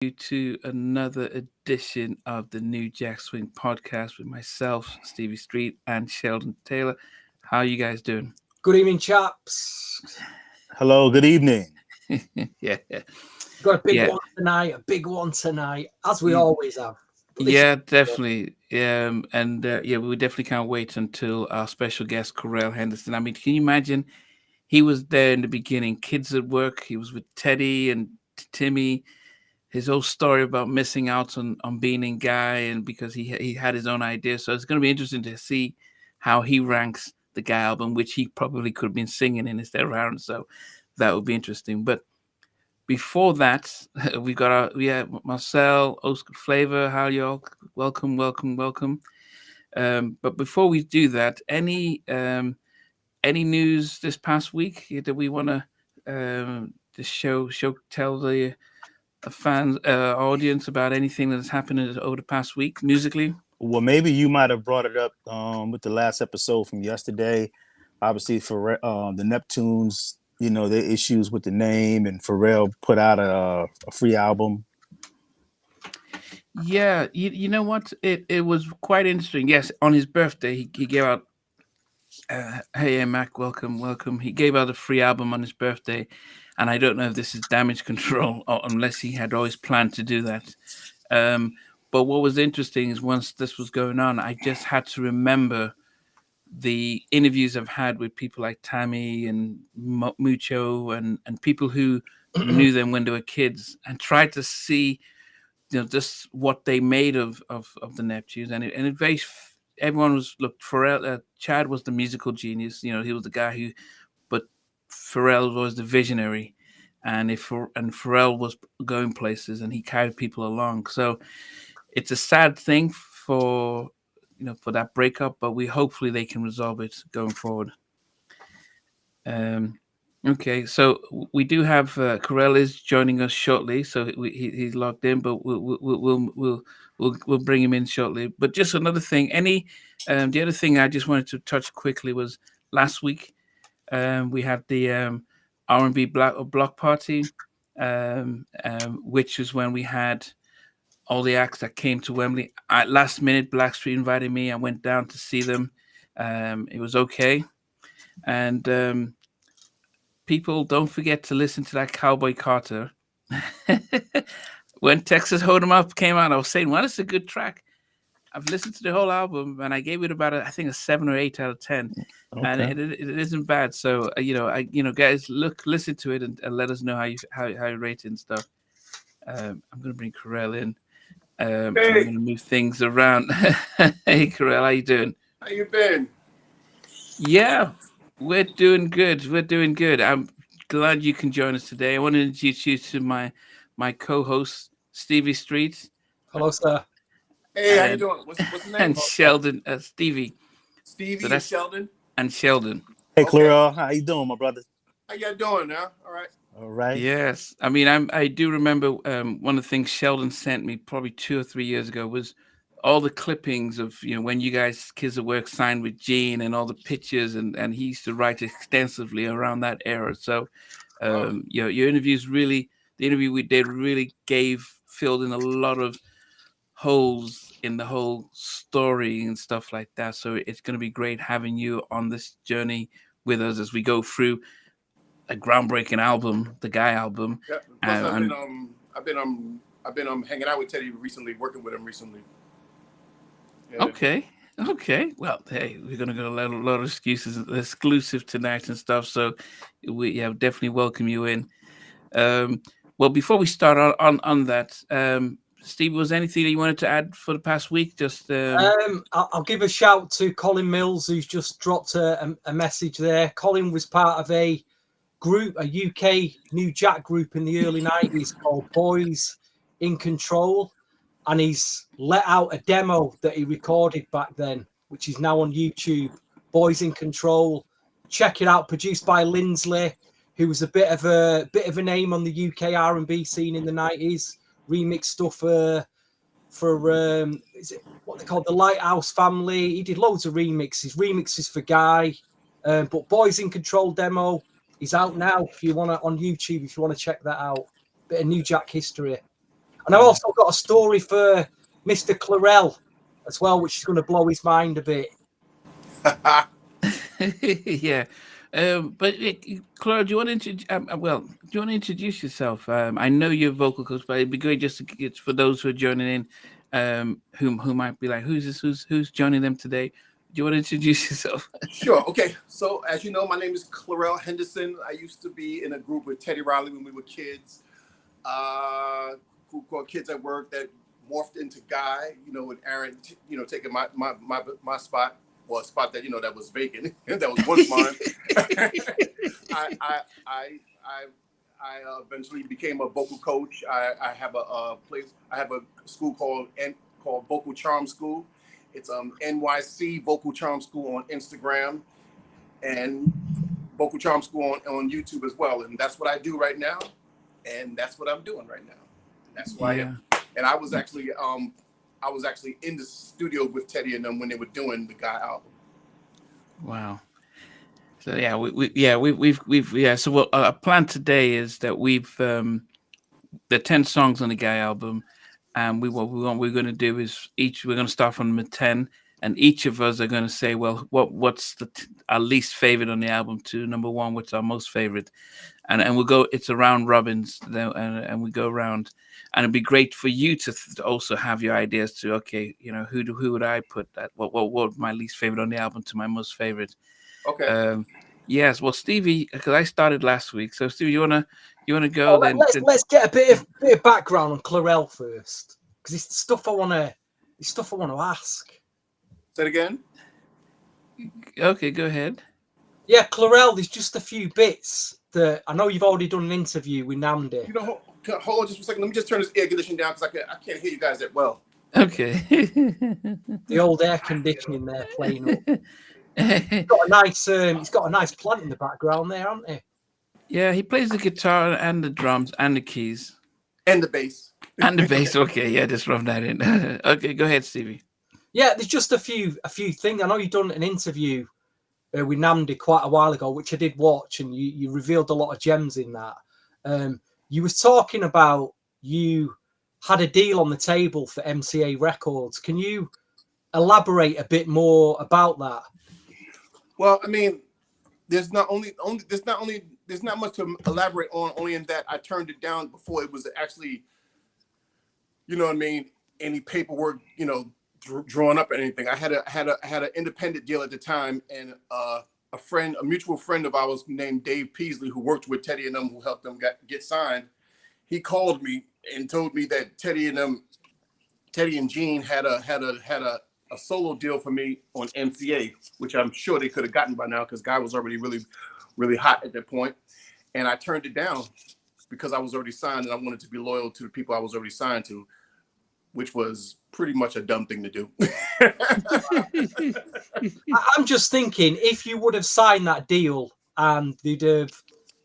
you to another edition of the New Jack Swing podcast with myself, Stevie Street, and Sheldon Taylor. How are you guys doing? Good evening, chaps. Hello, good evening. yeah, Got a big yeah, one tonight, as we always have. But this yeah, definitely. We definitely can't wait until our special guest, Clurel Henderson. I mean, can you imagine? He was there in the beginning, kids at work. He was with Teddy and Timmy. His whole story about missing out on being in Guy, and because he had his own idea. So it's going to be interesting to see how he ranks the Guy album, which he probably could have been singing in his round. So that would be interesting. But before that, we have Marcel, Oscar Flavor. How y'all? Welcome, welcome, welcome. But before we do that, any news this past week that we want to just tell the fans audience about anything that's happened over the past week musically? Well, maybe you might have brought it up with the last episode from yesterday. Obviously, for the Neptunes, their issues with the name, and Pharrell put out a free album. Yeah, you know what? It was quite interesting. Yes, on his birthday, he gave out. Hey, Mac, welcome, welcome. He gave out a free album on his birthday, and I don't know if this is damage control or unless he had always planned to do that. But what was interesting is once this was going on, I just had to remember the interviews I've had with people like Tammy and Mucho and people who knew them when they were kids and tried to see, just what they made of the Neptunes, and it very everyone was looked. Pharrell, Chad was the musical genius. He was the guy who, but Pharrell was the visionary, and Pharrell was going places, and he carried people along. So it's a sad thing for that breakup, but hopefully they can resolve it going forward. Okay, so we do have Clurel is joining us shortly, so he's logged in, but we'll bring him in shortly. But just another thing, the other thing I just wanted to touch quickly was last week we had the R&B block party, which was when we had all the acts that came to Wembley. At last minute, Blackstreet invited me. I went down to see them. It was okay, and people, don't forget to listen to that Cowboy Carter. When Texas Hold'em Up came out, I was saying, well, it's a good track. I've listened to the whole album, and I gave it about I think a 7 or 8 out of 10, and Okay. it isn't bad. So guys, listen to it and let us know how you rate it and stuff. I'm gonna bring Clurel in. I'm Hey, gonna move things around. Hey, Clurel, how you doing? how you been? Yeah, we're doing good. We're doing good. I'm glad you can join us today. I want to introduce you to my co-host Stevie Street hello, sir. Hey, how you and doing? What's the name? and Sheldon Stevie. So Stevie and that's Sheldon. and Sheldon. Hey, Okay. Clurel, how you doing, my brother? How y'all doing now? All right. All right. Yes, I mean I do remember one of the things Sheldon sent me probably 2 or 3 years ago was all the clippings of when you guys kids at work signed with Gene and all the pictures and he used to write extensively around that era. So Wow. your interviews really the interview we did really filled in a lot of holes in the whole story and stuff like that. So it's going to be great having you on this journey with us as we go through a groundbreaking album, the Guy album. Yeah. Plus, And I've been hanging out with Teddy recently, working with him recently. Yeah. okay. Well, hey, we're gonna get a lot of excuses, exclusive tonight and stuff. So we definitely welcome you in. Um, well, before we start on that, Steve, was anything that you wanted to add for the past week? Just I'll give a shout to Colin Mills, who's just dropped a message there. Colin was part of a group, a UK New Jack group in the early 90s called Boys in Control. And he's let out a demo that he recorded back then, which is now on YouTube. Boys in Control. Check it out. Produced by Lindsley, who was a bit of a name on the UK R&B scene in the 90s. Remixed stuff for is it what they call the Lighthouse Family. He did loads of remixes for Guy. But Boys in Control demo is out now if you want to on YouTube. If you want to check that out, bit of New Jack history. And I've also got a story for Mr. Clurel as well, which is going to blow his mind a bit. Yeah. But Clara, do you want to introduce yourself? I know you're a vocal coach, but it'd be great just to get for those who are joining in, who might be like, who's this? Who's joining them today? Do you want to introduce yourself? Sure. Okay. So as you know, my name is Clurel Henderson. I used to be in a group with Teddy Riley when we were kids. Group called Kids at Work that morphed into Guy. With Aaron, taking my spot. Well, a spot that that was vacant. That was once mine. I eventually became a vocal coach. I have a place. I have a school called Vocal Charm School. It's NYC Vocal Charm School on Instagram and Vocal Charm School on YouTube as well. And that's what I do right now. And that's what I'm doing right now. That's why I am. And I was actually in the studio with Teddy and them when they were doing the Guy album. Wow. So yeah, we've so what our plan today is that we've the 10 songs on the Guy album, and we're going to do is we're going to start from the 10, and each of us are going to say, well, what's our least favorite on the album to number one, what's our most favorite, and we'll go. It's a round robins, and we go around, and it'd be great for you to also have your ideas to who would I put that what would my least favorite on the album to my most favorite. Okay. Yes. Well, Stevie, because I started last week, so Stevie, you wanna go then? Let's get a bit of background on Clurel first, because it's stuff I want to ask. Say it again. Okay, go ahead. Yeah, Clurel. There's just a few bits that I know you've already done an interview with Nnamdi. Hold on just a second. Let me just turn this air conditioning down because I can't hear you guys that well. Okay. The old air conditioning there playing up. He's got a nice plant in the background there, hasn't he? Yeah, he plays the guitar and the drums and the keys. And the bass. And the bass. Okay, yeah, just rub that in. Okay, go ahead, Stevie. Yeah, there's just a few things. I know you've done an interview with Nnamdi quite a while ago, which I did watch, and you revealed a lot of gems in that. You was talking about you had a deal on the table for MCA Records. Can you elaborate a bit more about that? Well, I mean, there's not much to elaborate on. Only in that I turned it down before it was actually, any paperwork, drawn up or anything. I had an independent deal at the time, and a mutual friend of ours named Dave Peasley, who worked with Teddy and them, who helped them get signed. He called me and told me that Teddy and Gene had a solo deal for me on MCA, which I'm sure they could have gotten by now because Guy was already really, really hot at that point. And I turned it down because I was already signed and I wanted to be loyal to the people I was already signed to, which was pretty much a dumb thing to do. I'm just thinking, if you would have signed that deal and they'd have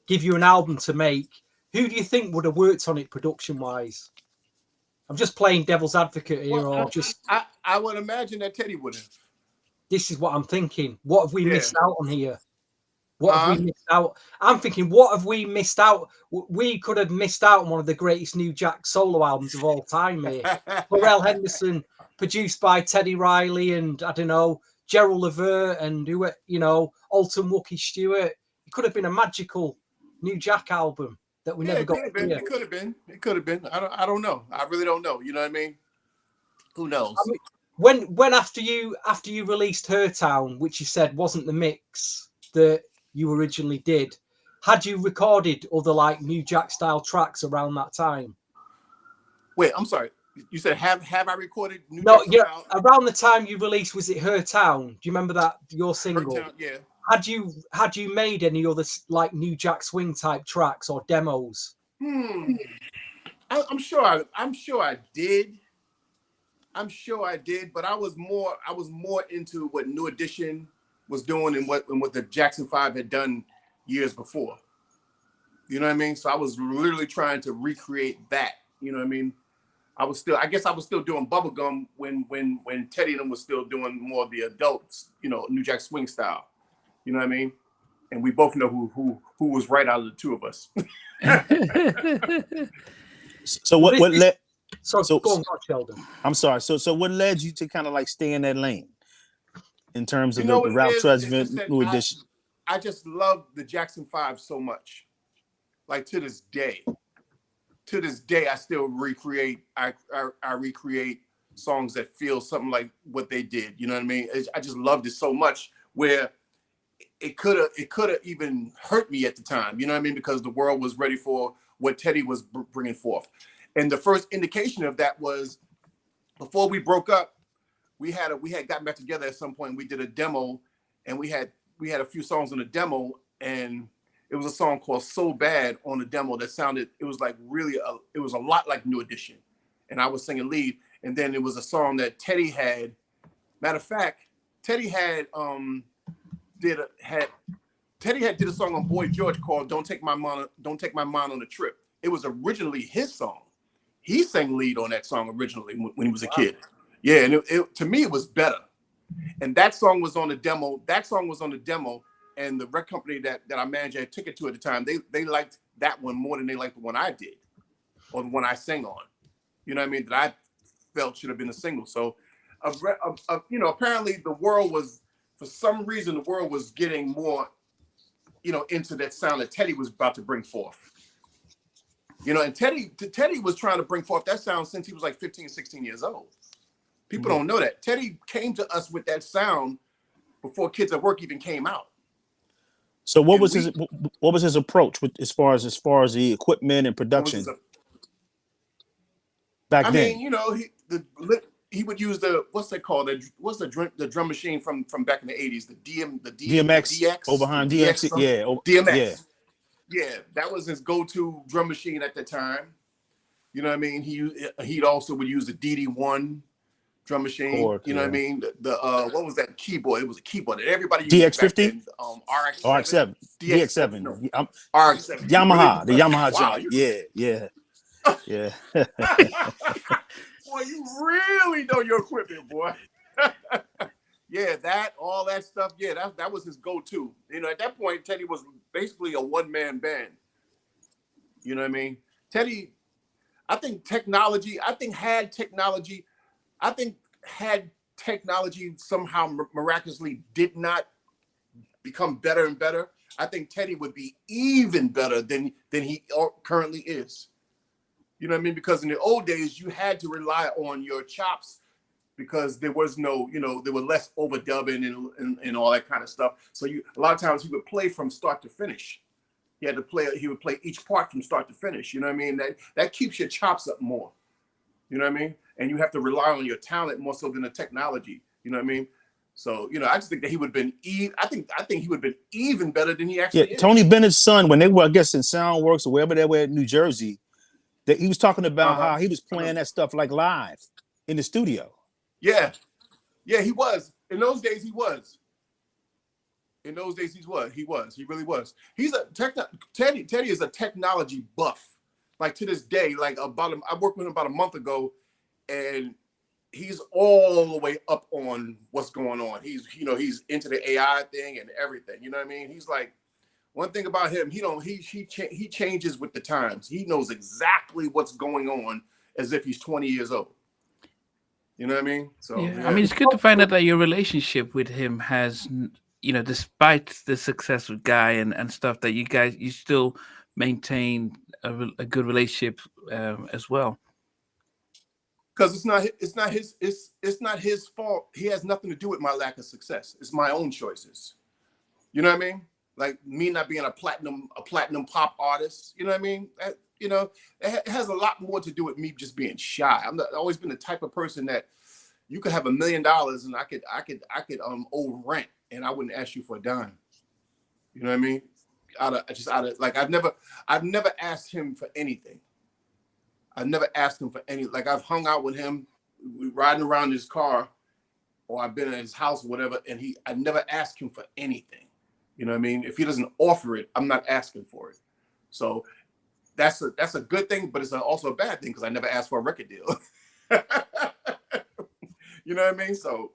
give you an album to make, who do you think would have worked on it production-wise? I'm just playing devil's advocate here, I would imagine that Teddy would have. This is what I'm thinking. What have we missed out on here? What have we missed out? I'm thinking, what have we missed out? We could have missed out on one of the greatest New Jack solo albums of all time here. Clurel Henderson, produced by Teddy Riley and, I don't know, Gerald Levert and, Alton Wookie Stewart. It could have been a magical New Jack album that we never got to hear. It could have been. I don't know. I really don't know. You know what I mean? Who knows? I mean, when after you released Her Town, which you said wasn't the mix that you originally did, had you recorded other New Jack style tracks around that time? Wait, I'm sorry. You said have I recorded New Jack? No, yeah. Style? Around the time you released, was it Her Town? Do you remember that your single? Her Town, yeah. Had you made any other New Jack swing type tracks or demos? I'm sure I did. But I was more into what New Edition was doing and what the Jackson 5 had done years before. You know what I mean? So I was literally trying to recreate that. You know what I mean? I guess I was still doing bubblegum when Teddy and them was still doing more of the adults, New Jack swing style. You know what I mean? And we both know who was right out of the two of us. So what led So So- go on, Sheldon. I'm sorry. So what led you to kind of like stay in that lane in terms You of know the what it Ralph is? Tresvant It's just that New Edition? I just love the Jackson 5 so much. Like to this day. To this day, I still recreate. I recreate songs that feel something like what they did. You know what I mean? I just loved it so much where it could have even hurt me at the time. You know what I mean? Because the world was ready for what Teddy was bringing forth. And the first indication of that was before we broke up. We had gotten back together at some point. We did a demo, and we had a few songs on the demo, and it was a song called "So Bad" on the demo that sounded. It was like really. It was a lot like New Edition, and I was singing lead. And then it was a song that Teddy had. Matter of fact, Teddy had did a song on Boy George called "Don't Take My Mind on a Trip." It was originally his song. He sang lead on that song originally when he was a kid. Yeah, and to me it was better. And that song was on the demo. And the record company that I managed a ticket to at the time, they liked that one more than they liked the one I did, or the one I sang on. You know what I mean? That I felt should have been a single. So, apparently for some reason, the world was getting more, into that sound that Teddy was about to bring forth. And Teddy was trying to bring forth that sound since he was like 15, 16 years old. People don't know that. Teddy came to us with that sound before Kids at Work even came out. So what was his approach as far as the equipment and production back then? He would use what's the drum machine from back in the 80s, the DMX, the DX, over behind the DX, yeah, DMX. Yeah, that was his go-to drum machine at the time. You know what I mean? He'd also would use the DD1 drum machine. Chord, you know what I mean? The what was that keyboard? It was a keyboard that everybody used DX50, RX7, DX7, no, RX7, Yamaha, the Yamaha wow, joint. Yeah. Boy, you really know your equipment, boy. Yeah, all that stuff. Yeah, that was his go-to. At that point, Teddy was basically a one-man band. You know what I mean? Teddy, I think had technology somehow miraculously did not become better and better, I think Teddy would be even better than he currently is. You know what I mean? Because in the old days, you had to rely on your chops because there was no, there was less overdubbing and all that kind of stuff. So a lot of times he would play from start to finish. He would play each part from start to finish. You know what I mean? That keeps your chops up more. You know what I mean? And you have to rely on your talent more so than the technology. You know what I mean? So, I just think that he would have been I think he would have been even better than he actually is. Tony Bennett's son, when they were, I guess, in Soundworks or wherever they were in New Jersey, that he was talking about how he was playing that stuff like live in the studio. Yeah, he was. In those days, he was. He really was. Teddy is a technology buff. Like to this day, I worked with him about a month ago, and he's all the way up on what's going on. He's into the AI thing and everything. You know what I mean? He's like, one thing about him, he changes with the times. He knows exactly what's going on as if he's 20 years old. You know what I mean? So yeah. I mean, it's good to find out that your relationship with him has, despite the success with Guy and stuff, that you still maintain a good relationship as well. Because it's not his fault. He has nothing to do with my lack of success. It's my own choices. You know what I mean? Like me not being a platinum pop artist. You know what I mean? It has a lot more to do with me just being shy. I've always been the type of person that you could have $1 million and I could owe rent and I wouldn't ask you for a dime. You know what I mean? I've never asked him for anything. I've never asked him for any. Like I've hung out with him, riding around his car, or I've been at his house or whatever, and I never asked him for anything. You know what I mean? If he doesn't offer it, I'm not asking for it. So that's a good thing, but it's also a bad thing because I never asked for a record deal. You know what I mean? So,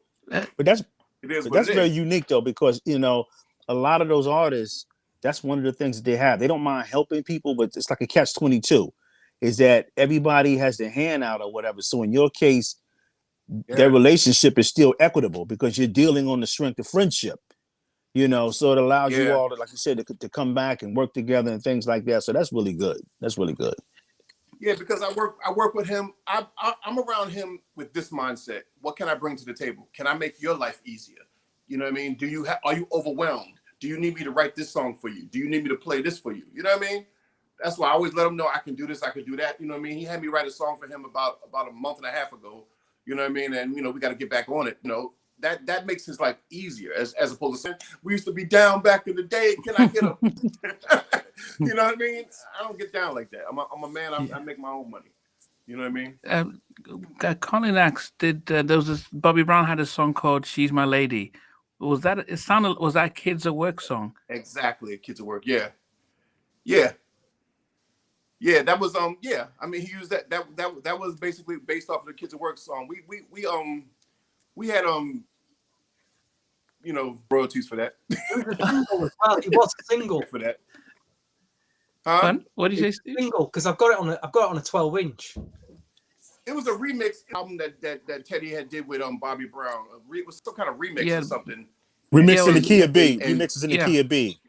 but that's very unique though, because a lot of those artists, that's one of the things that they have. They don't mind helping people, but it's like a catch-22. is that everybody has their hand out or whatever. So in your case, Yeah. their relationship is still equitable because you're dealing on the strength of friendship. So it allows you all to, like you said, to come back and work together and things like that. So that's really good. That's really good. Yeah, because I work with him. I'm around him with this mindset. What can I bring to the table? Can I make your life easier? You know what I mean? Are you overwhelmed? Do you need me to write this song for you? Do you need me to play this for you? You know what I mean? That's why I always let him know I can do this, I can do that. You know what I mean? He had me write a song for him about a month and a half ago. You know what I mean? And we got to get back on it. That makes his life easier as opposed to saying we used to be down back in the day. Can I get a you know what I mean? I don't get down like that. I'm a man. I make my own money. You know what I mean? Colin Axe did. There was this. Bobby Brown had a song called "She's My Lady." Was that? It sounded. Was that Kids at Work song? Exactly, Kids at Work. Yeah. That was Yeah, I mean, he used that. That was basically based off of the Kids at Work song. We had royalties for that. It was a single for that. Fun. What did you say, Steve? Single, because I've got it on a 12-inch. It was a remix album that Teddy had did with Bobby Brown. It was some kind of remix or something. Remix in the key of B. Remixes in the key of B.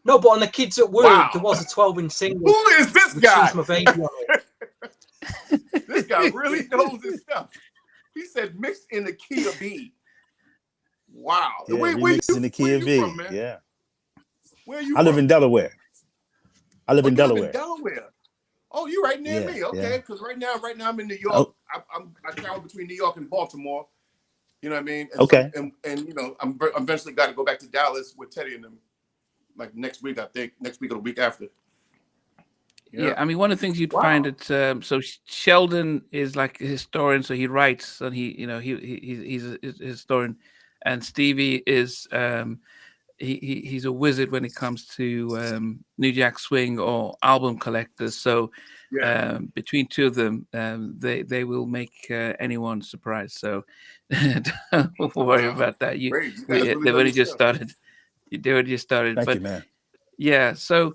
No, but on the Kids at Work, there was a 12-inch single. Who is this guy? She's My Baby on it. This guy really knows his stuff. He said mixed in the key of B. Wow. Yeah, remixes in the key of B. From, man? Yeah. Where are you I live in Delaware. I live in Delaware. Oh, you're right near me. Okay, because right now I'm in New York. I travel between New York and Baltimore. You know what I mean? And okay. So, and I'm eventually got to go back to Dallas with Teddy and them, like next week, I think. Next week or the week after. Yeah, I mean, one of the things you'd find that so Sheldon is like a historian, so he writes, and he's a historian, and Stevie is he's a wizard when it comes to New Jack Swing or album collectors. So between two of them, they will make anyone surprised. So don't worry about that. They've only just started. They already just started. Thank you, man. Yeah. So.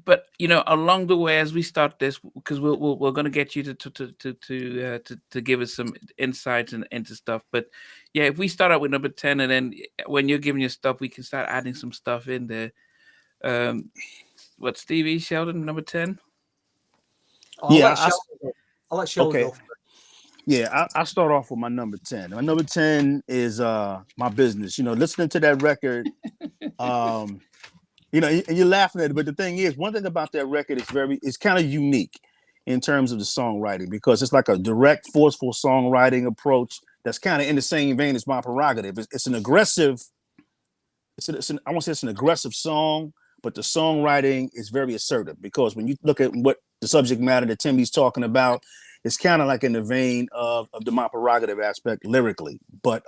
But along the way as we start this, because we're going to get you to give us some insights into stuff. But yeah, if we start out with number 10, and then when you're giving your stuff, we can start adding some stuff in there. What, Stevie, Sheldon, number 10? I'll let Sheldon go. Yeah, I start off with my number 10. My number 10 is My Business. Listening to that record. And you're laughing at it, but the thing is, one thing about that record is it's kind of unique in terms of the songwriting, because it's like a direct, forceful songwriting approach that's kind of in the same vein as My Prerogative. It's an aggressive, I won't say it's an aggressive song, but the songwriting is very assertive, because when you look at what the subject matter that Timmy's talking about, it's kind of like in the vein of the My Prerogative aspect lyrically. But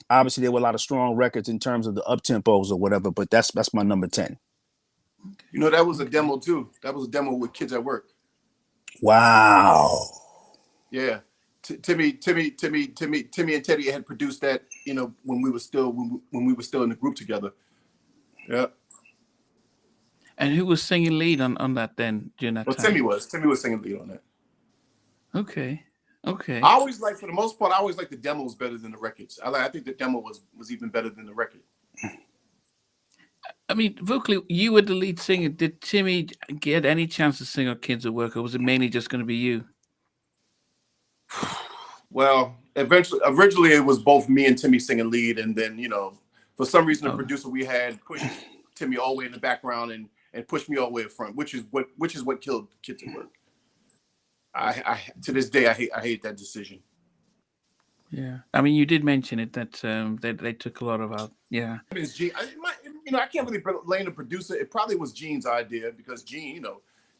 obviously, there were a lot of strong records in terms of the up-tempos or whatever, but that's my number 10. That was a demo, too. That was a demo with Kids at Work. Wow. Yeah. Timmy and Teddy had produced that, when we were still in the group together. Yeah. And who was singing lead on that then during that time? Timmy was singing lead on that. Okay. I always for the most part, the demos better than the records. I think the demo was even better than the record. I mean, vocally, you were the lead singer. Did Timmy get any chance to sing on Kids at Work, or was it mainly just going to be you? Well, originally it was both me and Timmy singing lead, and then for some reason the producer we had pushed Timmy all the way in the background and pushed me all the way up front, which is what killed Kids at Work. I to this day I hate that decision. Yeah, I mean, you did mention it that they took a lot of out. Yeah, I mean, it's Gene. I can't really blame the producer. It probably was Gene's idea, because Gene,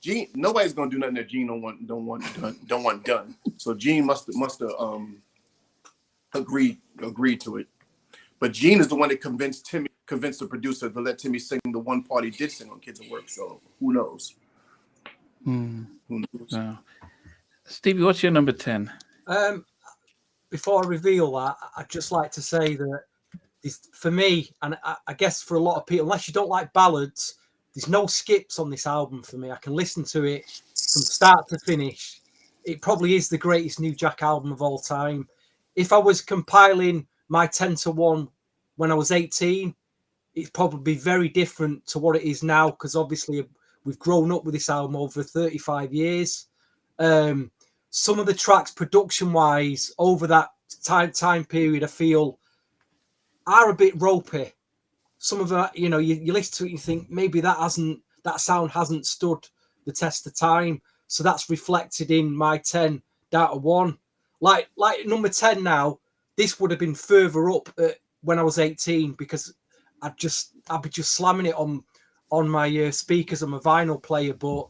Gene, nobody's gonna do nothing that Gene don't want done. So Gene must have agreed to it. But Gene is the one that convinced the producer to let Timmy sing the one part he did sing on Kids at Work. So who knows? Who knows? Wow. Stevie, what's your number 10? Before I reveal that, I'd just like to say that for me, and I guess for a lot of people, unless you don't like ballads, There's no skips on this album for me. I can listen to it from start to finish. It probably is the greatest New Jack album of all time. If I was compiling my 10 to 1 when I was 18, it'd probably be very different to what it is now, because obviously we've grown up with this album over 35 years. Some of the tracks, production-wise, over that time period, I feel are a bit ropey. Some of that, you listen to it and you think maybe that sound hasn't stood the test of time. So that's reflected in my 10 down to 1. Like number 10 now, this would have been further up when I was 18, because I'd be just slamming it on my speakers on my vinyl player. But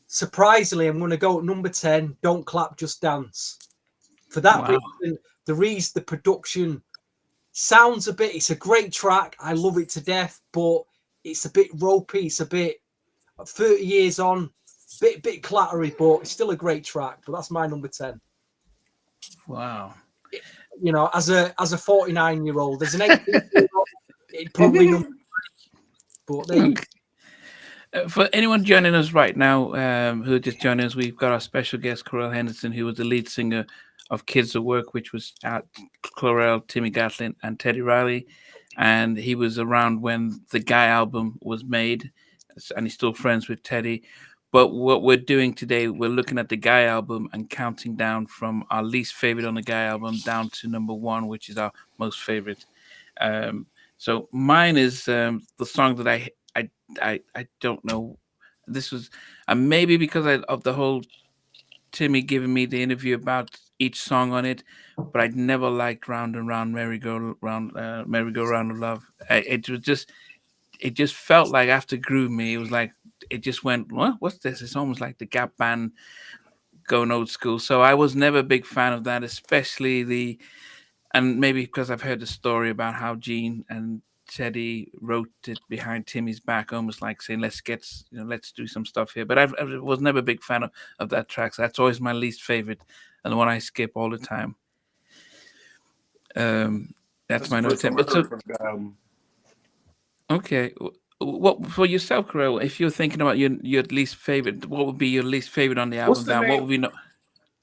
surprisingly, I'm going to go at number 10, Don't Clap, Just Dance. For that reason, the production sounds it's a great track. I love it to death, but it's a bit ropey. It's a bit 30 years on, bit clattery, but it's still a great track. But that's my number 10. Wow. As a 49-year-old, there's an 18-year-old, it'd probably number 3. But there you go. For anyone joining us right now, who just joined us, we've got our special guest, Clurel Henderson, who was the lead singer of Kids at Work, which was at Clurel, Timmy, Gatling, and Teddy Riley. And he was around when the Guy album was made, and he's still friends with Teddy. But what we're doing today, we're looking at the Guy album and counting down from our least favorite on the Guy album down to number 1, which is our most favorite. So mine is the song that I don't know. This was maybe because of the whole Timmy giving me the interview about each song on it, but I never liked Round and Round, Merry-Go-Round of Love. It just felt like after Groove Me, it was like it just went, what? What's this? It's almost like the Gap Band going old school. So I was never a big fan of that, especially and maybe because I've heard the story about how Gene and Teddy wrote it behind Timmy's back, almost like saying, let's do some stuff here. But I was never a big fan of that track. So that's always my least favorite and the one I skip all the time. That's my number 10. But okay. What for yourself, Clurel? If you're thinking about your least favorite, what would be your least favorite on the album? What would be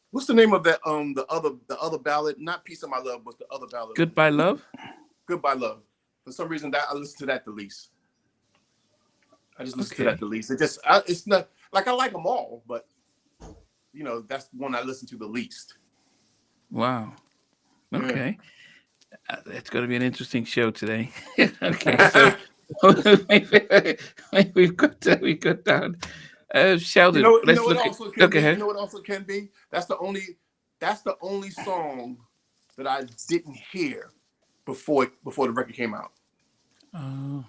What's the name of that? The other ballad, not "Piece of My Love," was the other ballad. Goodbye Love. Goodbye Love. For some reason, that I listen to that the least. I just listen to that the least. It's not like I like them all, but that's the one I listen to the least. Wow. Okay. Yeah. It's going to be an interesting show today. Okay, so we've got down. Sheldon, You know what also can be? That's the only song that I didn't hear before the record came out. Oh.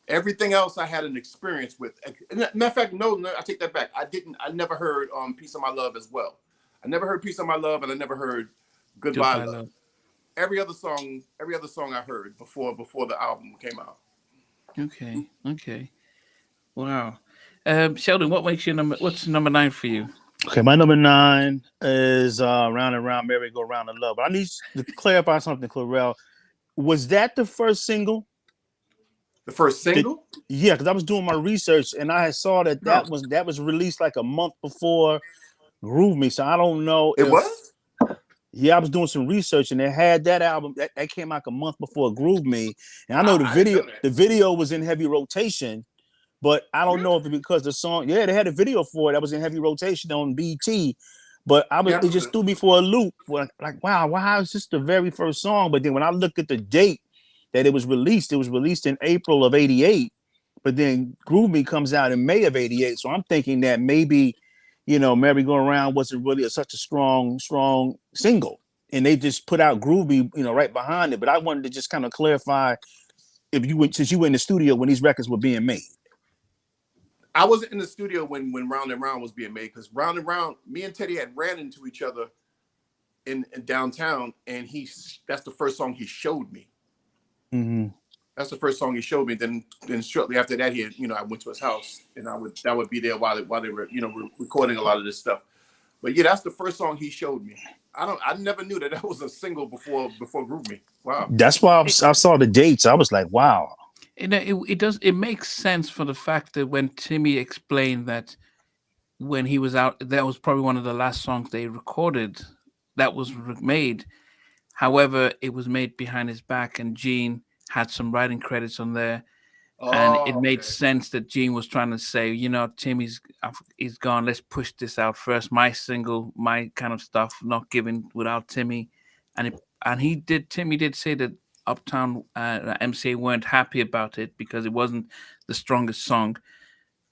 Everything else I had an experience with. Matter of fact, no, I take that back. I never heard "Piece of My Love" as well. I never heard "Piece of My Love," and I never heard "Goodbye Love." Every other song I heard before the album came out. Okay. Wow. Sheldon, what's number 9 for you? Okay, my number 9 is Round and Round, Merry-Go-Round of Love. But I need to clarify something, Clurel. Was that the first single? The first single? Yeah, because I was doing my research and I saw that was released like a month before Groove Me. So I don't know. It was? Yeah, I was doing some research and they had that album that came out a month before Groove Me. And I know the video was in heavy rotation, but I don't know if it's because the song, they had a video for it that was in heavy rotation on BT. But it just threw me for a loop. Like, wow, why is this the very first song? But then when I looked at the date that it was released in April of '88. But then Groove Me comes out in May of '88. So I'm thinking that maybe, Merry-Go-Round wasn't really such a strong single. And they just put out Groove Me, right behind it. But I wanted to just kind of clarify since you were in the studio when these records were being made. I wasn't in the studio when Round and Round was being made, because Round and Round, me and Teddy had ran into each other in downtown, and that's the first song he showed me. Mm-hmm. That's the first song he showed me. Then shortly after that, I went to his house, and that would be there while they were recording a lot of this stuff. But yeah, that's the first song he showed me. I never knew that was a single before Groove Me. Wow. That's why I saw the dates. I was like, wow. You know, it does. It makes sense for the fact that when Timmy explained that when he was out, that was probably one of the last songs they recorded that was made. However, it was made behind his back, and Gene had some writing credits on there, and it Oh, made okay. sense that Gene was trying to say, you know, Timmy's he's gone. Let's push this out first. My single, my kind of stuff, not given without Timmy, and he did. Timmy did say that Uptown MCA weren't happy about it because it wasn't the strongest song.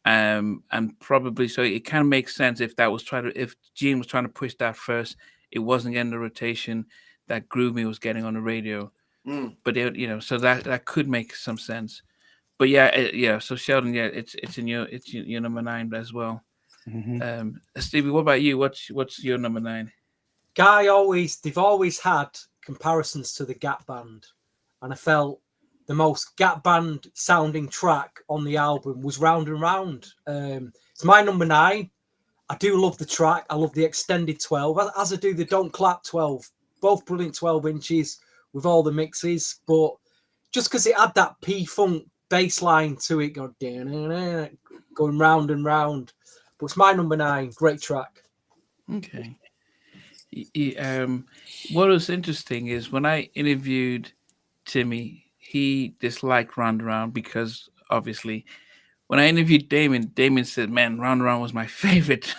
And probably so it kind of makes sense if that was if Gene was trying to push that first, it wasn't getting the rotation that Groove Me was getting on the radio. Mm. But you know, so that could make some sense. But yeah, yeah. So Sheldon, yeah, it's in your number 9 as well. Hmm. Stevie, what about you? What's your number 9? They've always had comparisons to the Gap Band, and I felt the most Gap Band sounding track on the album was Round and Round. It's my number 9. I do love the track. I love the extended 12, as I do the Don't Clap 12. Both brilliant 12 inches with all the mixes, but just because it had that P-Funk bass line to it, going round and round. But it's my number 9. Great track. Okay. What was interesting is when I interviewed Timmy, he disliked Round Around because obviously when I interviewed Damon said, "Man, Round Around was my favorite,"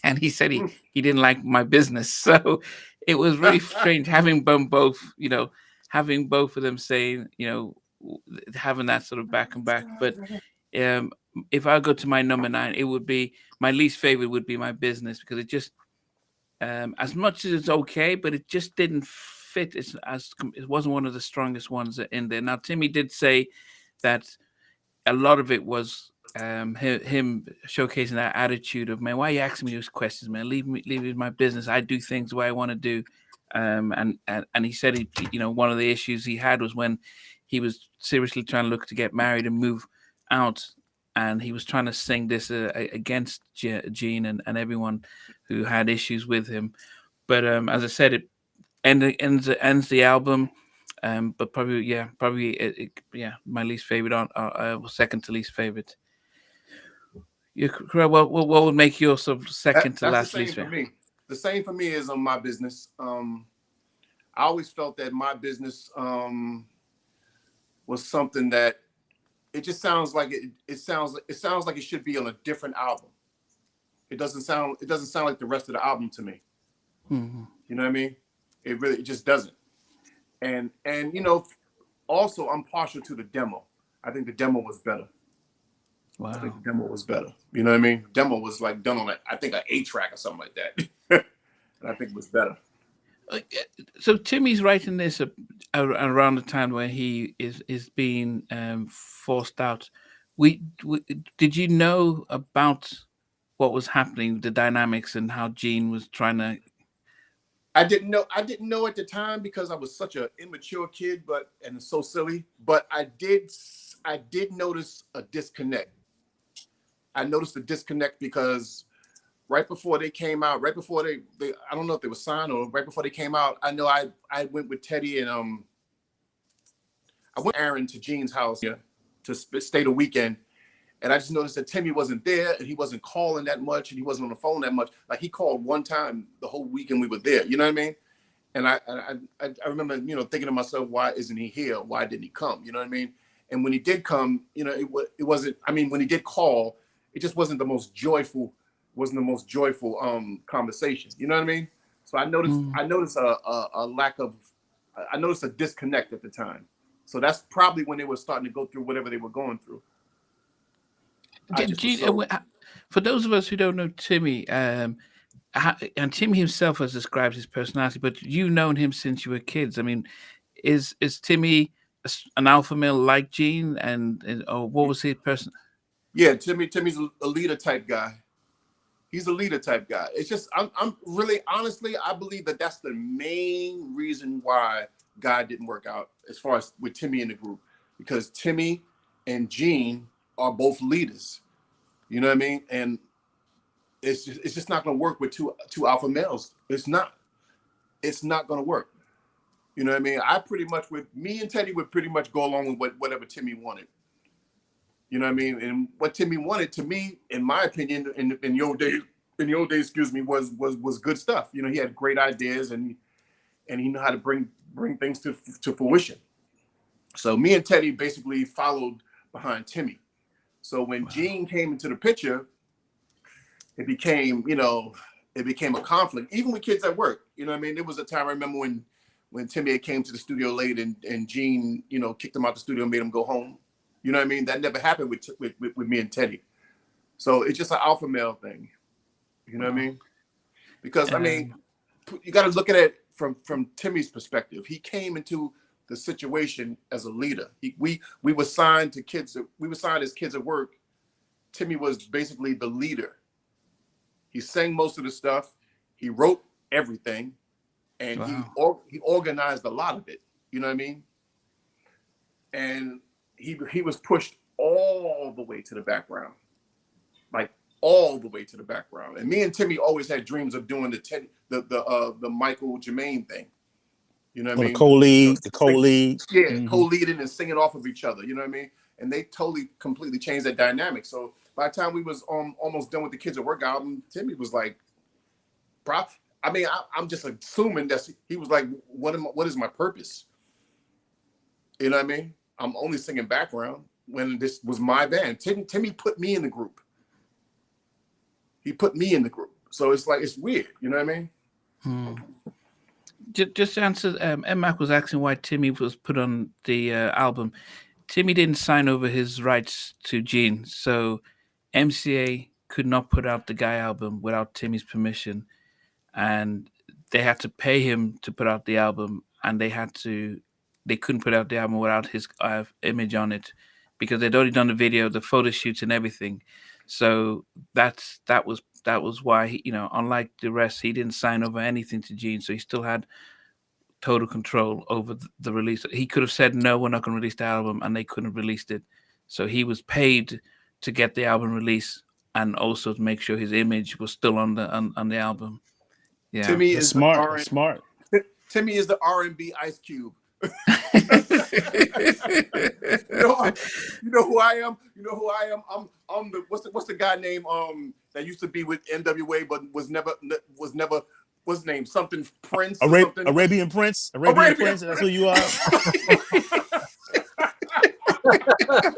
and he said Mm. he didn't like my business. So it was really strange having them both, you know, having both of them saying, you know, having that sort of back and back. But um, if I go to my number 9, it would be my least favorite would be My Business because it just as much as it's okay, but it just didn't fit. It wasn't one of the strongest ones in there. Now Timmy did say that a lot of it was him showcasing that attitude of, man, why are you asking me those questions, man? Leave me my business. I do things the way I want to do. And he said you know, one of the issues he had was when he was seriously trying to look to get married and move out, and he was trying to sing this against Gene and everyone who had issues with him. But as I said, it ends the album. But probably, yeah, yeah, my least favorite second to least favorite. You correct. What would make your sort of second to That's the last same least for favorite? me. The same for me is on My Business. I always felt that My Business was something that it just sounds like it sounds like it should be on a different album. It doesn't sound like the rest of the album to me. Mm-hmm. You know what I mean? It just doesn't. And you know, also I'm partial to the demo. I think the demo was better. I think Wow. the demo was better. You know what I mean? Demo was like done on I think an 8-track or something like that. And I think it was better. So Timmy's writing this around the time where he is being forced out. We did you know about what was happening, the dynamics, and how Gene was trying to? I didn't know at the time because I was such an immature kid, and so silly. But I did notice a disconnect. I noticed a disconnect because right before they came out, right before they I don't know if they were signed or right before they came out, I know I went with Teddy and I went with Aaron to Gene's house, yeah, to stay the weekend. And I just noticed that Timmy wasn't there and he wasn't calling that much and he wasn't on the phone that much. Like he called one time the whole weekend we were there. You know what I mean? And I remember, you know, thinking to myself, why isn't he here? Why didn't he come? You know what I mean? And when he did come, you know, it wasn't. I mean, when he did call, it just wasn't the most joyful conversation. You know what I mean? So Mm. I noticed a lack of I noticed a disconnect at the time. So that's probably when they were starting to go through whatever they were going through. I just was Gene, so for those of us who don't know Timmy, and Timmy himself has described his personality, but you've known him since you were kids. I mean, is Timmy an alpha male like Gene, or what was his person? yeah. Timmy's a leader type guy. He's a leader type guy. It's just I'm really honestly I believe that that's the main reason why God didn't work out as far as with Timmy in the group, because Timmy and Gene are both leaders. You know what I mean? And it's just not going to work with two alpha males. It's not. It's not going to work. You know what I mean? I pretty much with me and Teddy would pretty much go along with whatever Timmy wanted. You know what I mean? And what Timmy wanted, to me, in my opinion, in the old days, excuse me, was good stuff. You know, he had great ideas, and he knew how to bring things to fruition. So me and Teddy basically followed behind Timmy. So when Gene came into the picture, it became, it became a conflict, even with kids at work. You know what I mean? There was a time I remember when Timmy came to the studio late, and Gene, kicked him out the studio and made him go home. You know what I mean? That never happened with me and Teddy. So it's just an alpha male thing. You know what I mean? Because I mean, you got to look at it from Timmy's perspective. He came into the situation as a leader. We were signed to kids. We were signed as kids at work. Timmy was basically the leader. He sang most of the stuff. He wrote everything, and he organized a lot of it. You know what I mean? And he was pushed all the way to the background, like all the way to the background. And me and Timmy always had dreams of doing the Michael Jermaine thing. You know what I mean? The co-lead. Yeah, co-leading and singing off of each other. You know what I mean? And they completely changed that dynamic. So by the time we was almost done with the Kids at Work album, Timmy was like, I mean, I'm just assuming that he was like, what is my purpose? You know what I mean? I'm only singing background when this was my band. Timmy put me in the group. He put me in the group. So it's like, it's weird. You know what I mean? Just to answer, Mac was asking why Timmy was put on the album. Timmy didn't sign over his rights to Gene, so MCA could not put out the Guy album without Timmy's permission, and they had to pay him to put out the album, and they couldn't put out the album without his image on it, because they'd already done the video, the photo shoots, and everything. So that was why he, unlike the rest, he didn't sign over anything to Gene, so he still had total control over the release. He could have said, no, we're not going to release the album, and they couldn't have released it. So he was paid to get the album released and also to make sure his image was still on the album. Yeah, Timmy is smart. Timmy is the R&B Ice Cube. You know who I am? I'm the what's the guy name that used to be with NWA but was never what's his name? Something Prince. Something. Arabian Prince. Prince. That's who you are.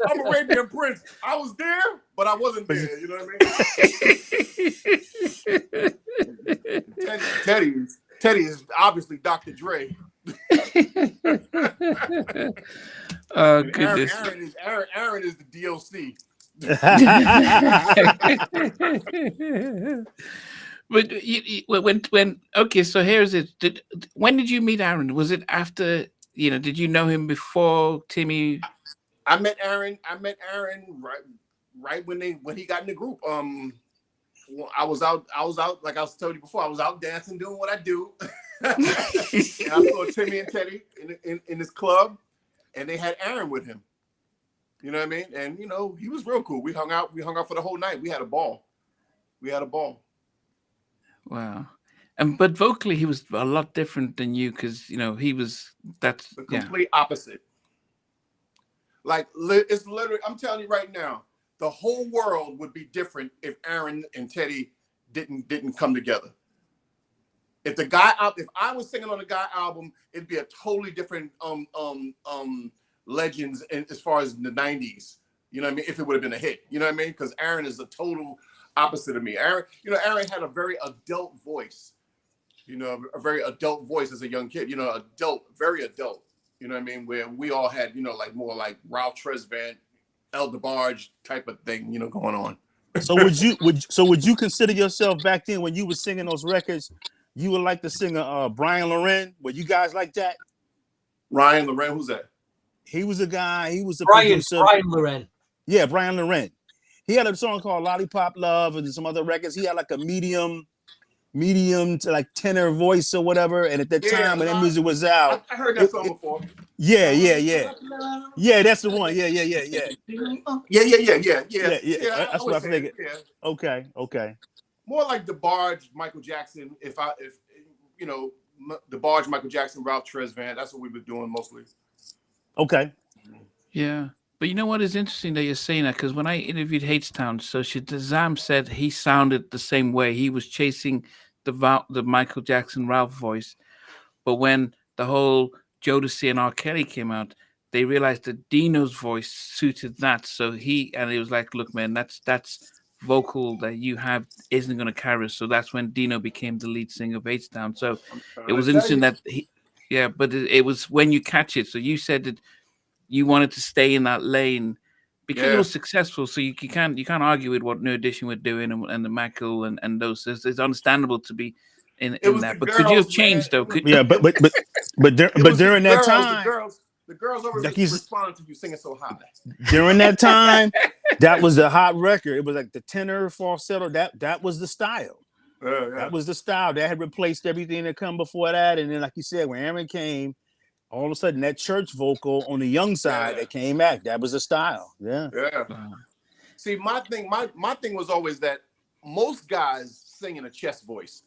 I'm Arabian Prince. I was there, but I wasn't there. You know what I mean? Teddy is obviously Dr. Dre. Oh goodness! Aaron is the DLC. But when okay, so here's it. When did you meet Aaron? Was it after? Did you know him before Timmy? I met Aaron right when he got in the group. I was out like I was telling you before. I was out dancing, doing what I do. And I saw Timmy and Teddy in this club, and they had Aaron with him. You know what I mean? And he was real cool. We hung out for the whole night. We had a ball. Wow. But vocally he was a lot different than you, because that's the complete opposite. Like, it's literally, I'm telling you right now, the whole world would be different if Aaron and Teddy didn't come together. If I was singing on the Guy album, it'd be a totally different legends as far as the 90s. You know what I mean? If it would have been a hit. You know what I mean? Because Aaron is the total opposite of me. Aaron had a very adult voice. A very adult voice as a young kid. Very adult. You know what I mean? Where we all had, like more like Ralph Tresvant, El DeBarge type of thing, going on. So would you consider yourself back then when you were singing those records, you were like the singer Brian Loren? Were you guys like that? Ryan Loren, who's that? He was a guy. He was the producer. Brian Loren. Yeah, Brian Loren. He had a song called Lollipop Love and some other records. He had like a medium to like tenor voice or whatever. And at that time when that music was out, I heard that song before. Yeah. Yeah, that's the one. Yeah. Yeah. That's what I figured. Yeah. Okay. More like DeBarge, Michael Jackson. If DeBarge, Michael Jackson, Ralph Tresvant. That's what we were doing mostly. Okay. Yeah. But you know what is interesting that you're saying that, because when I interviewed Hadestown, so Shazam said he sounded the same way. He was chasing the Michael Jackson Ralph voice, but when the whole Jodeci and R. Kelly came out, they realized that Dino's voice suited that. So it was like, look, man, that's vocal that you have isn't going to carry us. So that's when Dino became the lead singer of Hadestown. So it was interesting that but it was when you catch it. So you said that you wanted to stay in that lane because it was successful. So you can't argue with what New Edition were doing and the Mackle and those. It's understandable to be in that. But could you have changed though? But during that time, the girls over like responded to you singing so high. During that time, that was the hot record. It was like the tenor falsetto. That was the style. That was the style that had replaced everything that come before that. And then, like you said, when Aaron came, all of a sudden that church vocal on the young side that came back, that was the style. Yeah. See, my thing was always that most guys sing in a chest voice.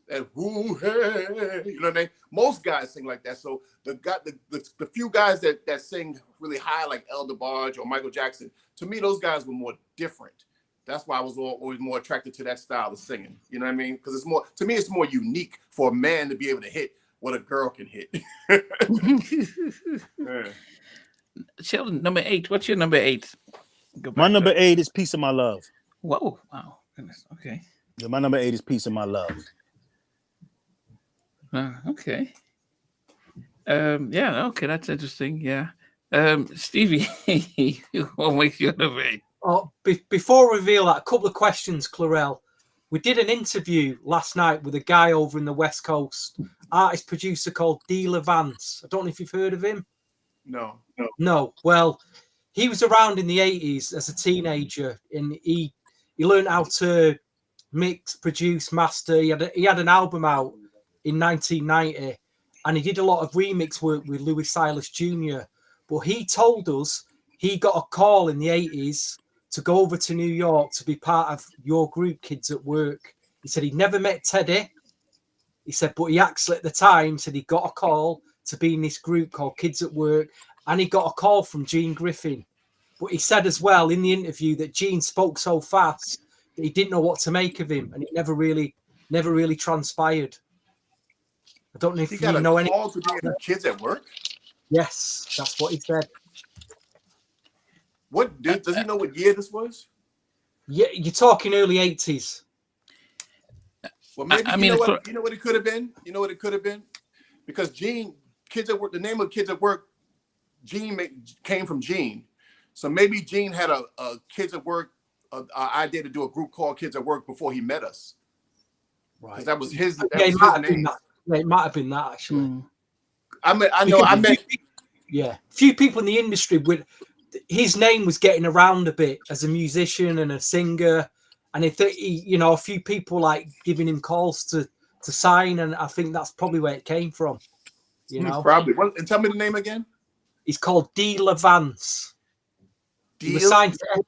And whoo, hey, you know what I mean? Most guys sing like that. So the few guys that sing really high, like El DeBarge or Michael Jackson, to me, those guys were more different. That's why I was always more attracted to that style of singing. You know what I mean? Because it's more unique for a man to be able to hit what a girl can hit. Sheldon, number 8. What's your number 8? My number 8 is Piece of My Love. Whoa. Wow. Goodness. Okay. Yeah, my number 8 is Piece of My Love. Okay. Okay, that's interesting. Yeah. Stevie, what makes you number 8? Oh, before we reveal that, a couple of questions, Clurel. We did an interview last night with a guy over in the West Coast, artist producer called D. Levance. I don't know if you've heard of him. No. Well, he was around in the 80s as a teenager, and he learned how to mix, produce, master. He had an album out in 1990, and he did a lot of remix work with Louis Silas Jr. But he told us he got a call in the 80s to go over to New York to be part of your group, Kids at Work. He said he'd never met Teddy. He said, but he actually at the time said he got a call to be in this group called Kids at Work, and he got a call from Gene Griffin. But he said as well in the interview that Gene spoke so fast that he didn't know what to make of him, and it never really transpired. I don't know if you know any. Call to be in the Kids at Work? Yes, that's what he said. Does he know what year this was? Yeah, you're talking early 80s. Well, maybe you know what it could have been? You know what it could have been? Because Gene, Kids at Work, the name of Kids at Work, Gene came from Gene. So maybe Gene had a Kids at Work idea to do a group called Kids at Work before he met us. Right. Because that was his name. Yeah, it might have been that, actually. I met few people in the industry with his name was getting around a bit as a musician and a singer, and a few people like giving him calls to sign, and I think that's probably where it came from. Probably. And tell me the name again. He's called D. Levance. He was signed to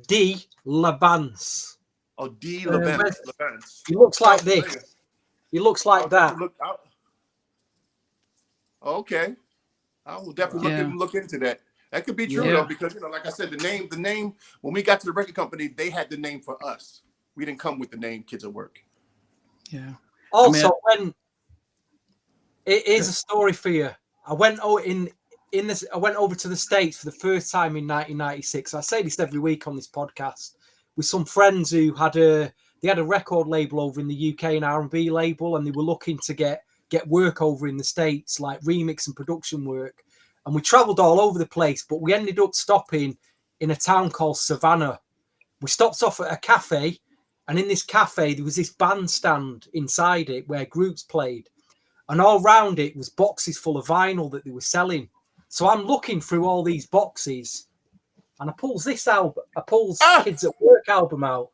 D. Levance. Oh, D. Levance. He looks like this. He looks like that. Okay. I will definitely look into that. That could be true though, because like I said, the name when we got to the record company, they had the name for us. We didn't come with the name Kids at Work. Yeah. Also, when it is a story for you. I went over to the States for the first time in 1996. I say this every week on this podcast with some friends who had a record label over in the UK, an R&B label, and they were looking to get work over in the States, like remix and production work. And we traveled all over the place, but we ended up stopping in a town called Savannah. We stopped off at a cafe, and in this cafe, there was this bandstand inside it where groups played. And all round it was boxes full of vinyl that they were selling. So I'm looking through all these boxes, and I pulls this album, Kids at Work album out.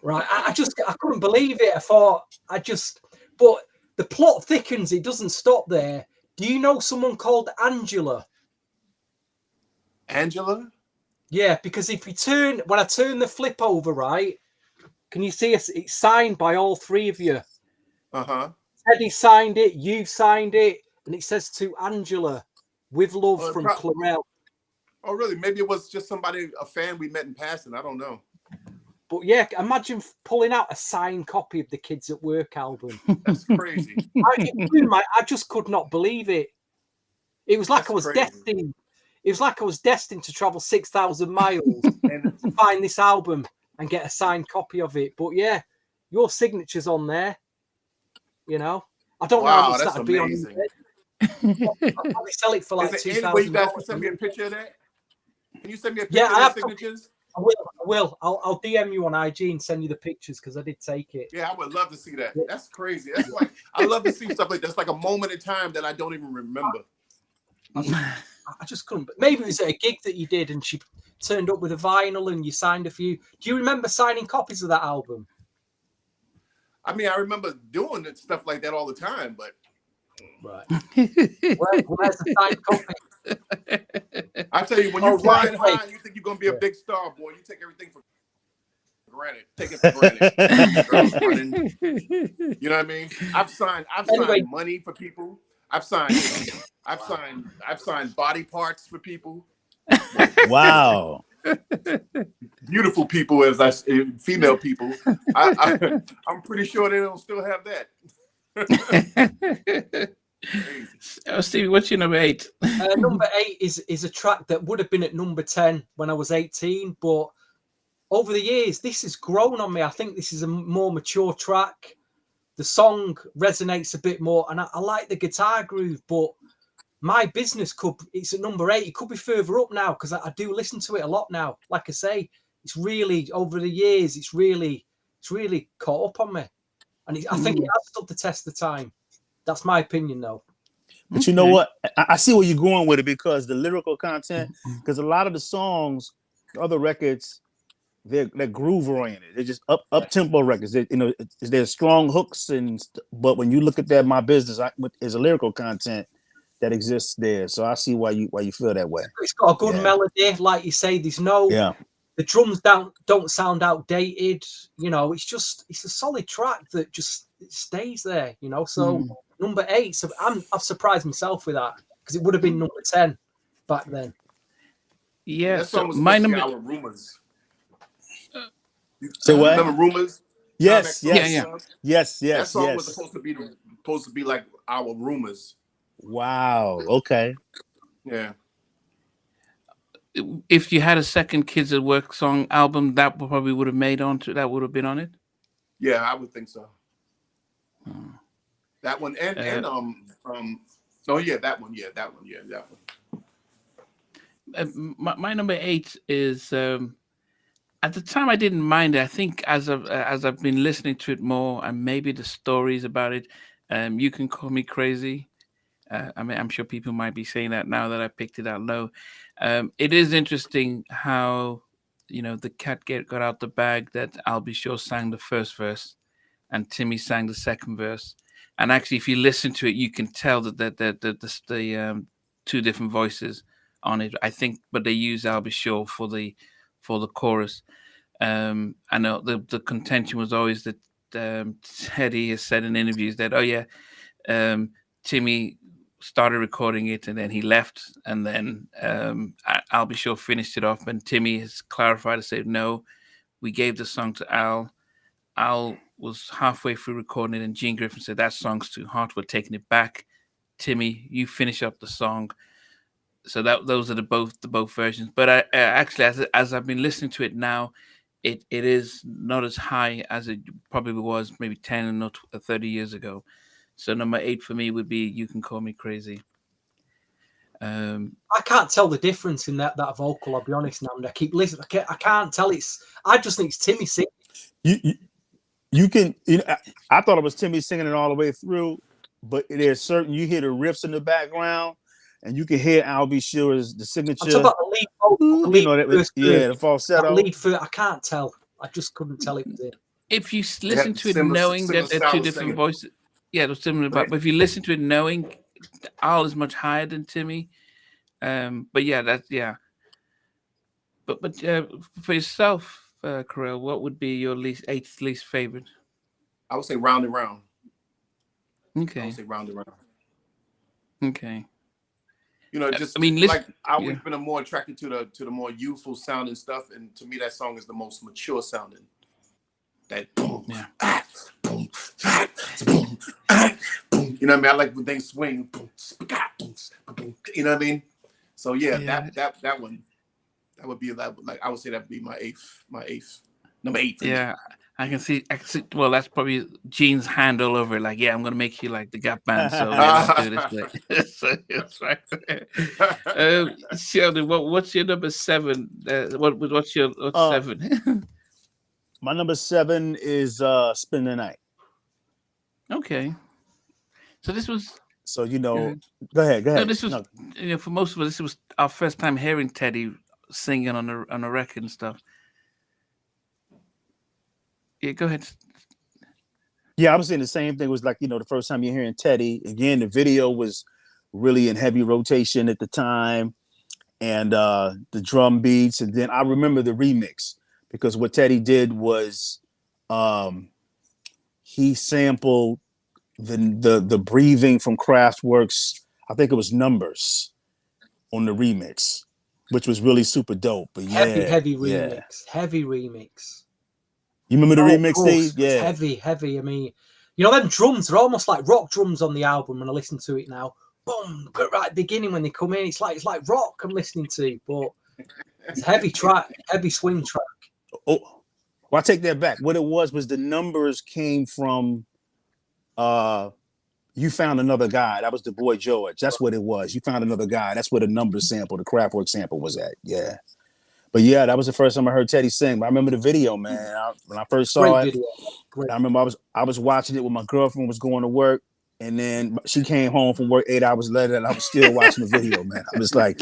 Right, I couldn't believe it. But the plot thickens. It doesn't stop there. Do you know someone called Angela? Angela? Yeah, because when I turn the flip over, right, can you see it's signed by all three of you? Uh-huh. Eddie signed it, you signed it, and it says to Angela, with love from Clurel. Oh, really? Maybe it was just somebody, a fan we met in passing. I don't know. But yeah, imagine pulling out a signed copy of the Kids at Work album. That's crazy. I just could not believe it. It was like That's I was crazy. destined. It was like I was destined to travel 6,000 miles and to find this album and get a signed copy of it. But yeah, your signature's on there. You know, I don't know how much that'd be on. I'll probably sell it for like Is there $2,000. any way you guys can send me a picture of that? Can you send me a picture Yeah, of the signatures? I will. I'll DM you on IG and send you the pictures because I did take it. Yeah, I would love to see that. That's crazy. That's like, I love to see stuff like that's like a moment in time that I don't even remember. I just couldn't. But maybe it was at a gig that you did and she turned up with a vinyl and you signed a few. Do you remember signing copies of that album? I mean, I remember doing stuff like that all the time, but right. Where's the signed copy? I tell you, when you're flying high and you think you're gonna be a big star, boy, you take everything for granted. Take it for granted. You know what I mean? I've signed money for people. I've signed body parts for people. Wow. Beautiful people, female people. I'm pretty sure they don't still have that. Oh, Stevie, what's your number 8? Number 8 is a track that would have been at number 10 when I was 18, but over the years, this has grown on me. I think this is a more mature track. The song resonates a bit more, and I like the guitar groove, but My Business it's at number 8. It could be further up now because I do listen to it a lot now. Like I say, it's really, over the years, it's really caught up on me. And I think it has stood the test of time. That's my opinion, though. But you know what? I see where you're going with it because the lyrical content, because a lot of the songs, other records, they're groove oriented. They're just up tempo records. There's strong hooks but when you look at that, My Business is a lyrical content that exists there. So I see why you feel that way. It's got a good melody, like you say. There's no the drums don't sound outdated. You know, it's a solid track that just stays there. You know, so. Number 8, so I've surprised myself with that because it would have been number 10 back then. Yeah, that song was my number. Our Rumors. So what? Remember Rumors? Yes. That song was supposed to be like Our Rumors. Wow. Okay. Yeah. If you had a second Kids at Work song album, that probably would have been on it. Yeah, I would think so. That one that one. My number 8 is at the time I didn't mind it. I think as I've been listening to it more and maybe the stories about it, You Can Call Me Crazy. I mean, I'm sure people might be saying that now that I picked it out low. It is interesting how the cat got out the bag that I'll Be Sure sang the first verse and Timmy sang the second verse. And actually, if you listen to it, you can tell that the two different voices on it. I think, but they use I'll Be Sure for the chorus. I know the contention was always that Teddy has said in interviews that Timmy started recording it and then he left, and then I'll Be Sure finished it off. And Timmy has clarified and said, no, we gave the song to Al. Al was halfway through recording it, and Gene Griffin said that song's too hot. We're taking it back. Timmy, you finish up the song. So those are the both versions. But I actually, as I've been listening to it now, it is not as high as it probably was maybe 10 or 30 years ago. So number 8 for me would be You Can Call Me Crazy. I can't tell the difference in that vocal. I'll be honest, Nnamdi. I keep listening. I can't tell. I just think it's Timmy singing. You can. I thought it was Timmy singing it all the way through, but there's certain you hear the riffs in the background, and you can hear I'll Be Sure is the signature. I'm talking about the lead vocal, the falsetto. Lead for I can't tell. I just couldn't tell it was it. If you listen to it knowing that they're two different voices, they're similar. But if you listen to it knowing Al is much higher than Timmy, but for yourself. Clurel, what would be your eighth least favorite? I would say Round and Round. Okay. I would say Round and Round. Okay. You know, just I mean, like listen, I've always yeah. been more attracted to the more youthful sounding stuff, and to me that song is the most mature sounding. That boom, Yeah. boom, boom, boom. You know what I mean? I like when things swing. Boom, boom, you know what I mean? So yeah, Yeah. that one, that would be that. Like I would say that would be my eighth, number 8 for me. Yeah, I can see. Well, that's probably Gene's hand all over it. Like, yeah, I'm gonna make you like the Gap Band. So yeah, let's do this. Like, so it's right. Sheldon, what's your number 7? What's your what's 7? My number 7 is Spend the Night. Okay, so this was. So Go go ahead. No, this was for most of us. This was our first time hearing Teddy singing on a record and stuff. Yeah, go ahead. Yeah, I was saying the same thing. It was like, the first time you're hearing Teddy. Again, the video was really in heavy rotation at the time, and the drum beats. And then I remember the remix, because what Teddy did was he sampled the breathing from Kraftwerk's, I think it was Numbers, on the remix, which was really super dope. But Heavy remix. You remember the remix, course. Steve? Yeah. It's heavy. I mean, them drums are almost like rock drums on the album when I listen to it now. Boom, but right at the beginning when they come in, it's like rock I'm listening to, but it's heavy track, heavy swing track. Oh, well, I take that back. What it was the Numbers came from You Found Another Guy. That was the Boy George. That's what it was. You Found Another Guy. That's where the Numbers sample, the Kraftwerk sample was at. Yeah. But yeah, that was the first time I heard Teddy sing. But I remember the video, man. When I first saw it, I remember I was watching it when my girlfriend was going to work, and then she came home from work 8 hours later, and I was still watching the video, man. I was like,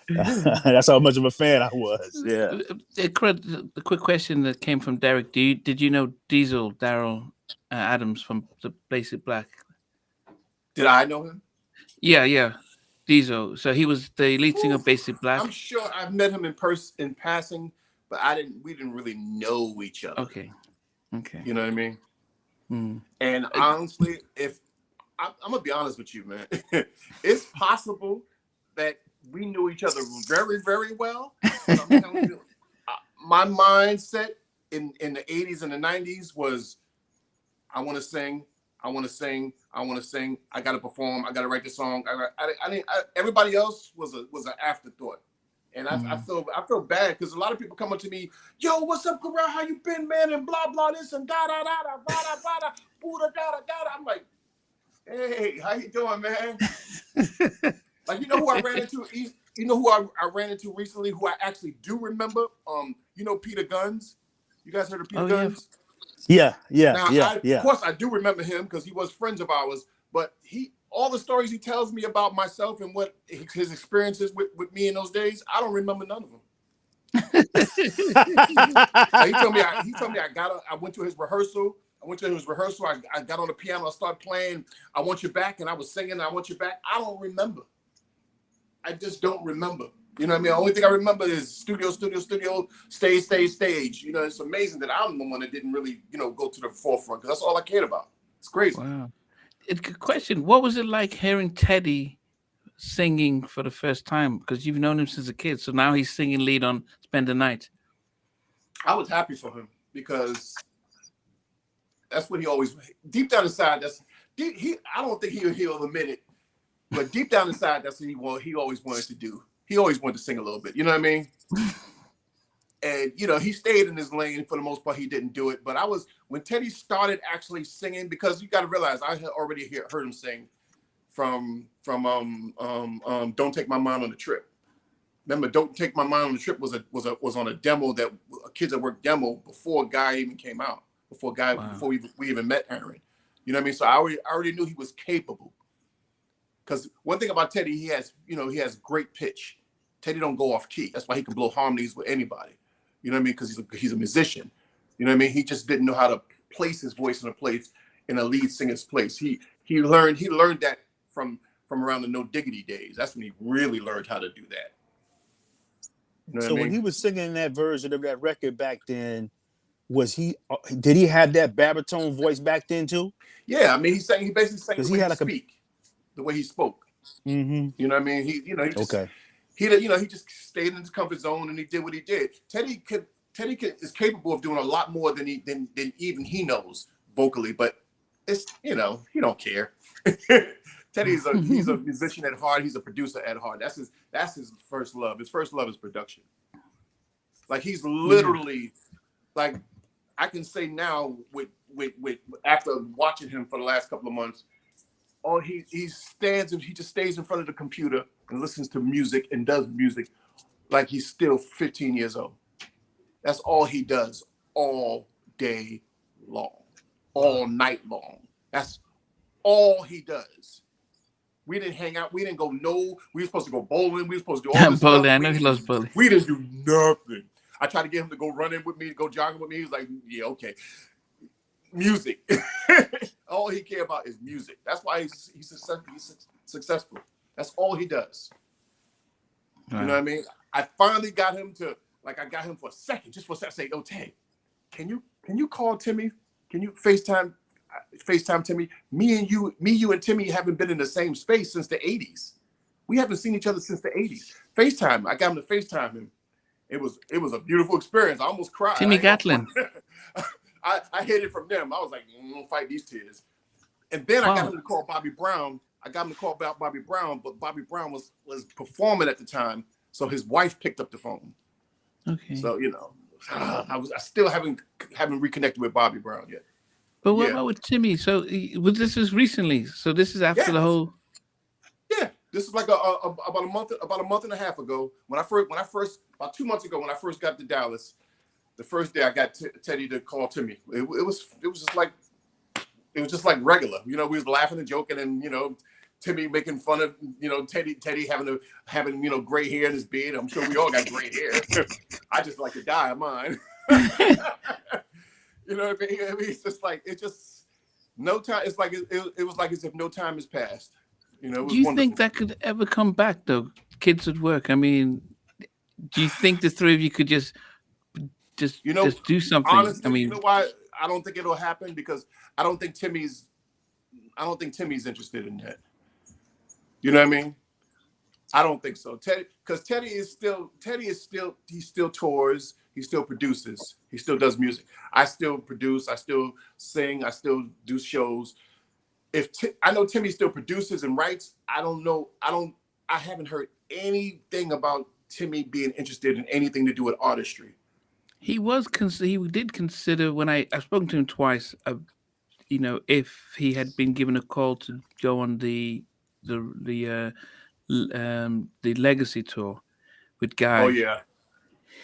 that's how much of a fan I was. Yeah. A quick question that came from Derek. Did you know Diesel Daryl Adams from the Basic Black? Did I know him? Yeah. Diesel. So he was the lead singer of Basic Black. I'm sure I've met him in passing, but we didn't really know each other. Okay. You know what I mean? Mm. And honestly, if I'm gonna be honest with you, man, it's possible that we knew each other very, very well. But I'm telling you, my mindset in the 80s and the 90s was, I want to sing. I got to perform. I got to write the song. Everybody else was an afterthought, and I feel bad because a lot of people come up to me, yo, what's up, Clurel? How you been, man? And blah blah this and da da da da da da da Buddha da da da. I'm like, hey, how you doing, man? Like, who I ran into? Who I ran into recently? Who I actually do remember? Peter Guns. You guys heard of Peter Guns? Yeah. Of course, I do remember him because he was friends of ours. But all the stories he tells me about myself and what his experiences with me in those days, I don't remember none of them. He told me I went to his rehearsal. I got on the piano. I started playing "I Want You Back," and I was singing "I Want You Back." I don't remember. I just don't remember. You know what I mean? The only thing I remember is studio, stage. It's amazing that I'm the one that didn't really, go to the forefront, because that's all I cared about. It's crazy. Wow. Question: what was it like hearing Teddy singing for the first time? Because you've known him since a kid, so now he's singing lead on "Spend the Night." I was happy for him because that's what he always, deep down inside. I don't think he'll admit it, but deep down inside, that's what he always wanted to do. He always wanted to sing a little bit, you know what I mean? And, he stayed in his lane for the most part. He didn't do it. But when Teddy started actually singing, because you got to realize I had already heard him sing from Don't Take My Mind on the Trip. Remember, Don't Take My Mind on the Trip was on a demo, that a Kids at Work demo, before Guy even came out, before we even met Aaron. You know what I mean? So I already knew he was capable. Because one thing about Teddy, he has great pitch. Teddy don't go off key. That's why he can blow harmonies with anybody. You know what I mean? Because he's a musician. You know what I mean? He just didn't know how to place his voice in a lead singer's place. He learned that from around the No Diggity days. That's when he really learned how to do that. You know what I mean? When he was singing that version of that record back then, did he have that baritone voice back then too? Yeah, I mean, he basically sang the way he spoke. Mm-hmm. You know what I mean? He just stayed in his comfort zone and he did what he did. Teddy is capable of doing a lot more than even he knows vocally, but it's he don't care. Teddy's he's a musician at heart. He's a producer at heart. That's his first love. His first love is production. Like he's literally like I can say now with after watching him for the last couple of months, he just stays in front of the computer and listens to music and does music like he's still 15 years old. That's all he does all day long, all night long. That's all he does. We didn't hang out. We didn't go. We were supposed to go bowling. We were supposed to do all this bowling. stuff. I know he loves bowling. We didn't do nothing. I tried to get him to go running with me, go jogging with me. He was like, yeah, okay. Music. All he cares about is music. That's why he's successful. That's all he does. Right. You know what I mean? I finally got him to, like, I got him for a second, just for a second, say, oh, Ted, can you call Timmy? Can you FaceTime Timmy? Me, you and Timmy haven't been in the same space since the 80s. We haven't seen each other since the 80s. FaceTime. I got him to FaceTime him. It was a beautiful experience. I almost cried. Timmy Gatling. I hid it from them. I was like, I'm gonna fight these tears. And then I got him to call Bobby Brown. I got him to call about Bobby Brown, but Bobby Brown was performing at the time, so his wife picked up the phone. Okay. So I still haven't reconnected with Bobby Brown yet. But what about with Timmy? So this is recently. So this is after the whole. Yeah, this is like about a month and a half ago. When I first about 2 months ago when I first got to Dallas, the first day I got Teddy to call Timmy. It was just like regular. We was laughing and joking, and Timmy making fun of Teddy having gray hair in his beard. I'm sure we all got gray hair. I just like to dye mine. You know what I mean? It's just like no time. It's like it was like as if no time has passed. It was do you wonderful. think that could ever come back though? Kids at work. I mean, do you think the three of you could just do something? Honestly, I mean, you know why I don't think it'll happen? Because I don't think Timmy's interested in that. You know what I mean? I don't think so. Teddy still tours, he still produces, he still does music. I still produce, I still sing, I still do shows. I know Timmy still produces and writes. I don't know. I haven't heard anything about Timmy being interested in anything to do with artistry. He did consider when I spoke to him twice. If he had been given a call to go on the Legacy tour with Guy. Oh yeah,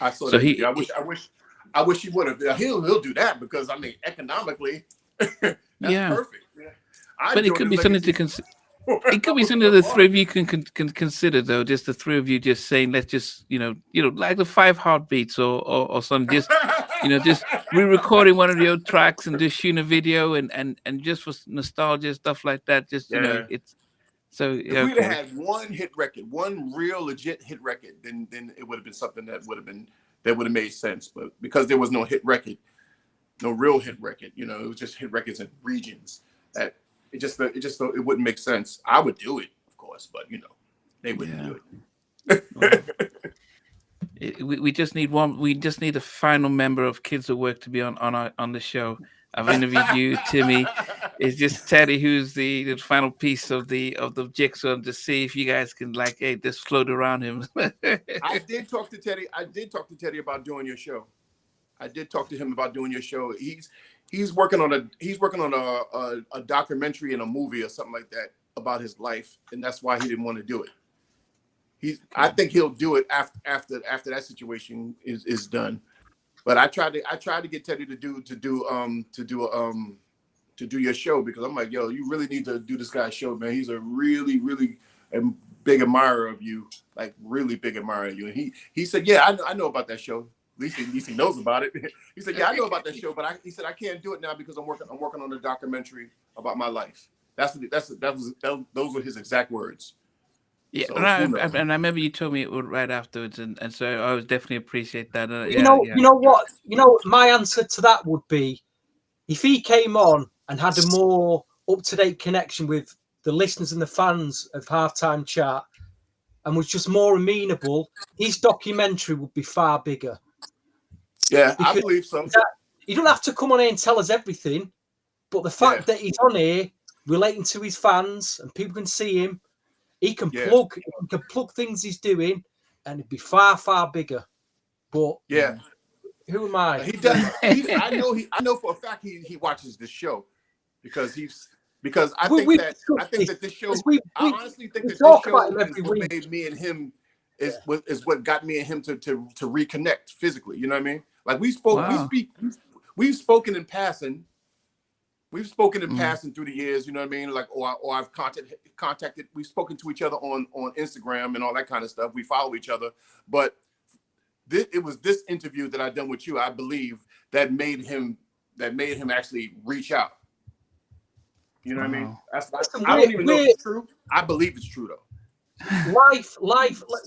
I saw that. I wish he would have. He'll do that because I mean economically, that's perfect. Yeah. But it could be something to consider. It could be something the three of you can consider, though. Just the three of you just saying, let's just, like the 5 Heartbeats or something. Just, just re-recording one of your tracks and just shooting a video and just for nostalgia, stuff like that. Just, it's so. If we'd have had one hit record, one real legit hit record, then it would have been something that would have made sense. But because there was no hit record, no real hit record, it was just hit records in regions that. It wouldn't make sense. I would do it, of course, but they wouldn't do it. We just need one. We just need a final member of Kids at Work to be on the show. I've interviewed you, Timmy. It's just Teddy who's the final piece of the jigsaw to see if you guys can just float around him. I did talk to Teddy about doing your show. I did talk to him about doing your show. He's working on a documentary and a movie or something like that about his life, and that's why he didn't want to do it. I think he'll do it after that situation is done. But I tried to get Teddy to do your show because I'm like, yo, you really need to do this guy's show, man. He's a really, really big admirer of you, like really big admirer of you. And he said, yeah, I know about that show. At least he knows about it. He said, yeah, I know about that show, but he said I can't do it now because I'm working on a documentary about my life. Those were his exact words. Yeah, so, and I remember you told me it right afterwards, and so I would definitely appreciate that. You know what? My answer to that would be, if he came on and had a more up-to-date connection with the listeners and the fans of Halftime Chat and was just more amenable, his documentary would be far bigger. Yeah, Because I believe so. He don't have to come on here and tell us everything, but the fact that he's on here relating to his fans and people can see him, he can plug things he's doing, and it'd be far, far bigger. But who am I? He does. I know for a fact he watches this show because I think that this show. I honestly think that this show is what made me and him is what got me and him to reconnect physically. You know what I mean? Like we've spoken in passing. We've spoken in passing through the years, you know what I mean? Like, or I've contacted. We've spoken to each other on Instagram and all that kind of stuff. We follow each other, but it was this interview that I done with you, I believe, that made him actually reach out. You know what I mean? I don't even know if it's true. I believe it's true though. Life.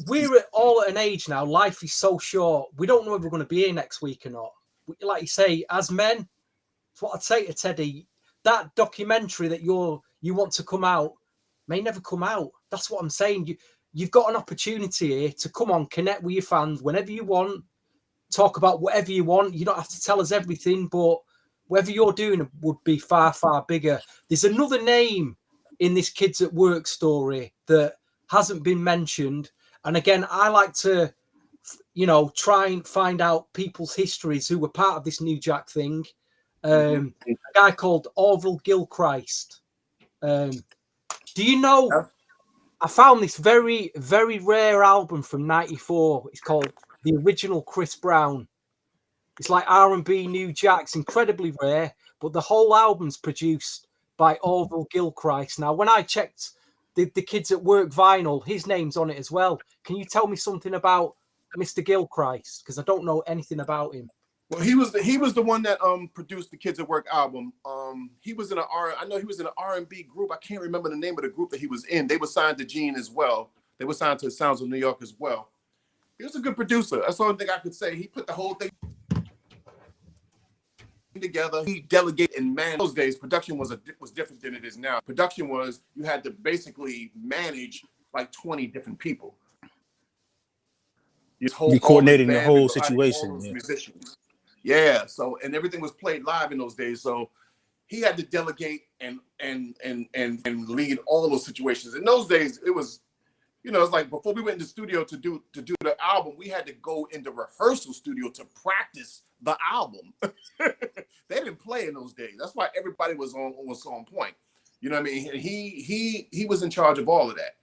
We're all at an age now. Life is so short. We don't know if we're going to be here next week or not. Like you say, as men, that's what I'd say to Teddy. That documentary that you want to come out may never come out. That's what I'm saying. You've got an opportunity here to come on, connect with your fans whenever you want, talk about whatever you want. You don't have to tell us everything, but whatever you're doing would be far, far bigger. There's another name in this Kids at Work story that hasn't been mentioned. And again, I like to, try and find out people's histories who were part of this New Jack thing. A guy called Orville Gilchrist. Do you know? I found this very, very rare album from '94. It's called The Original Chris Brown. It's like R&B New Jack's incredibly rare, but the whole album's produced by Orville Gilchrist. Now, when I checked the Kids at Work vinyl, his name's on it as well. Can you tell me something about Mr. Gilchrist? Because I don't know anything about him. Well, he was the one that produced the Kids at Work album. He was in I know he was in an R&B group. I can't remember the name of the group that he was in. They were signed to Gene as well. They were signed to Sounds of New York as well. He was a good producer. That's the only thing I could say. He put the whole thing together. He delegated and managed. Those days, production was different than it is now. Production was you had to basically manage like 20 different people. You're coordinating the whole situation. Musicians. Yeah. So and everything was played live in those days. So he had to delegate and lead all those situations. In those days, it was, it's like before we went into the studio to do the album, we had to go into rehearsal studio to practice the album. They didn't play in those days. That's why everybody was on point. You know what I mean? He was in charge of all of that.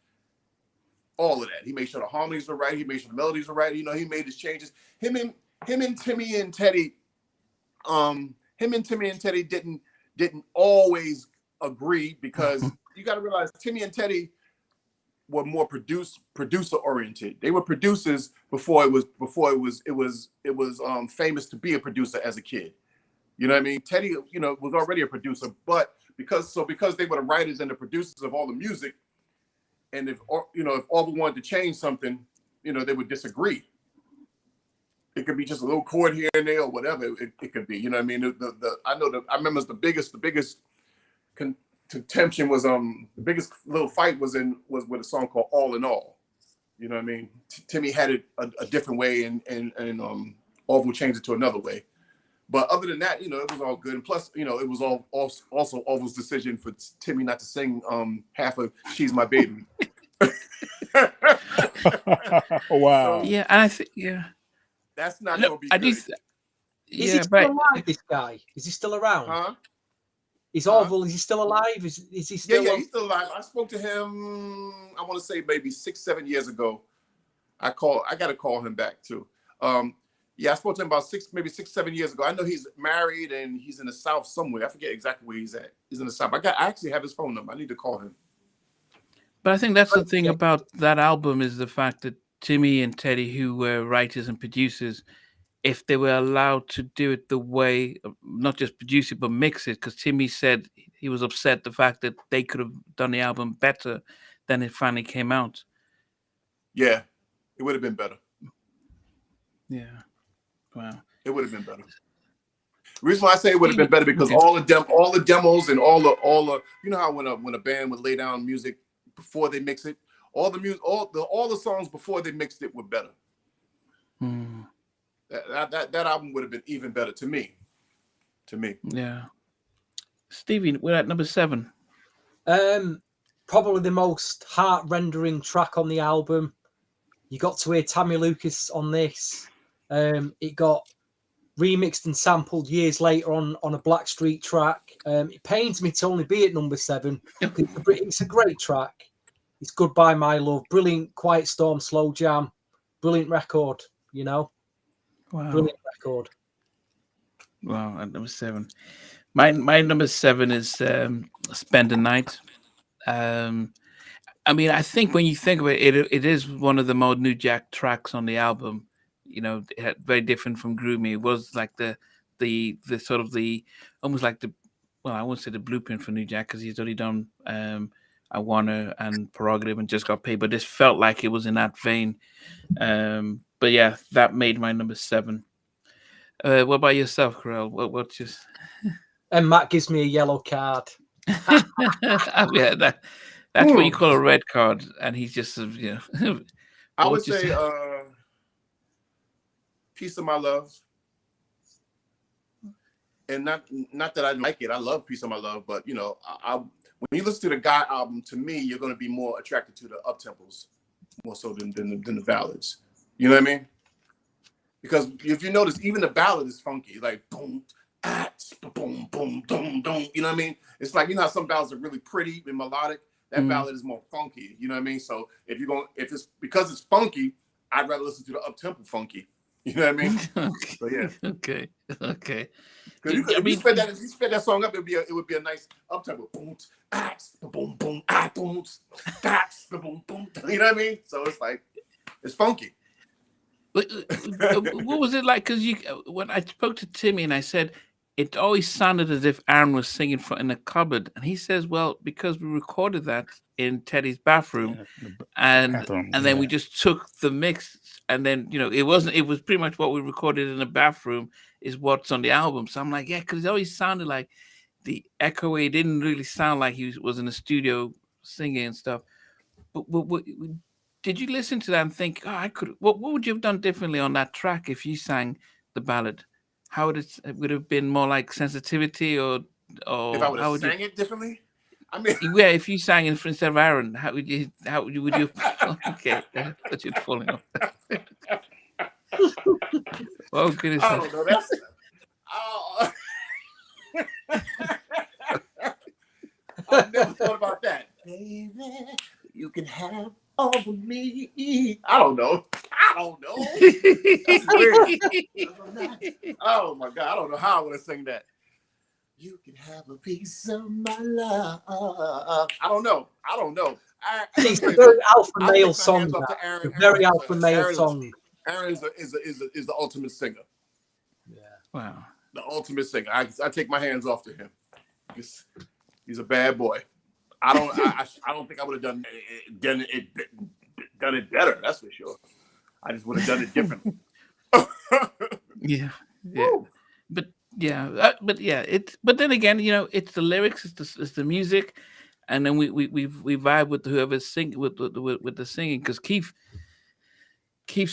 All of that. He made sure the harmonies were right. He made sure the melodies were right. He made his changes. Him and Timmy and Teddy didn't always agree because you got to realize Timmy and Teddy were more producer oriented. They were producers before it was famous to be a producer as a kid. You know what I mean? Teddy, was already a producer, but because they were the writers and the producers of all the music, and if Orville wanted to change something, they would disagree. It could be just a little chord here and there or whatever it could be. You know what I mean? I remember the biggest contention was the biggest little fight was with a song called All in All. You know what I mean? Timmy had it a different way and Orville changed it to another way. But other than that, it was all good. And plus, it was all also Orville's decision for Timmy not to sing half of She's My Baby. Wow. Yeah, and I think that's not going to be good. Is he still alive, this guy? Is he still around? Huh? Is Orville, is he still alive? Is he still Yeah, he's still alive. I spoke to him, I want to say maybe 6-7 years ago. I got to call him back too. Yeah, I spoke to him about 6-7 years ago. I know he's married and he's in the South somewhere. I forget exactly where he's at. He's in the South. I actually have his phone number. I need to call him. But I think that's the thing about that album is the fact that Timmy and Teddy, who were writers and producers, if they were allowed to do it the way, not just produce it, but mix it, because Timmy said he was upset the fact that they could have done the album better than it finally came out. Yeah, it would have been better. Yeah. Wow. It would have been better. The reason why I say it would have been better because Okay. all the demos and all the you know how when a band would lay down music before they mix it, all the songs before they mixed it were better. Hmm. That album would have been even better to me. Yeah. Stevie, we're at number 7. Probably the most heart-rendering track on the album. You got to hear Tammy Lucas on this. It got remixed and sampled years later on a Blackstreet track. It pains me to only be at number 7. It's a great track. It's Goodbye My Love. Brilliant Quiet Storm slow jam. Brilliant record, you know. Wow. Brilliant record. Wow, at number 7. My number 7 is Spend the Night. I mean, I think when you think of it, it is one of the more New Jack tracks on the album. You know, very different from Groovy. It was like the sort of the almost like the, well, I won't say the blueprint for New Jack because he's already done I Wanna and Prerogative and Just Got Paid, but this felt like it was in that vein. But yeah, that made my number 7. What about yourself, Clurel? What's just And Matt gives me a yellow card. yeah, that's what you call a red card, and he's just I would say Piece of My Love. And not that I like it. I love Piece of My Love, but you know, when you listen to the Guy album, to me, you're going to be more attracted to the up-tempos more so than the ballads. You know what I mean? Because if you notice, even the ballad is funky, like boom, boom, boom, boom, boom. You know what I mean? It's like, you know how some ballads are really pretty and melodic. That ballad is more funky. You know what I mean? So if it's because it's funky, I'd rather listen to the up-tempo funky. You know what I mean? Okay. So yeah. Okay. Because if you sped that song up, it would be a nice up-tempo. Boom, boom, boom, boom, boom, boom. You know what I mean? So it's like it's funky. What was it like? Because when I spoke to Timmy and I said it always sounded as if Aaron was singing in a cupboard, and he says, "Well, because we recorded that in Teddy's bathroom, and then we just took the mix, and then it was pretty much what we recorded in the bathroom is what's on the album." So I'm like, yeah, because it always sounded like the echoey. It didn't really sound like he was in the studio singing and stuff. But did you listen to that and think, oh, I could? What would you have done differently on that track if you sang the ballad? How would it have been more like sensitivity or if I would have sang it differently? I mean, yeah, if you sang it instead of Aaron, how would you? Okay, that's it falling off. Oh goodness! I don't know. That's I've never thought about that. Baby, you can have all of me. I don't know. That's weird. Oh my God, I don't know how I would have sang that. You can have a piece of my love. I don't know. It's a very alpha male song. Very alpha male song. Aaron is the ultimate singer. Yeah. Wow. The ultimate singer. I take my hands off to him. He's a bad boy. I don't think I would have done it better. That's for sure. I just would have done it differently. Yeah. But but then again, it's the lyrics, it's the music, and then we vibe with whoever's singing with the singing, because Keith's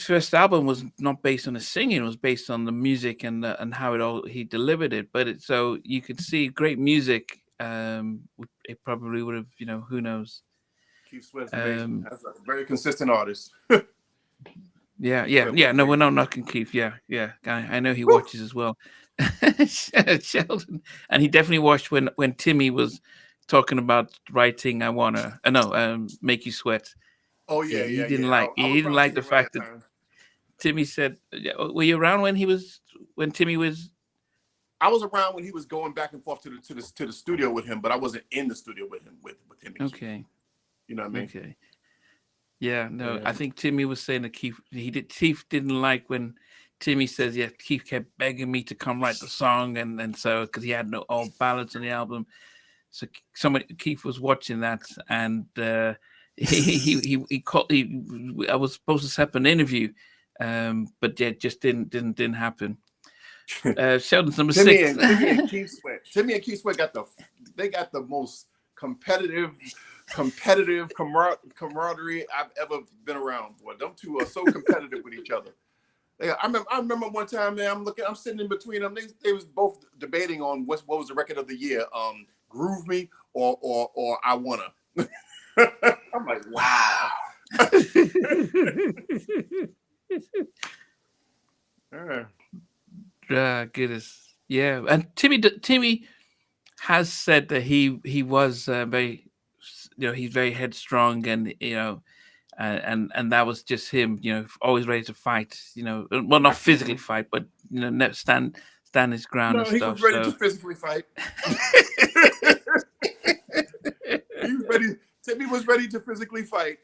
first album was not based on the singing; it was based on the music and how he delivered it. But so you could see great music. It probably would have, who knows. Keith Sweat's amazing. That's a very consistent artist. Yeah. No, we're not knocking Keith. Yeah. I know he watches as well. Sheldon, and he definitely watched when Timmy was talking about writing "I Wanna," "Make You Sweat." Oh yeah. He didn't like the fact that Timmy said. Were you around when Timmy was? I was around when he was going back and forth to the studio with him, but I wasn't in the studio with him with Timmy. Okay. You know what I mean? Okay. Yeah, no, yeah. I think Timmy was saying that Keith didn't like when Timmy says, yeah, Keith kept begging me to come write the song, and so because he had no all ballads on the album. So Keith was watching that, and he called. I was supposed to set up an interview, but yeah, it just didn't happen. Sheldon's number Timmy 6. Timmy and Keith Sweat. Timmy and Keith Sweat got the most competitive camaraderie I've ever been around. Boy, them two are so competitive with each other. I remember one time, man. I'm sitting in between them. They was both debating on what was the record of the year, "Groove Me" or "I Wanna." I'm like, wow. Goodness, yeah. And Timmy has said that he was very, he's very headstrong, and and that was just him, always ready to fight, well, not physically fight, but never stand his ground No, and he stuff. was ready to physically fight. He was ready. Timmy was ready to physically fight.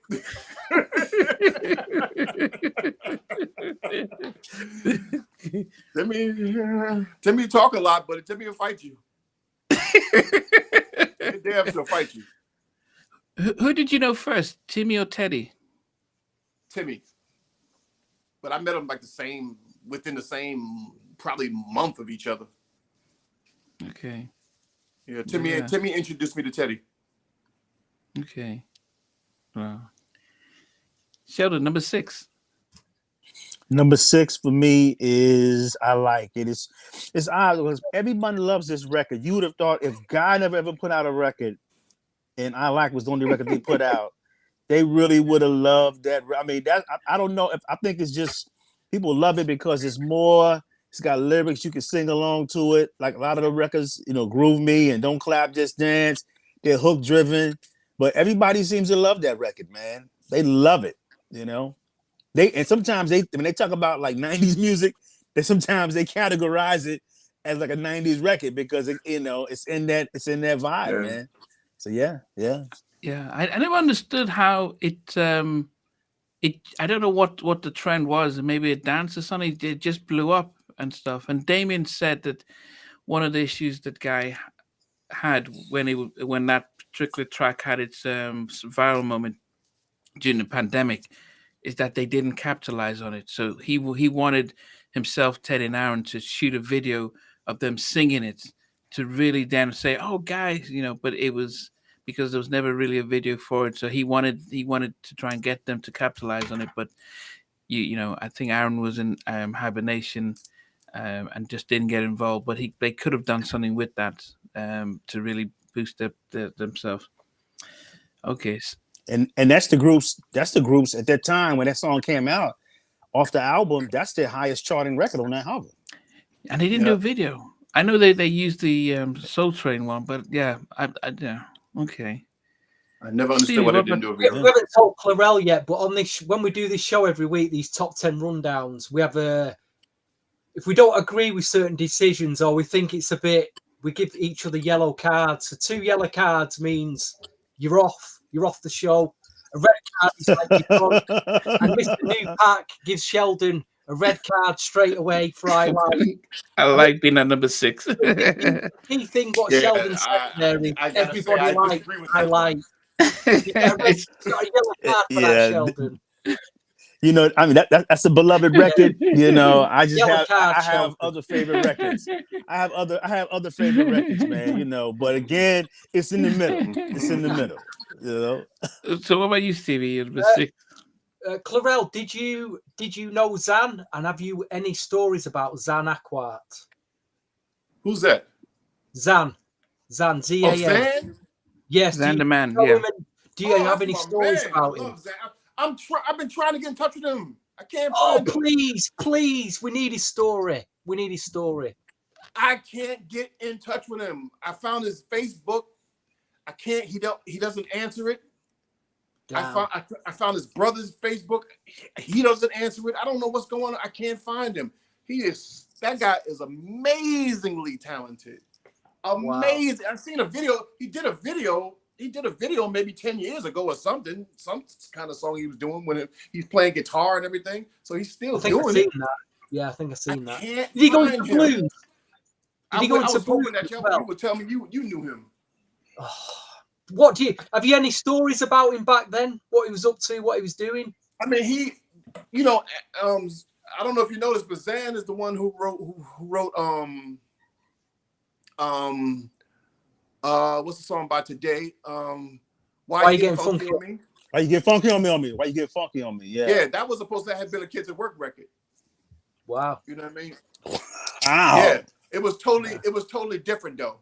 Timmy talk a lot, but Timmy will fight you. He damn sure fight you. Who did you know first, Timmy or Teddy? Timmy. But I met him like within the same probably month of each other. Okay. Yeah, Timmy introduced me to Teddy. Okay. Wow. Sheldon, number 6. Number 6 for me is I Like It. It's odd because everyone loves this record. You would have thought if Guy never ever put out a record and I Like was the only record they put out, they really would have loved that. I mean, I don't know if I think it's just people love it because it's got lyrics you can sing along to it. Like a lot of the records, Groove Me and Don't Clap, Just Dance, they're hook driven. But everybody seems to love that record, man. They love it, And sometimes when they talk about like 90s music, sometimes they categorize it as like a 90s record because it's in that vibe, man. So yeah. Yeah, I never understood how it I don't know what the trend was. Maybe a dance or something. It just blew up and stuff. And Damien said that one of the issues that Guy had when that particular track had its viral moment during the pandemic is that they didn't capitalize on it. So he wanted himself, Ted and Aaron, to shoot a video of them singing it to really then say, "Oh, guys," But it was because there was never really a video for it. So he wanted to try and get them to capitalize on it. But I think Aaron was in hibernation and just didn't get involved. But they could have done something with that to really boost themselves. Okay. And that's the groups at that time when that song came out off the album, that's their highest charting record on that album. And they didn't do a video. I know they used the Soul Train one, but yeah, okay. I never understood why they didn't do a video. We haven't told Clurel yet, but on this, when we do this show every week, these top 10 rundowns, we have if we don't agree with certain decisions or we think it's a bit, we give each other yellow cards. So 2 yellow cards means you're off the show. A red card is like you're drunk. And Mr. New Pack gives Sheldon a red card straight away for I Like. I like being at number 6. Key thing what Sheldon said there is everybody likes I Like. Yeah, got a yellow card for that, Sheldon. I mean that's a beloved record. I just Yellow card, I have other favorite records. I have other favorite records, man. But again, it's in the middle. It's in the middle. So what about you, Stevie? Number 6. Clurel, did you know Zan, and have you any stories about Zan Akwart? Who's that? Zan, ZAN. Zan? Yes, Zan the Man. know Yeah. him, and do you have any stories about him? I've been trying to get in touch with him. I can't find him. Please, we need his story. I can't get in touch with him. I found his Facebook. I can't. He doesn't answer it. I found his brother's Facebook. He doesn't answer it. I don't know what's going on. I can't find him. That guy is amazingly talented. Amazing. Wow. I've seen a video. He did a video maybe 10 years ago or something. Some kind of song he was doing when he's playing guitar and everything. So he's still doing it. That. Yeah, I think I've seen that. Did he go into blues? Did he go into blues? That you would tell me you knew him. What have you any stories about him back then? What he was up to, what he was doing? I mean, I don't know if you noticed, but Zan is the one who wrote what's the song by Today? Why you getting funky on me? Why you get funky on me? Why you get funky on me? Yeah. Yeah, that was supposed to have been a Kids at Work record. Wow. You know what I mean? Wow. Yeah. It was totally different though.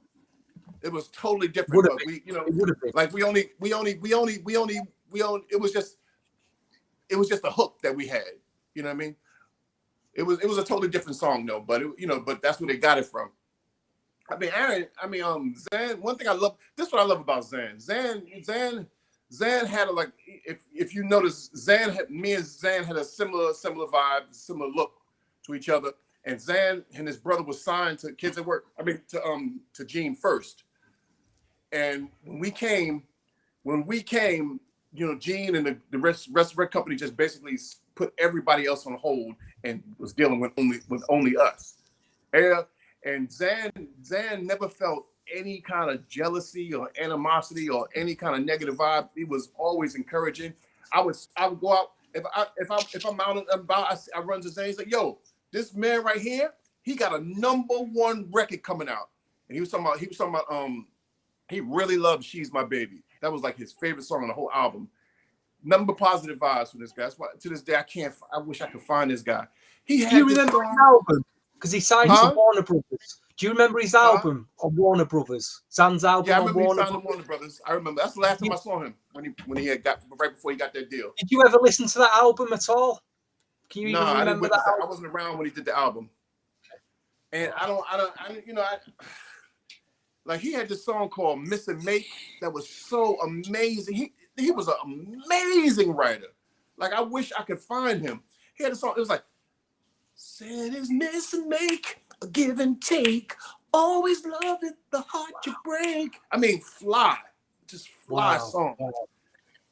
It was totally different. But we, you know, like we only it was just a hook that we had. You know what I mean? It was a totally different song though, but but that's where they got it from. Zan, one thing I love, this is what I love about Zan. Zan had a, like, if you notice, me and Zan had a similar vibe, similar look to each other. And Zan and his brother was signed to Kids at Work. To Gene first. And when we came, Gene and the rest of the company just basically put everybody else on hold and was dealing with only us. And Zan never felt any kind of jealousy or animosity or any kind of negative vibe. He was always encouraging. I would go out if I'm out and about. I run to Zan. He's like, "Yo, this man right here, he got a #1 record coming out." And he was talking about he really loved "She's My Baby." That was like his favorite song on the whole album. Nothing but positive vibes from this guy. That's why to this day I wish I could find this guy. Do you remember his album? Because he signed to Warner Brothers. Do you remember his album on Warner Brothers? Zan's album. Yeah, I remember he signed to Warner Brothers. I remember. That's the last time I saw him when he had got right before he got that deal. Did you ever listen to that album at all? Can you even remember that? I wasn't around when he did the album. And like he had this song called Miss and Make that was so amazing. He was an amazing writer. Like I wish I could find him. He had a song. It was like, "Said is miss and make, a give and take. Always love it, the heart you break." I mean, fly song. Wow.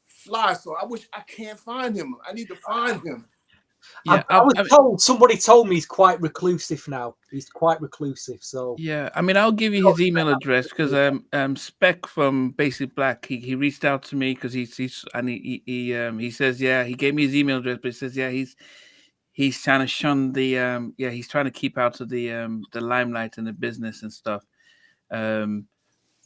Fly song. I wish I can't find him. I need to find him. Yeah, I was told. Somebody told me he's quite reclusive now. He's quite reclusive. So yeah, I mean, I'll give you his email address because Spec from Basic Black he reached out to me because he says he gave me his email address, but he says he's trying to shun the he's trying to keep out of the limelight and the business and stuff.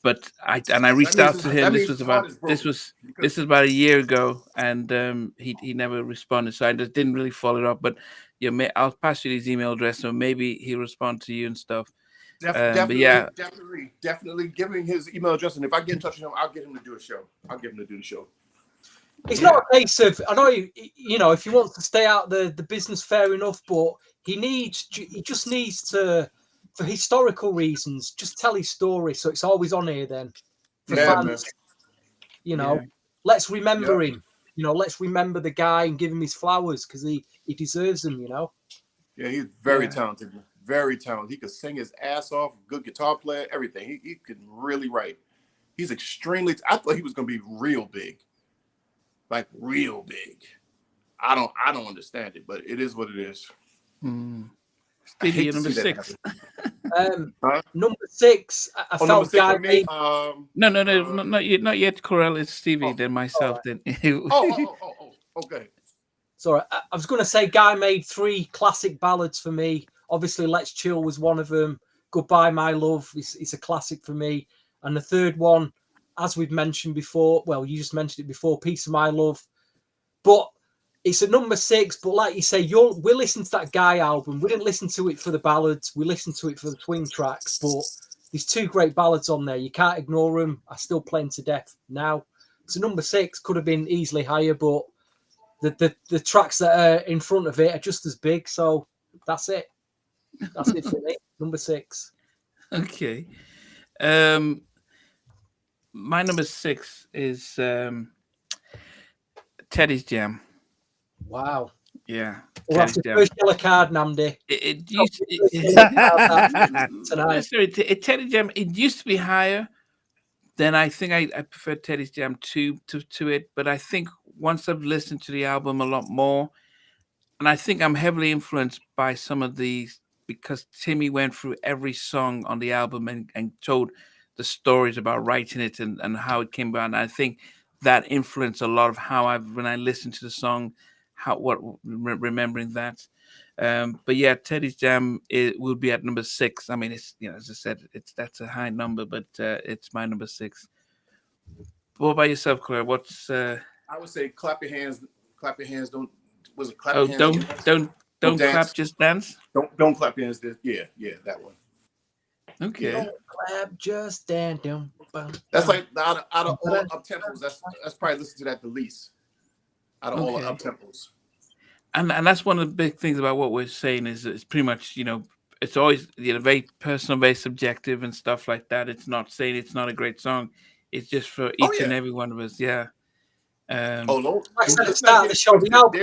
But I reached out to him. This was about a year ago, and he never responded. So I just didn't really follow it up. But I'll pass you his email address, so maybe he'll respond to you and stuff. Definitely give him his email address, and if I get in touch with him, I'll get him to do a show. I'll get him to do the show. It's not a case of, I know, if he wants to stay out the business, fair enough, but he just needs to, for historical reasons, just tell his story. So it's always on here then. For fans, let's remember him. Let's remember the guy and give him his flowers because he deserves them, Yeah, he's very talented. Very talented. He could sing his ass off, good guitar player, everything. He could really write. He's extremely, I thought he was going to be real big. Like real big. I don't understand it, but it is what it is. Stevie, number 6. Number 6. I felt Guy made. No, not yet. Clurel, it's Stevie, then myself. Right. Then. Okay. Sorry, I was going to say Guy made 3 classic ballads for me. Obviously, Let's Chill was one of them. Goodbye, My Love. It's a classic for me. And the third one, as we've mentioned before, well, you just mentioned it before, Piece of My Love. But it's a number 6. But like you say, we listened to that Guy album. We didn't listen to it for the ballads. We listened to it for the swing tracks. But there's 2 great ballads on there. You can't ignore them. I still play them to death now. It's a number 6. Could have been easily higher, but the tracks that are in front of it are just as big. So that's it. That's it for me. Number 6. Okay. My number 6 is Teddy's Jam. Wow. Yeah. Well, that's the first yellow card, Nnamdi. Teddy Jam. It used to be higher. Then I think I prefer Teddy's Jam to it. But I think once I've listened to the album a lot more, and I think I'm heavily influenced by some of these because Timmy went through every song on the album and told the stories about writing it and how it came about. And I think that influenced a lot of how when I listened to the song, remembering that. But yeah, Teddy's Jam it will be at number 6. I mean, it's as I said, that's a high number, but it's my number 6. What about yourself, Claire? What's I would say clap your hands. Clap your hands. Don't was it clap oh your hands? don't clap, Dance. just dance. Don't clap your hands. Yeah, that one. Okay. Don't clap, just stand. That's like out of all the up tempos. That's probably listen to that the least. Out of all the up tempos. And that's one of the big things about what we're saying is it's pretty much it's always very personal, very subjective and stuff like that. It's not saying it's not a great song. It's just for each and every one of us. Yeah. Oh no! Like I said at the start of the show, the album,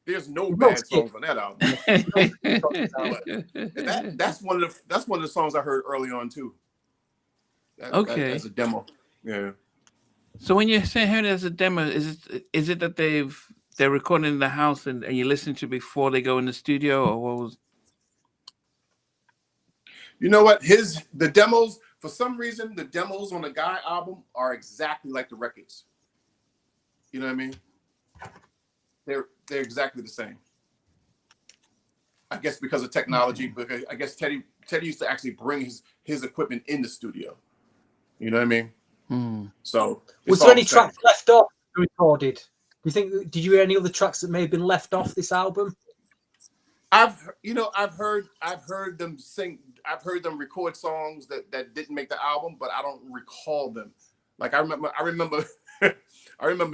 there's no bad songs on that album. That's one of the songs I heard early on too. As a demo. Yeah. So when you're saying hearing it as a demo, is it that they're recording in the house and you listen to it before they go in the studio, or what was? You know what? The demos, for some reason, the demos on the Guy album are exactly like the records. You know what I mean? They're exactly the same. I guess because of technology, because I guess Teddy used to actually bring his equipment in the studio. You know what I mean? So was there any tracks left off recorded? Do you think? Did you hear any other tracks that may have been left off this album? I've heard them sing. I've heard them record songs that didn't make the album, but I don't recall them. Like I remember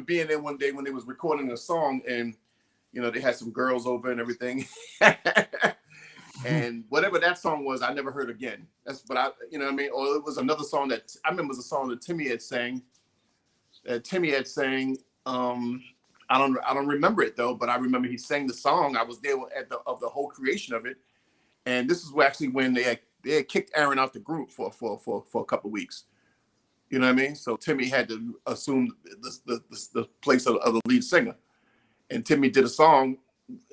being there one day when they was recording a song, and they had some girls over and everything. And whatever that song was, I never heard again. Or it was another song that I remember was a song that Timmy had sang. I don't remember it though, but I remember he sang the song. I was there of the whole creation of it, and this is actually when they had kicked Aaron out the group for a couple of weeks. You know what I mean? So Timmy had to assume the place of the lead singer, and Timmy did a song.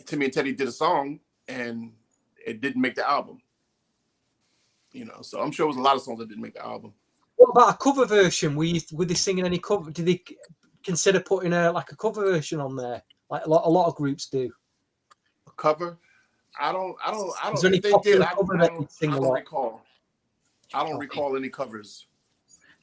Timmy and Teddy did a song, and it didn't make the album. So I'm sure it was a lot of songs that didn't make the album. What about a cover version? Were they singing any cover? Did they consider putting a cover version on there, like a lot of groups do? A cover? I don't. Is there any if they did, I cover don't recall. I don't recall any covers.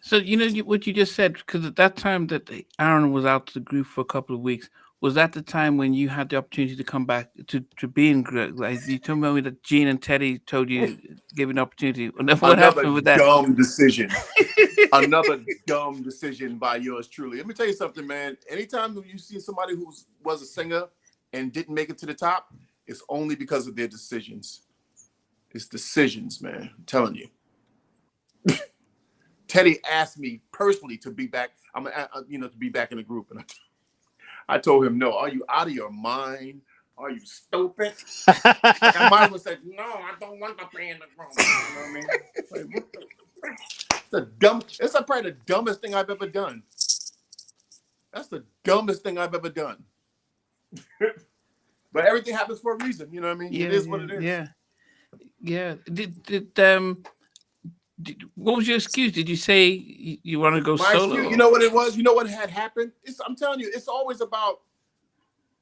So what you just said, because at that time that Aaron was out of the group for a couple of weeks, was that the time when you had the opportunity to come back to be in group? Like you told me that Gene and Teddy told you, gave an opportunity. What happened with that? Dumb decision. Another dumb decision by yours truly. Let me tell you something, man. Anytime you see somebody who was a singer and didn't make it to the top, it's only because of their decisions. It's decisions, man. I'm telling you. Teddy asked me personally to be back. To be back in the group, and I told him, no. Are you out of your mind? Are you stupid? My mind was like, no, I don't want to be in the group. You know what I mean? It's probably the dumbest thing I've ever done. That's the dumbest thing I've ever done. But everything happens for a reason. You know what I mean? It is what it is. Yeah. What was your excuse? Did you say you want to go solo? Excuse, you know what it was? You know what had happened? I'm telling you, it's always about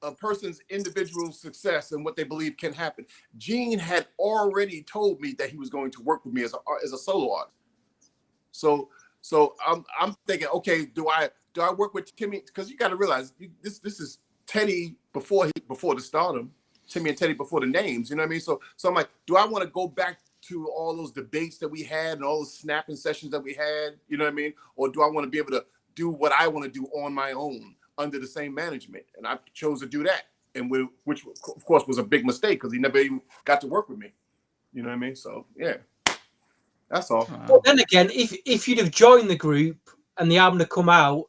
a person's individual success and what they believe can happen. Gene had already told me that he was going to work with me as a solo artist. So I'm thinking, okay, do I work with Timmy? Because you got to realize this is Teddy before the stardom, Timmy and Teddy before the names. You know what I mean? So I'm like, do I want to go back to all those debates that we had and all those snapping sessions that we had? You know what I mean? Or do I want to be able to do what I want to do on my own under the same management? And I chose to do that, and which of course was a big mistake because he never even got to work with me. You know what I mean? So yeah. That's all. But then again, if you'd have joined the group and the album had come out,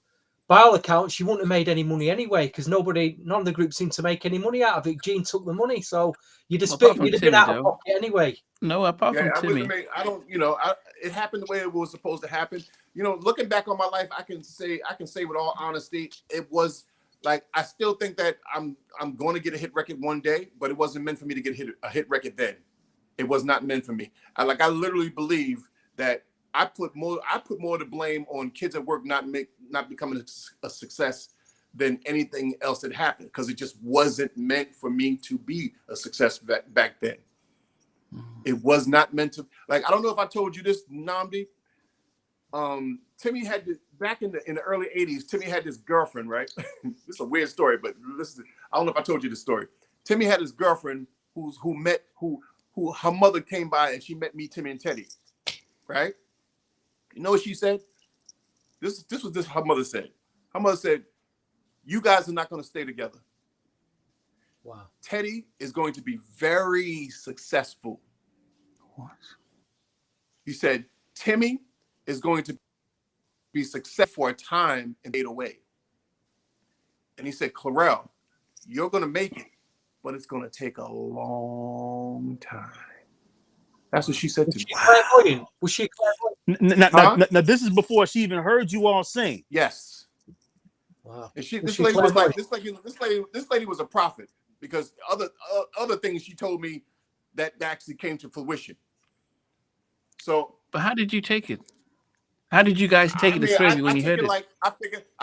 by all accounts, you wouldn't have made any money anyway because none of the group seemed to make any money out of it. Gene took the money, so you'd have been out of pocket anyway. No, apart from Timmy. It happened the way it was supposed to happen. Looking back on my life, I can say with all honesty, it was like I still think that I'm going to get a hit record one day, but it wasn't meant for me to get a hit record then. It was not meant for me. I literally believe that I put more to blame on kids at work not becoming a success than anything else that happened, because it just wasn't meant for me to be a success back then. It was not meant to. Like, I don't know if I told you this, Nnamdi. Timmy had back in the early 80s, Timmy had this girlfriend, right? This is a weird story, but listen, I don't know if I told you the story. Timmy had this girlfriend who her mother came by and she met me, Timmy, and Teddy, right? You know what she said? This was this her mother said. Her mother said, "You guys are not going to stay together. Wow. Teddy is going to be very successful." What? He said, "Timmy is going to be successful for a time and fade away." And he said, "Clurel, you're going to make it, but it's going to take a long time." That's what she said to me. Clairvoyant? Was she clairvoyant? Now, this is before she even heard you all sing. Yes. Wow. And this lady was like, this lady was a prophet, because other things she told me that actually came to fruition. So, but how did you take it? How did you guys take it, the three of you, when you heard it? Like, I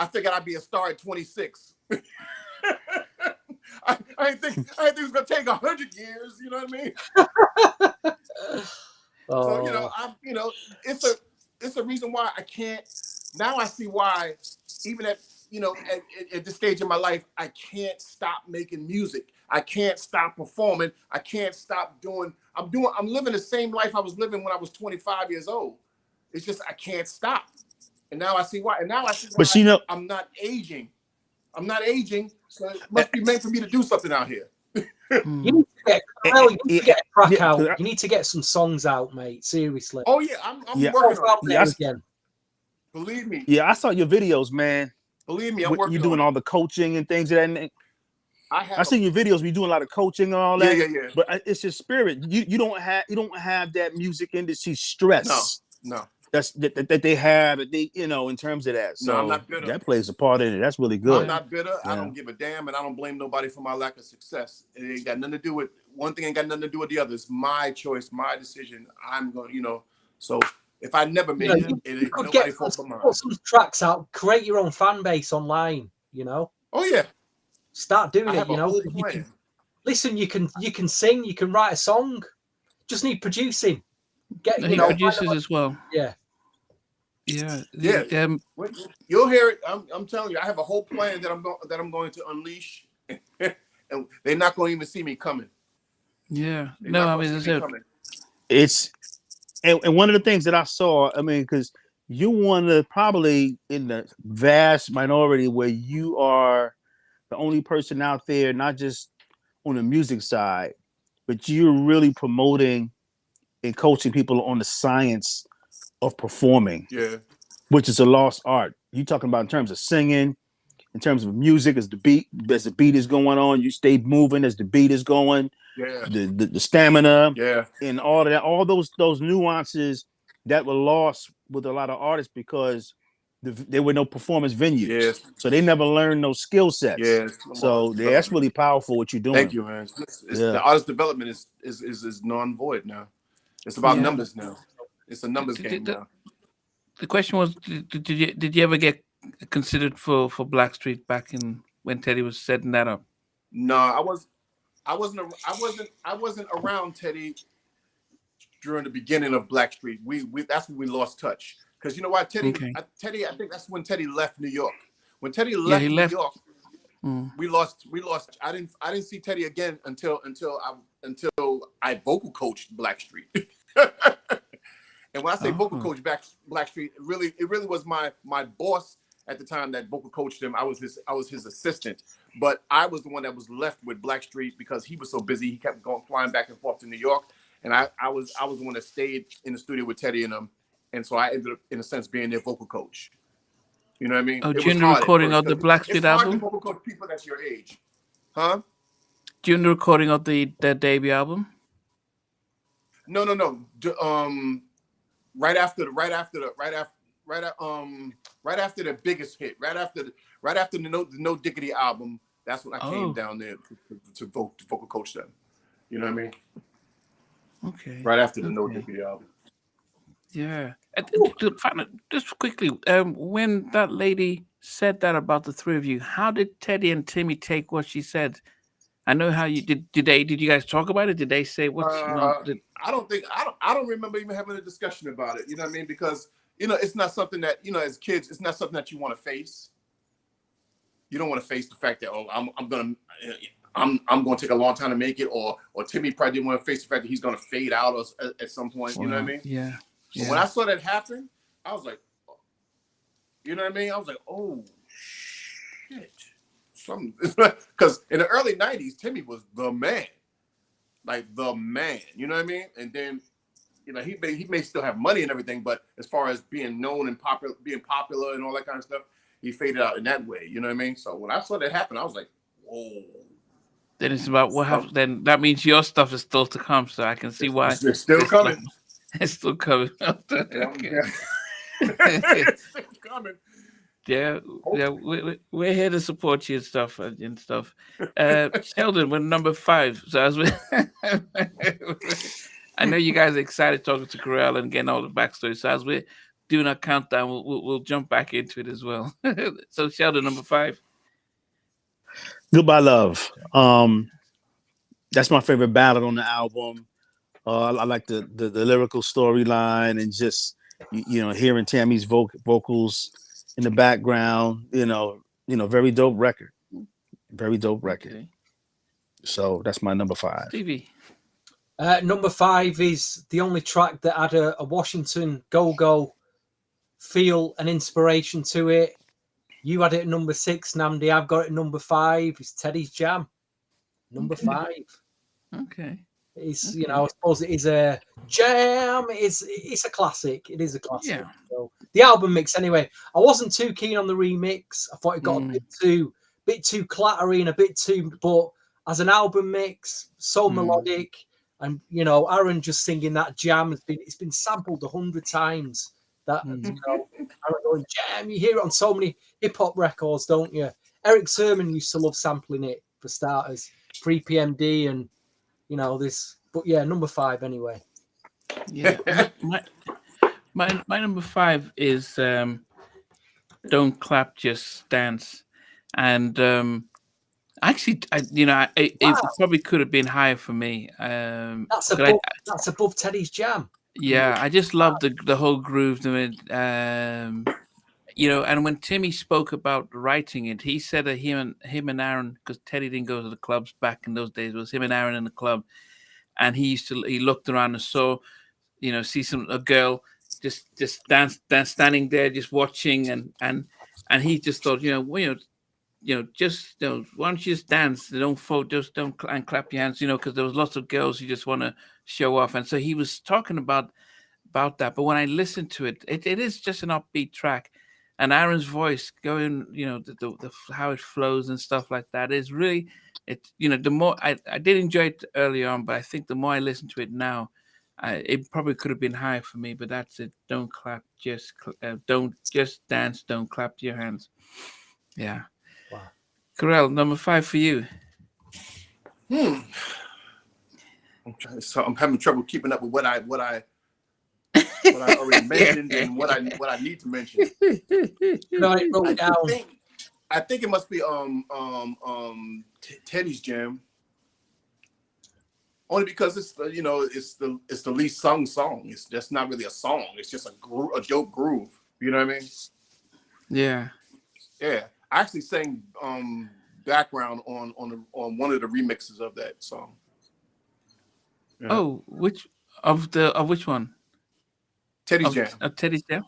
figured I'd be a star at 26. I didn't think it was gonna take 100 years. You know what I mean? So it's a reason why I can't. Now I see why, even at this stage in my life, I can't stop making music. I can't stop performing. I can't stop doing. I'm living the same life I was living when I was 25 years old. It's just I can't stop. And now I see why. And now I see why I'm not aging. I'm not aging, so it must be meant for me to do something out here. You need to get a track out. You need to get some songs out, mate. Seriously. Oh yeah, I'm working on it again. Believe me. Yeah, I saw your videos, man. Believe me, I'm working. You're doing all the coaching and things of that. I seen your videos. We doing a lot of coaching and all that. Yeah. But it's your spirit. You don't have that music industry stress. No. That they have, in terms of that. So no, I'm not bitter. That plays a part in it. That's really good. I'm not bitter. Yeah. I don't give a damn, and I don't blame nobody for my lack of success. It ain't got nothing to do with one thing. Ain't got nothing to do with the other. It's my choice, my decision. I'm going, So if I never made it ain't nobody fault but mine. Put some tracks out. Create your own fan base online. Oh yeah. Start doing I it. have a whole plan. Listen, you can sing. You can write a song. Just need producing. Get producers as well. Yeah. Yeah. You'll hear it. I'm telling you, I have a whole plan that I'm going to unleash, and they're not going to even see me coming. Yeah. No, I mean, it's and one of the things that I saw, because you're one of the, probably in the vast minority where you are the only person out there, not just on the music side, but you're really promoting and coaching people on the science of performing, which is a lost art. You talking about in terms of singing, in terms of music, as the beat is going on, you stay moving as the beat is going. The stamina, and all of that, all those nuances that were lost with a lot of artists because there were no performance venues, so they never learned those skill sets. So that's really powerful what you're doing. Thank you, man. The artist development is non-void now. It's about numbers now. It's a numbers game now. The question was, did you ever get considered for Blackstreet back in when Teddy was setting that up? No, I wasn't around Teddy during the beginning of Blackstreet. We that's when we lost touch. Because you know why, Teddy? I think that's when Teddy left New York. When Teddy left New York, we lost. I didn't see Teddy again until I vocal coached Blackstreet. And when I say vocal coach Blackstreet, it really was my boss at the time that vocal coached him. I was his assistant, but I was the one that was left with Blackstreet because he was so busy. He kept flying back and forth to New York, and I was the one that stayed in the studio with Teddy and them. And so I ended up, in a sense, being their vocal coach. You know what I mean? During the recording of the Blackstreet album? It's hard to vocal coach people that's your age. Huh? During the recording of the debut album? No. Right after the biggest hit, right after the No Diggity album, that's when I came down there to vocal coach them. You know what I mean? Okay. Right after the No Diggity album. Yeah. Just quickly, when that lady said that about the three of you. How did Teddy and Timmy take what she said? I know how you did. Did you guys talk about it? Did they say what's I don't remember even having a discussion about it. You know what I mean? Because it's not something that as kids, it's not something that you want to face. You don't want to face the fact that I'm going to take a long time to make it, or Timmy probably didn't want to face the fact that he's going to fade out at some point. You know what I mean? Yeah. So when I saw that happen, I was like, you know what I mean? I was like, oh shit. Because in the early 90s, Timmy was the man. Like the man. You know what I mean? And then, he may still have money and everything, but as far as being known and being popular and all that kind of stuff, he faded out in that way. You know what I mean? So when I saw that happen, I was like, whoa. Then it's about what happens. Then that means your stuff is still to come. So I can see why it's still coming. It's still coming. Okay. It's still coming. Yeah, we're here to support you and stuff. Sheldon, we're number 5. So as we, I know you guys are excited talking to Clurel and getting all the backstory. So as we're doing our countdown, we'll jump back into it as well. So Sheldon, number 5. Goodbye Love. That's my favorite ballad on the album. I like the lyrical storyline and just hearing Tammy's vocals in the background. Very dope record. Very dope record. Okay. So that's my number 5. Stevie. Number 5 is the only track that had a Washington go-go feel and inspiration to it. You had it at number 6, Nnamdi. I've got it at number 5. It's Teddy's Jam. Number 5. Okay. It's I suppose it is a jam. It's a classic. It is a classic. Yeah. So the album mix, anyway. I wasn't too keen on the remix. I thought it got a bit too clattery and a bit too. But as an album mix, so melodic, and Aaron just singing that jam it's been sampled 100 times. That Aaron going jam. You hear it on so many hip hop records, don't you? Eric Sermon used to love sampling it for starters. Free PMD and. This, but yeah, number 5 anyway. Yeah, my number 5 is "Don't Clap, Just Dance," and actually, it probably could have been higher for me. That's above Teddy's Jam. Yeah, I just love the whole groove. And when Timmy spoke about writing it, he said that him and Aaron, because Teddy didn't go to the clubs back in those days, it was him and Aaron in the club, and he looked around and saw, see a girl just dance standing there just watching, and he just thought, why don't you just dance? Just don't and clap your hands, because there was lots of girls who just want to show off, and so he was talking about that. But when I listened to it, it is just an upbeat track. And Aaron's voice going, the how it flows and stuff like that is really, the more I did enjoy it early on, but I think the more I listen to it now, it probably could have been higher for me. But that's it. Don't clap, don't just dance. Don't clap your hands. Yeah. Wow. Clurel, number 5 for you. I'm having trouble keeping up with what I already mentioned and what I need to mention. I think it must be Teddy's Jam. Only because it's the least sung song. It's just not really a song. It's just a dope groove. You know what I mean? Yeah. Yeah. I actually sang background on one of the remixes of that song. Yeah. Oh, which one? Teddy's Jam. Teddy's Jam?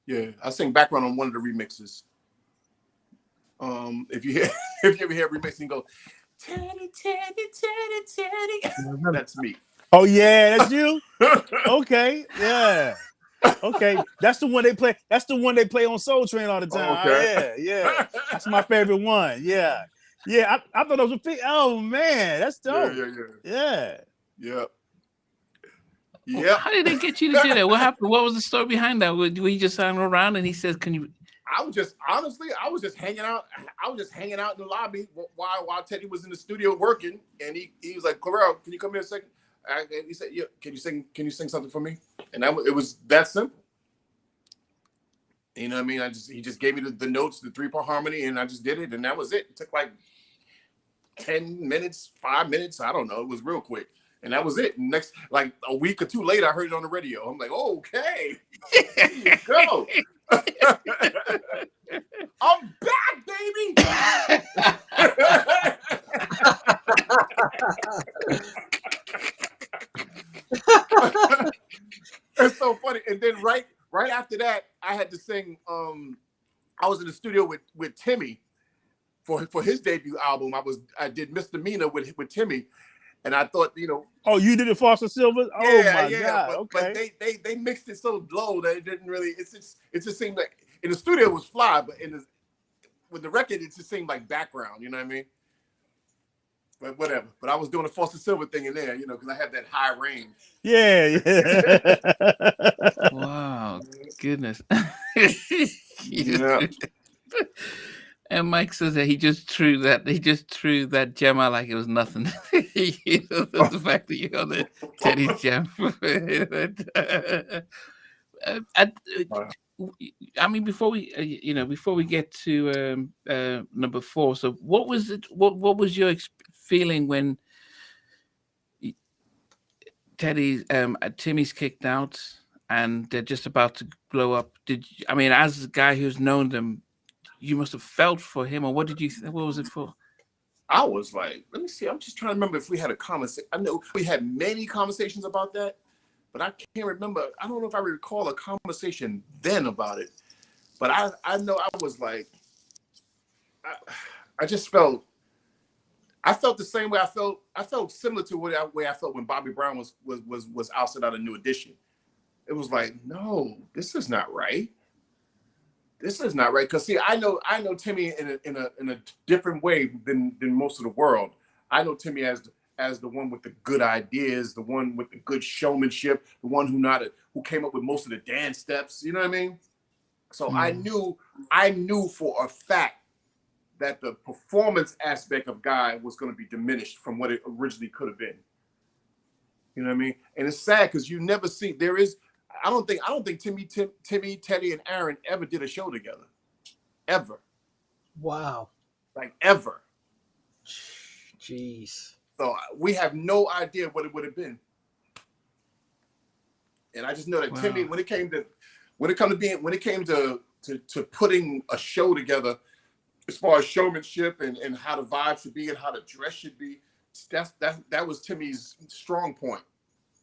Yeah, I sing background on one of the remixes. If you ever hear a remix and go, Teddy, that's me. Oh yeah, that's you. Okay, yeah. Okay, that's the one they play. That's the one they play on Soul Train all the time. Okay. Yeah. That's my favorite one. Yeah. I thought it was a oh man, that's dope. Yeah. How did they get you to do that? What happened? What was the story behind that? We just hung around and he says, "Can you?" I was just hanging out. I was just hanging out in the lobby while Teddy was in the studio working, and he was like, "Clurel, can you come here a second?" And he said, "Yeah, can you sing something for me?" And it was that simple. You know what I mean? He just gave me the notes, the 3-part harmony, and I just did it, and that was it. It took like 10 minutes, 5 minutes, I don't know. It was real quick. And that was it. Next, like a week or two later, I heard it on the radio. I'm like, okay, here you go. I'm back, baby. It's so funny. And then right after that, I had to sing. I was in the studio with Timmy for his debut album. I did Misdemeanor with Timmy, and I thought, Oh, you did it, Foster Silver? Oh my God! But they mixed it so low that it didn't really. It just seemed like in the studio it was fly, but with the record it just seemed like background. You know what I mean? But whatever. But I was doing a Foster Silver thing in there, because I have that high range. Yeah. Wow, goodness. Yeah. And Mike says that he just threw that gem out like it was nothing. The fact that you got the Teddy's gem. I mean, before we get to number 4, so what was it? What was your feeling when Timmy's kicked out and they're just about to blow up? As a guy who's known them, you must have felt for him, or what was it for? I was like, let me see. I'm just trying to remember if we had a conversation. I know we had many conversations about that, but I can't remember. I don't know if I recall a conversation then about it. But I know I was like, I just felt. I felt the same way I felt. I felt similar to the way I felt when Bobby Brown was ousted out of New Edition. It was like, no, this is not right. This is not right. Because see, I know Timmy in a different way than most of the world. I know Timmy as the one with the good ideas, the one with the good showmanship, the one who came up with most of the dance steps. You know what I mean? So I knew for a fact that the performance aspect of Guy was going to be diminished from what it originally could have been. You know what I mean? And it's sad because you never see I don't think Timmy, Teddy, and Aaron ever did a show together. Ever. Wow. Like ever. Jeez. So we have no idea what it would have been. And I just know that Timmy, when it came to putting a show together, as far as showmanship and how the vibe should be and how the dress should be, that was Timmy's strong point.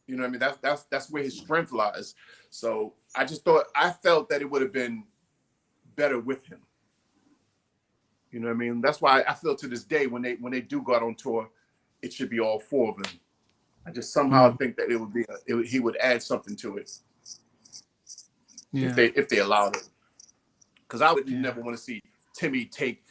You know what I mean? That's where his strength lies. So I felt that it would have been better with him. You know what I mean? That's why I feel to this day when they do go out on tour, it should be all 4 of them. I just somehow think that he would add something to it. Yeah. If they allowed it. Because I would never want to see Timmy take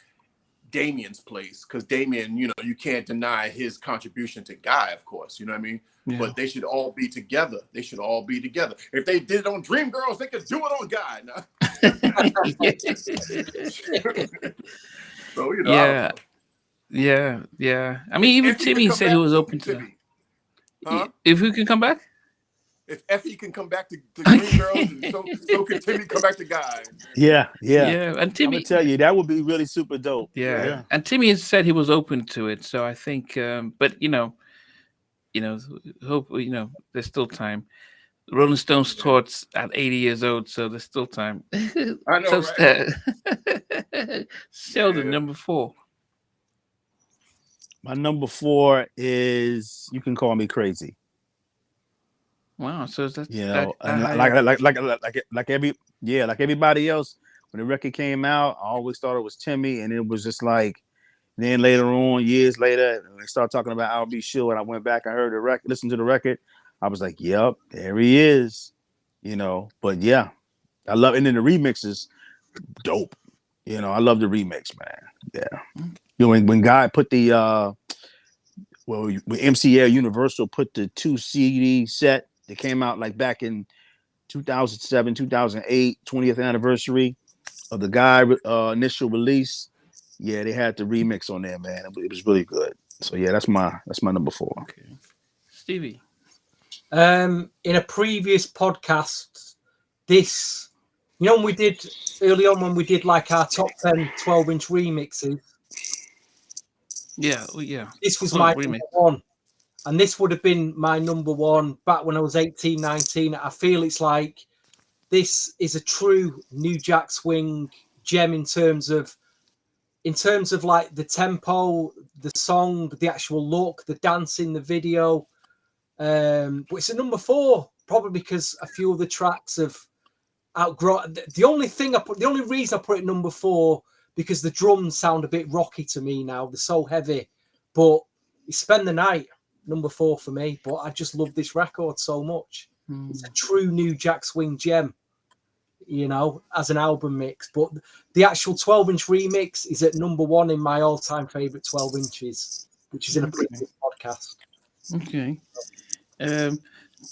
Damien's place, because Damien, you can't deny his contribution to Guy, of course, you know what I mean? Yeah. But they should all be together. If they did it on Dreamgirls, they could do it on Guy. No? So, yeah. I mean, even Timmy said he was open to that. Huh? If we can come back? If Effie can come back to Dreamgirls, so can Timmy come back to Guy. Yeah. And Timmy, I'm gonna tell you, that would be really super dope. Yeah. And Timmy has said he was open to it, so I think. But hope there's still time. The Rolling Stones toured at 80 years old, so there's still time. I know, right? Sheldon, number 4. My number 4 is "You Can Call Me Crazy." Wow, so that's like everybody else, when the record came out, I always thought it was Timmy, and it was just like, then later on, years later, when they started talking about "I'll Be Sure," and I went back, I heard the record, listened to the record, I was like, yep, there he is, But yeah, I love, and then the remixes, dope. I love the remix, man. Yeah, when Guy put the when MCL Universal put the 2 CD set that came out like back in 2007, 2008, 20th anniversary of the Guy initial release. Yeah, they had the remix on there, man. It was really good. So yeah, that's my number 4. Okay. Stevie. In a previous podcast, this You know, when we did early on when we did like our top 10 12-inch remixes. Yeah, yeah. This was Oh, my remix. number one. And this would have been my number one back when I was 18, 19. I feel it's like this is a true New Jack Swing gem in terms of like the tempo, the song, the actual look, the dancing, the video. But it's a number 4, probably because a few of the tracks have outgrown. The only reason I put it number 4 because the drums sound a bit rocky to me now. They're so heavy. But Spend the Night, number 4 for me. But I just love this record so much. It's a true New Jack Swing gem, you know, as an album mix. But the actual 12-inch remix is at number 1 in my all-time favorite 12 inches, which is in a previous podcast. Okay.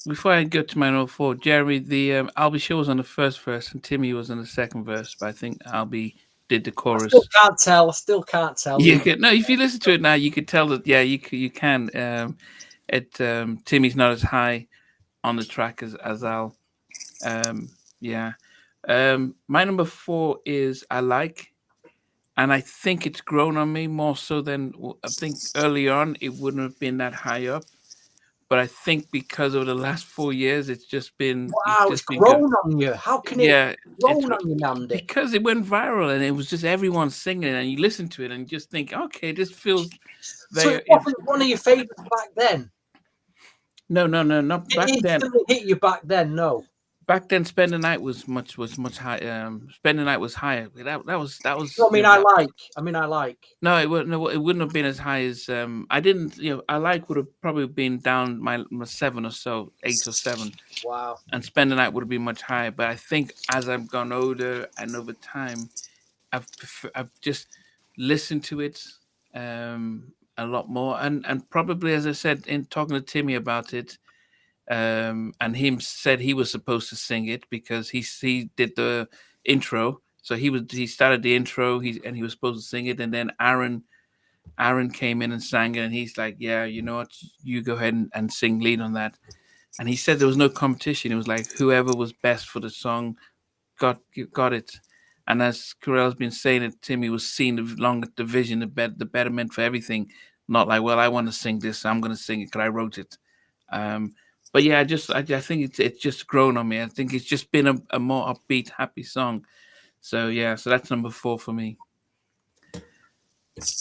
Before I go to my number 4, Jeremy, the Albie Show was on the first verse and Timmy was on the second verse, but I think Albie did the chorus. I still can't tell. You can, no, if you listen to it now, you could tell that. Yeah, you can. Timmy's not as high on the track as Al. Yeah. My number 4 is I Like, and I think it's grown on me more so than I think early on it wouldn't have been that high up. But I think because over the last 4 years, it's just been it's grown on you. How can it grown on you, Nnamdi? Because it went viral and it was just everyone singing it, and you listen to it and you just think, okay, this feels. So it wasn't one of your favorites back then. No, not back then. It hit you back then, no. Back then, Spend the Night was much higher. Spend the Night was higher. That was. No, I like. No, it wouldn't have been as high as. I didn't. I Like would have probably been down my 7 or so, 8 or 7. Wow. And Spend the Night would have been much higher. But I think as I've gone older and over time, I've just listened to it a lot more, and probably, as I said in talking to Timmy about it. And him said he was supposed to sing it because he did the intro. So he started the intro. He was supposed to sing it, and then Aaron came in and sang it, and he's like, yeah, you know what, you go ahead and sing lead on that. And he said there was no competition. It was like whoever was best for the song got it. And as Clurel's been saying it, Timmy was seeing the vision, the betterment for everything. Not like, well, I want to sing this, so I'm going to sing it because I wrote it. But yeah, I think it's just grown on me. I think it's just been a more upbeat, happy song. So yeah, so that's number 4 for me.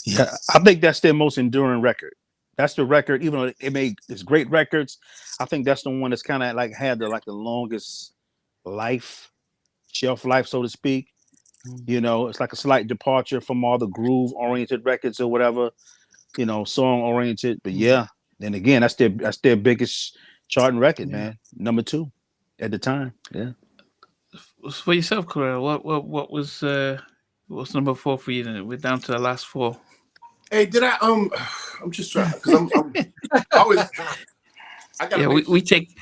Yeah, I think that's their most enduring record. That's the record, even though it's great records. I think that's the one that's kind of like had the longest shelf life, so to speak. You know, it's like a slight departure from all the groove-oriented records or whatever, song-oriented. But yeah, then again, that's their biggest charting record, man. Number 2 at the time. Yeah. For yourself, Clurel, what was what's number 4 for you? Then we're down to the last 4. Hey, did I? I'm just trying because I'm always. I gotta we take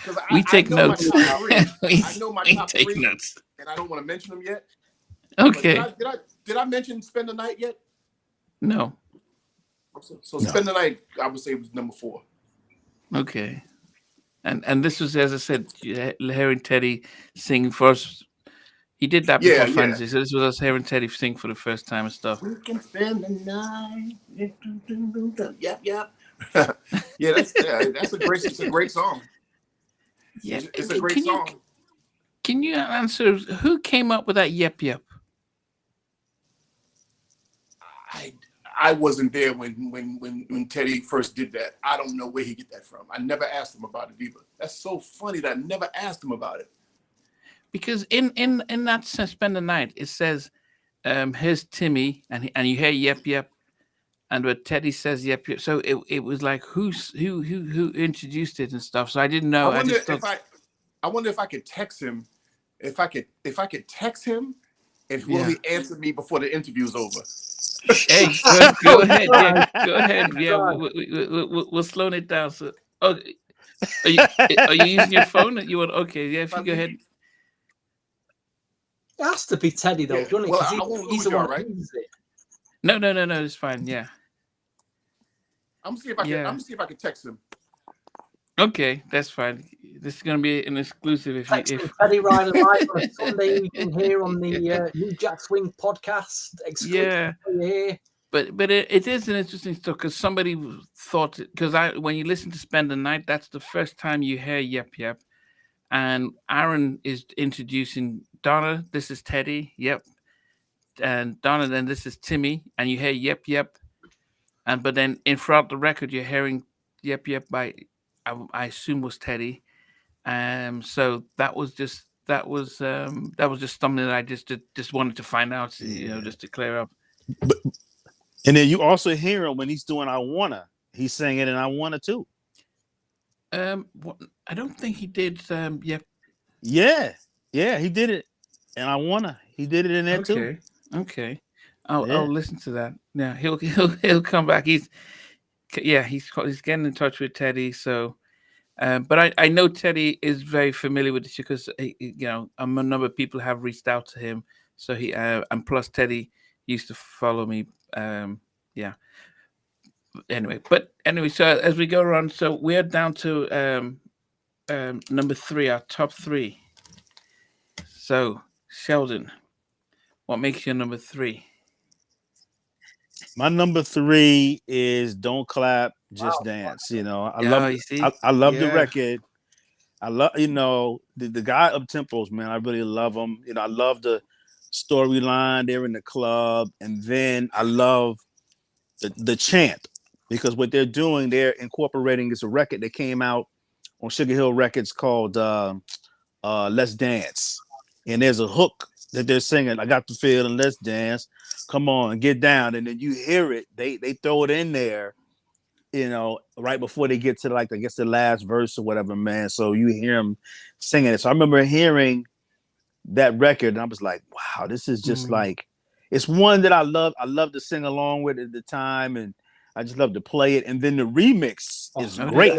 notes. I know my top 3, notes, and I don't want to mention them yet. Okay. Did I mention Spend the Night yet? No. So Spend the Night, I would say, was number 4. Okay. And this was, as I said, hearing Teddy sing first. He did that before Fantasy, so this was us hearing Teddy sing for the first time and stuff. We can spend the night. Yep. Yeah, that's a great song. Yeah, it's a great song. Can you answer who came up with that yep? I wasn't there when Teddy first did that. I don't know where he get that from. I never asked him about it either. That's so funny that I never asked him about it. Because in that Spend the Night, it says, here's Timmy, and you hear yep, and where Teddy says yep. So it was like who introduced it and stuff. So I didn't know. I wonder if I could text him. If I could text him, and will he answer me before the interview's over? Hey, go ahead. Yeah, go ahead. Yeah, we're slowing it down. So, are you using your phone? You want? Okay, yeah. If you go ahead. It has to be Teddy though, doesn't it? Well, he's the one right? No. It's fine. Yeah. I'm gonna see if I can text him. Okay, that's fine. This is going to be an exclusive. If you, Texting if Teddy Riley live on a Sunday evening here on the New Jack Swing podcast. Exclusive yeah, for you here. but it is an interesting stuff because somebody thought because when you listen to Spend the Night, that's the first time you hear Yep Yep, and Aaron is introducing Donna. This is Teddy. Yep, and Donna. Then this is Timmy, and you hear Yep Yep, and but then in throughout the record you're hearing Yep Yep by I assume was Teddy. So that was just something that I just wanted to find out, just to clear up. But, and then you also hear him when he's doing "I Wanna." He's singing and "I Wanna" too. I don't think he did. Yep. Yeah, he did it, and "I Wanna." He did it in there too. Okay. I'll Yeah. listen to that. Yeah, he'll come back. He's getting in touch with Teddy. So, but I know Teddy is very familiar with this because a number of people have reached out to him. So he and plus Teddy used to follow me. Yeah. Anyway, so as we go around, so we're down to number 3, our top 3. So Sheldon, what makes you number 3? My number 3 is "Don't Clap, Just Dance." I love the record. I love the guy up tempos, man. I really love him. I love the storyline. They're in the club, and then I love the chant because what they're doing, they're incorporating. It's a record that came out on Sugar Hill Records called "Let's Dance," and there's a hook that they're singing. "I got the feeling, let's dance. Come on, get down," and then you hear it. They throw it in there, right before they get to I guess the last verse or whatever, man. So you hear them singing it. So I remember hearing that record and I was like, wow, this is just it's one that I love. I love to sing along with at the time, and I just love to play it. And then the remix is great.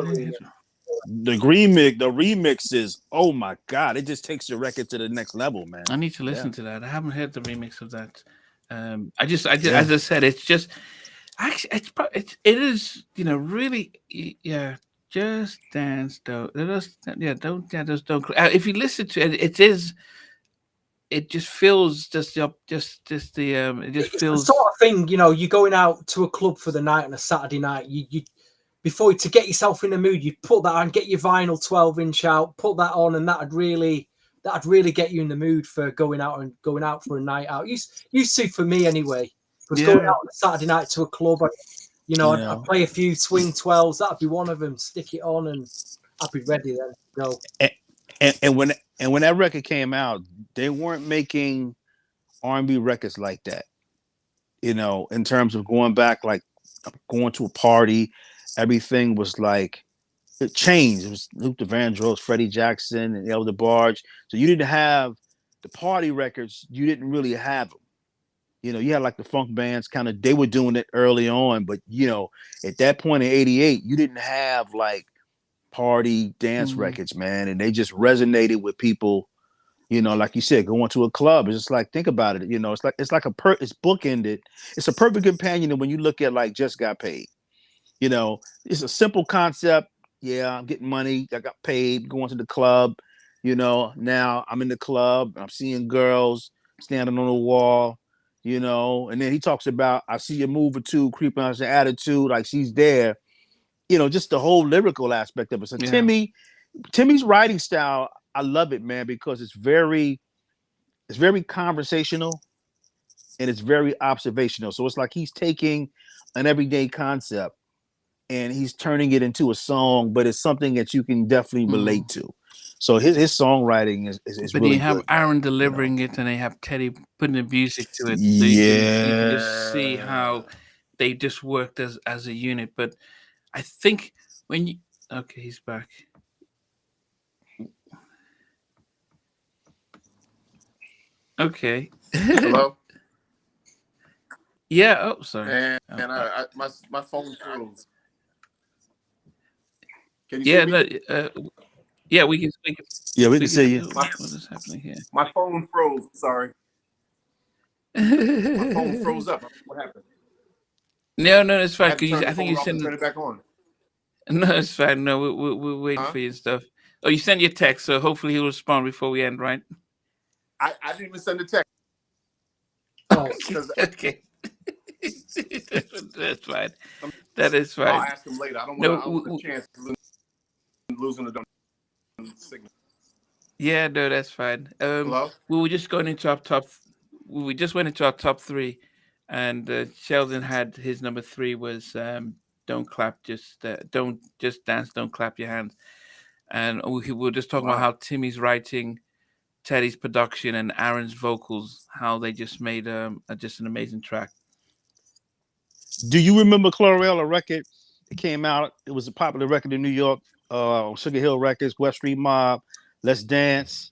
The remix is, oh my God, it just takes the record to the next level, man. I need to listen to that. I haven't heard the remix of that. I just as I said, it's just actually it is really just dance don't don't if you listen to it it just feels it just feels the sort of thing, you're going out to a club for the night on a Saturday night, you before to get yourself in the mood, you put that on, get your vinyl 12-inch out, put that on, and that'd really get you in the mood for going out for a night out. Used to for me anyway. Was going out on a Saturday night to a club. I'd play a few swing 12s. That'd be one of them. Stick it on, and I'd be ready then to go. And when that record came out, they weren't making R&B records like that. In terms of going back, like going to a party, everything was like it changed. It was Luther Vandross, Freddie Jackson, and El DeBarge. So you didn't have the party records. You didn't really have them. You had like the funk bands they were doing it early on, but at that point in '88, you didn't have like party dance records, man. And they just resonated with people, like you said, going to a club. It's just like, think about it. It's bookended. It's a perfect companion when you look at like Just Got Paid. It's a simple concept. Yeah, I'm getting money. I got paid going to the club. Now I'm in the club. I'm seeing girls standing on the wall. And then he talks about, I see a move or two creeping out your attitude, like she's there. Just the whole lyrical aspect of it. So Timmy's writing style, I love it, man, because it's very conversational and it's very observational. So it's like he's taking an everyday concept and he's turning it into a song, but it's something that you can definitely relate to. So his songwriting is but really you have good, Aaron delivering it, and they have Teddy putting the music to it. So you can just see how they just worked as a unit. But I think when you he's back. Okay. Hello. Yeah. Oh, sorry. And my phone froze. Can you Yeah. see me? Yeah, we can. Yeah, we can see you. What is happening here? My phone froze. Sorry. My phone froze up. What happened? No, it's fine. I had to turn the I think phone you off and said turn it back on. No, it's fine. No, we're waiting for you and stuff. Oh, you sent your text, so hopefully he'll respond before we end, right? I didn't even send a text. Oh, Okay. That's fine. That is fine. I'll ask him later. I don't want a chance of losing the signal. Yeah, no, that's fine. Hello? We were just going into our top. We just went into our top three, and Sheldon had his number three was "Don't clap, don't just dance, don't clap your hands." And we were just talking about how Timmy's writing, Teddy's production, and Aaron's vocals, how they just made just an amazing track. Do you remember Clurel, a record? It came out. It was a popular record in New York. Sugar Hill Records, West Street Mob. Let's Dance.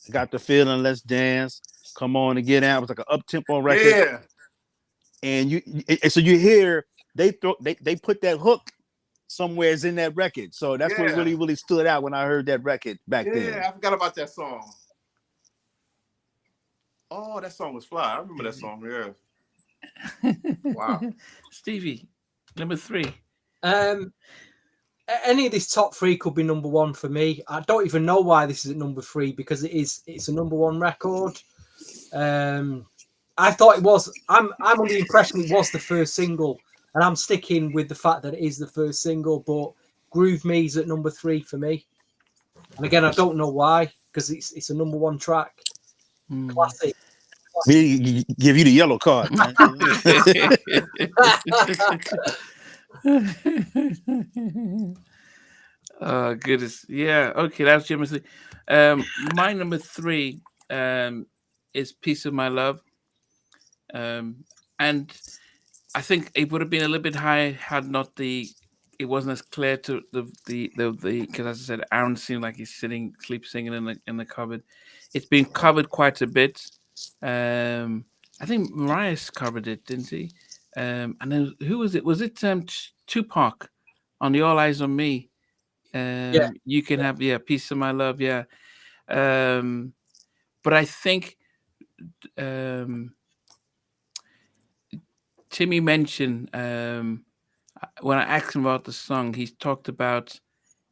Got the Feeling. Let's Dance. Come On and Get Out. It was like an up-tempo record. Yeah. And so you hear they put that hook somewhere's in that record. So that's what really, really stood out when I heard that record back then. Yeah, I forgot about that song. Oh, that song was fly. I remember that song. Yeah. Wow. Stevie, number three. Any of this top three could be number one for me. I don't even know why this is at number three because it's a number one record. I thought it was. I'm under the impression it was the first single, and I'm sticking with the fact that it is the first single. But Groove Me's at number three for me. And again, I don't know why because it's a number one track. Classic. We give you the yellow card, man. Oh goodness, yeah. Okay, that's your mistake. My number three is "Piece of My Love," and I think it would have been a little bit high had not it wasn't as clear to the because as I said, Aaron seemed like he's sleep singing in the cupboard. It's been covered quite a bit. I think Mariah covered it, didn't he? And then who was it? Was it Tupac on the All Eyes on Me? You can have "Piece of My Love," yeah. But I think Timmy mentioned when I asked him about the song, he talked about,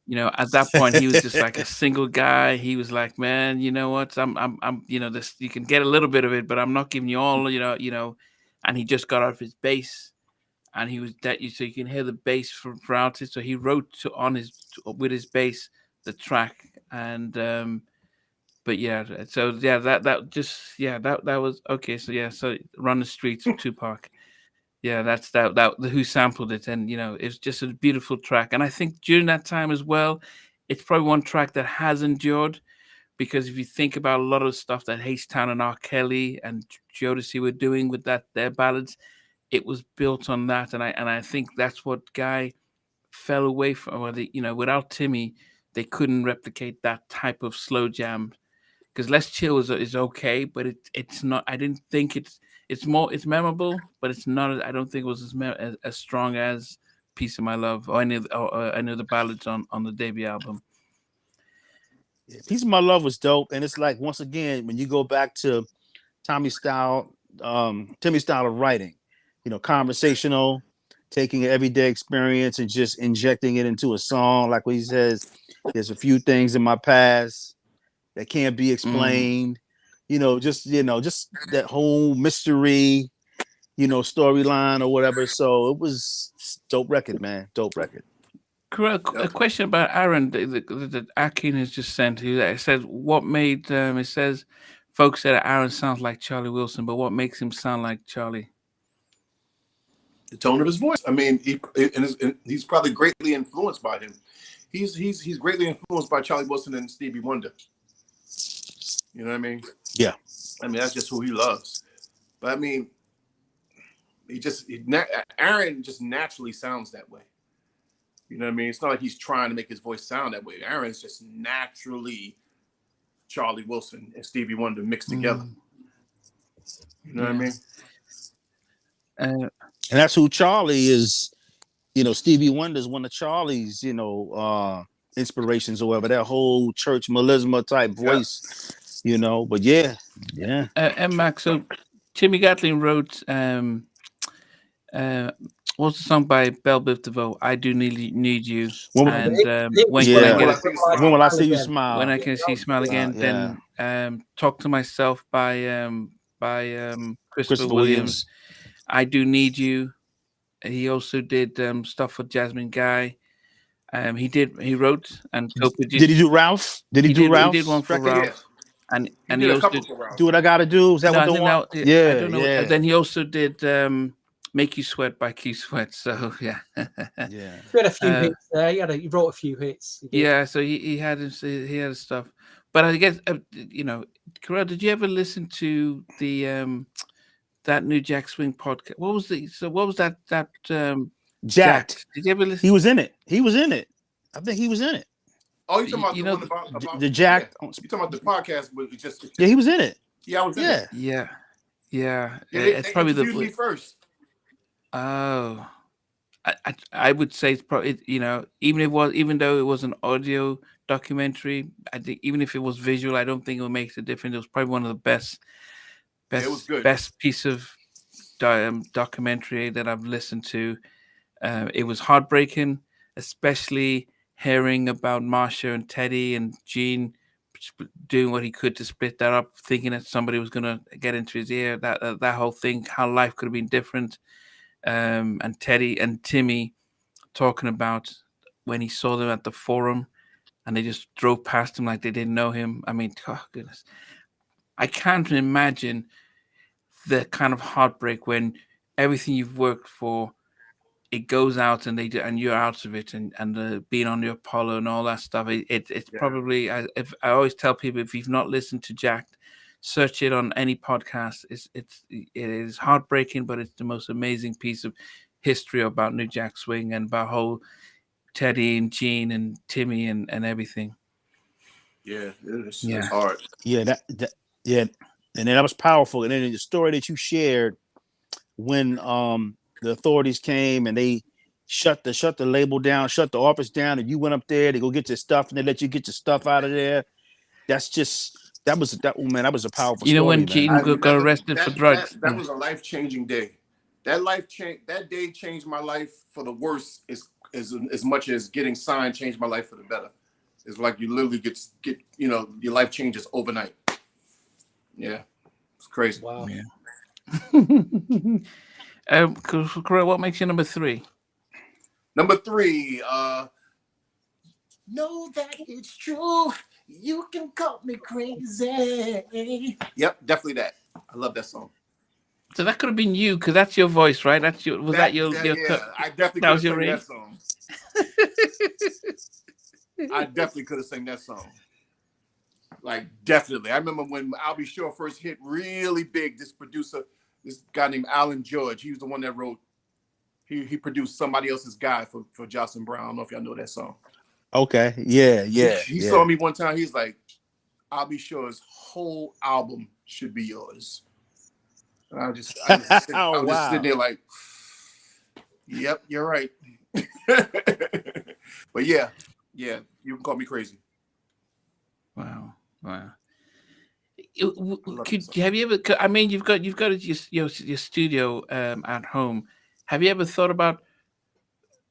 at that point he was just like a single guy. He was like, man, you know what? I'm this, you can get a little bit of it, but I'm not giving you all, and he just got off his bass and he was that so you can hear the bass throughout it. So he wrote with his bass the track and but yeah, so yeah, that was okay. So yeah, so Run the Streets of Tupac. Yeah, that's that who sampled it, and it's just a beautiful track. And I think during that time as well, it's probably one track that has endured because if you think about a lot of stuff that H-Town and R. Kelly and Jodeci were doing with their ballads, it was built on that, and I think that's what Guy fell away from. Or without Timmy, they couldn't replicate that type of slow jam. Because Let's Chill is okay, but it's not. I didn't think it's memorable, but it's not. I don't think it was as strong as "Piece of My Love" or any of the ballads on the debut album. "Piece of My Love" was dope, and it's like once again when you go back to Timmy's style of writing, conversational, taking an everyday experience and just injecting it into a song. Like what he says, there's a few things in my past that can't be explained. Just that whole mystery, storyline or whatever. So it was dope record, man. Dope record. A question about Aaron that Akin has just sent you. It says what made it says folks said that Aaron sounds like Charlie Wilson, but what makes him sound like Charlie? The tone of his voice. I mean, he's probably greatly influenced by him. He's greatly influenced by Charlie Wilson and Stevie Wonder. You know what I mean? Yeah. I mean, that's just who he loves. But I mean, Aaron just naturally sounds that way. You know what I mean? It's not like he's trying to make his voice sound that way. Aaron's just naturally Charlie Wilson and Stevie Wonder mixed together. You know what I mean? And that's who Charlie is. Stevie Wonder is one of Charlie's, inspirations or whatever. That whole church melisma type voice. But yeah. And Max, so Timmy Gatling wrote what's the song by Belle Biv DeVoe? I do need you. When, Oh, And it when was can I Yeah. get When I it? see you Like when smile. will I Smile see you Again. When smile? I can see smile again. Yeah. Then Talk to Myself by Christopher Christopher Williams. Williams. I do need you. He also did stuff for Jasmine Guy. He wrote and Did he co-produced. do Ralph? Did he do He did one Ralph's for record? Yeah, Ralph, and he he did a also couple did. for Ralph. Do What I Gotta Do? Is that No, what I the think one? now I Yeah, don't know. yeah, Then he also did Make You Sweat by Keith Sweat. So yeah, yeah. He had a few uh, hits there. He wrote a few hits. He did. yeah. So he had his stuff. But I guess Carell, did you ever listen to the that new Jack Swing podcast? What was that Jacked. Jacked? Did you ever listen? He was in it. He was in it. I think he was in it. Oh, you talking about You the know, one about The yeah? Jacked. You talking about the podcast? But it's just Yeah, he was in it. yeah, I was in it. Yeah. yeah, yeah. Yeah, It's they probably introduced me first. oh. I would say it's probably even though it was an audio documentary, I think even if it was visual, I don't think it would make a difference. It was probably one of the Yeah, it was good. best piece of documentary that I've listened to. It was heartbreaking, especially hearing about Marsha and Teddy and Gene doing what he could to split that up, thinking that somebody was going to get into his ear. That whole thing, how life could have been different. And Teddy and Timmy talking about when he saw them at the forum and they just drove past him like they didn't know him. I mean, oh goodness, I can't imagine the kind of heartbreak when everything you've worked for it goes out and and you're out of it and being on the Apollo and all that stuff. It's Yeah, probably if I always tell people if you've not listened to Jack, search it on any podcast. It is heartbreaking, but it's the most amazing piece of history about New Jack Swing and about whole Teddy and Gene and Timmy and everything. yeah, it's Yeah. hard. Yeah, yeah. And then that was powerful. And then the story that you shared when the authorities came and they shut the label down, shut the office down, and you went up there to go get your stuff and they let you get your stuff out of there. That was a powerful You know story, when man. Gene got arrested for drugs? That was a life changing day. That day changed my life for the worse. As much as getting signed changed my life for the better. It's like you literally get your life changes overnight. Yeah, it's crazy. Wow. Yeah. Correct. What makes you number 3? Number 3, know that it's true. You can call me crazy. Yep, definitely that. I love that song. So that could have been you because that's your voice, right? That's your was that your yeah, I definitely that could was have your sang ring? that song. I definitely could have sang that song. Like, definitely. I remember when I'll Be Sure first hit really big, this guy named Alan George, he was the one that wrote, he produced Somebody Else's Guy for Jocelyn Brown. I don't know if y'all know that song. Okay. Yeah. He saw me one time, he's like, I'll Be Sure's whole album should be yours. And I was just sitting there like, yep, you're right. But yeah, you can call me crazy. Wow. Have you ever? I mean, you've got your studio at home. Have you ever thought about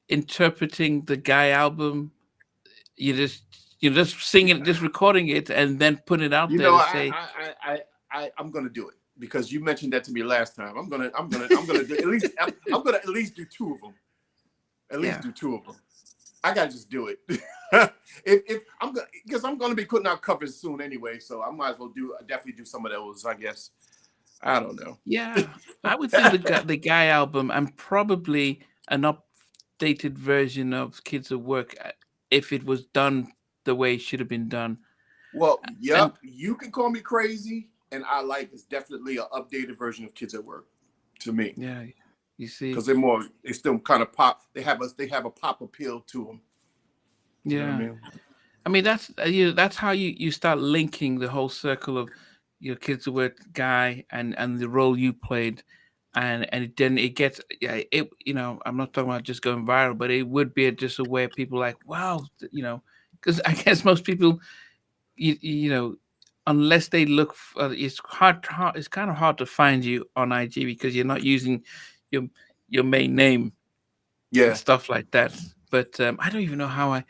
interpreting the Guy album? You're just singing, just recording it, and then putting it out there to say. I'm gonna do it because you mentioned that to me last time. I'm gonna do at least. I'm gonna at least do 2 of them. Do 2 of them. I gotta just do it. Because I'm gonna be putting out covers soon anyway, so I might as well definitely do some of those. I guess. I don't know. Yeah, I would think the Guy album and probably an updated version of Kids at Work if it was done the way it should have been done. Well, yep, You Can Call Me Crazy, and I Like is definitely an updated version of Kids at Work to me. Yeah. You see, because they still kind of pop. They have a pop appeal to them. Yeah, you know what I mean? I mean that's how you start linking the whole circle of your Kids at Work Guy and the role you played, and then it gets I'm not talking about just going viral, but it would be just a way of people like wow, because I guess most people unless they look, it's kind of hard to find you on IG because you're not using your main name. and stuff like that. But I don't even know how I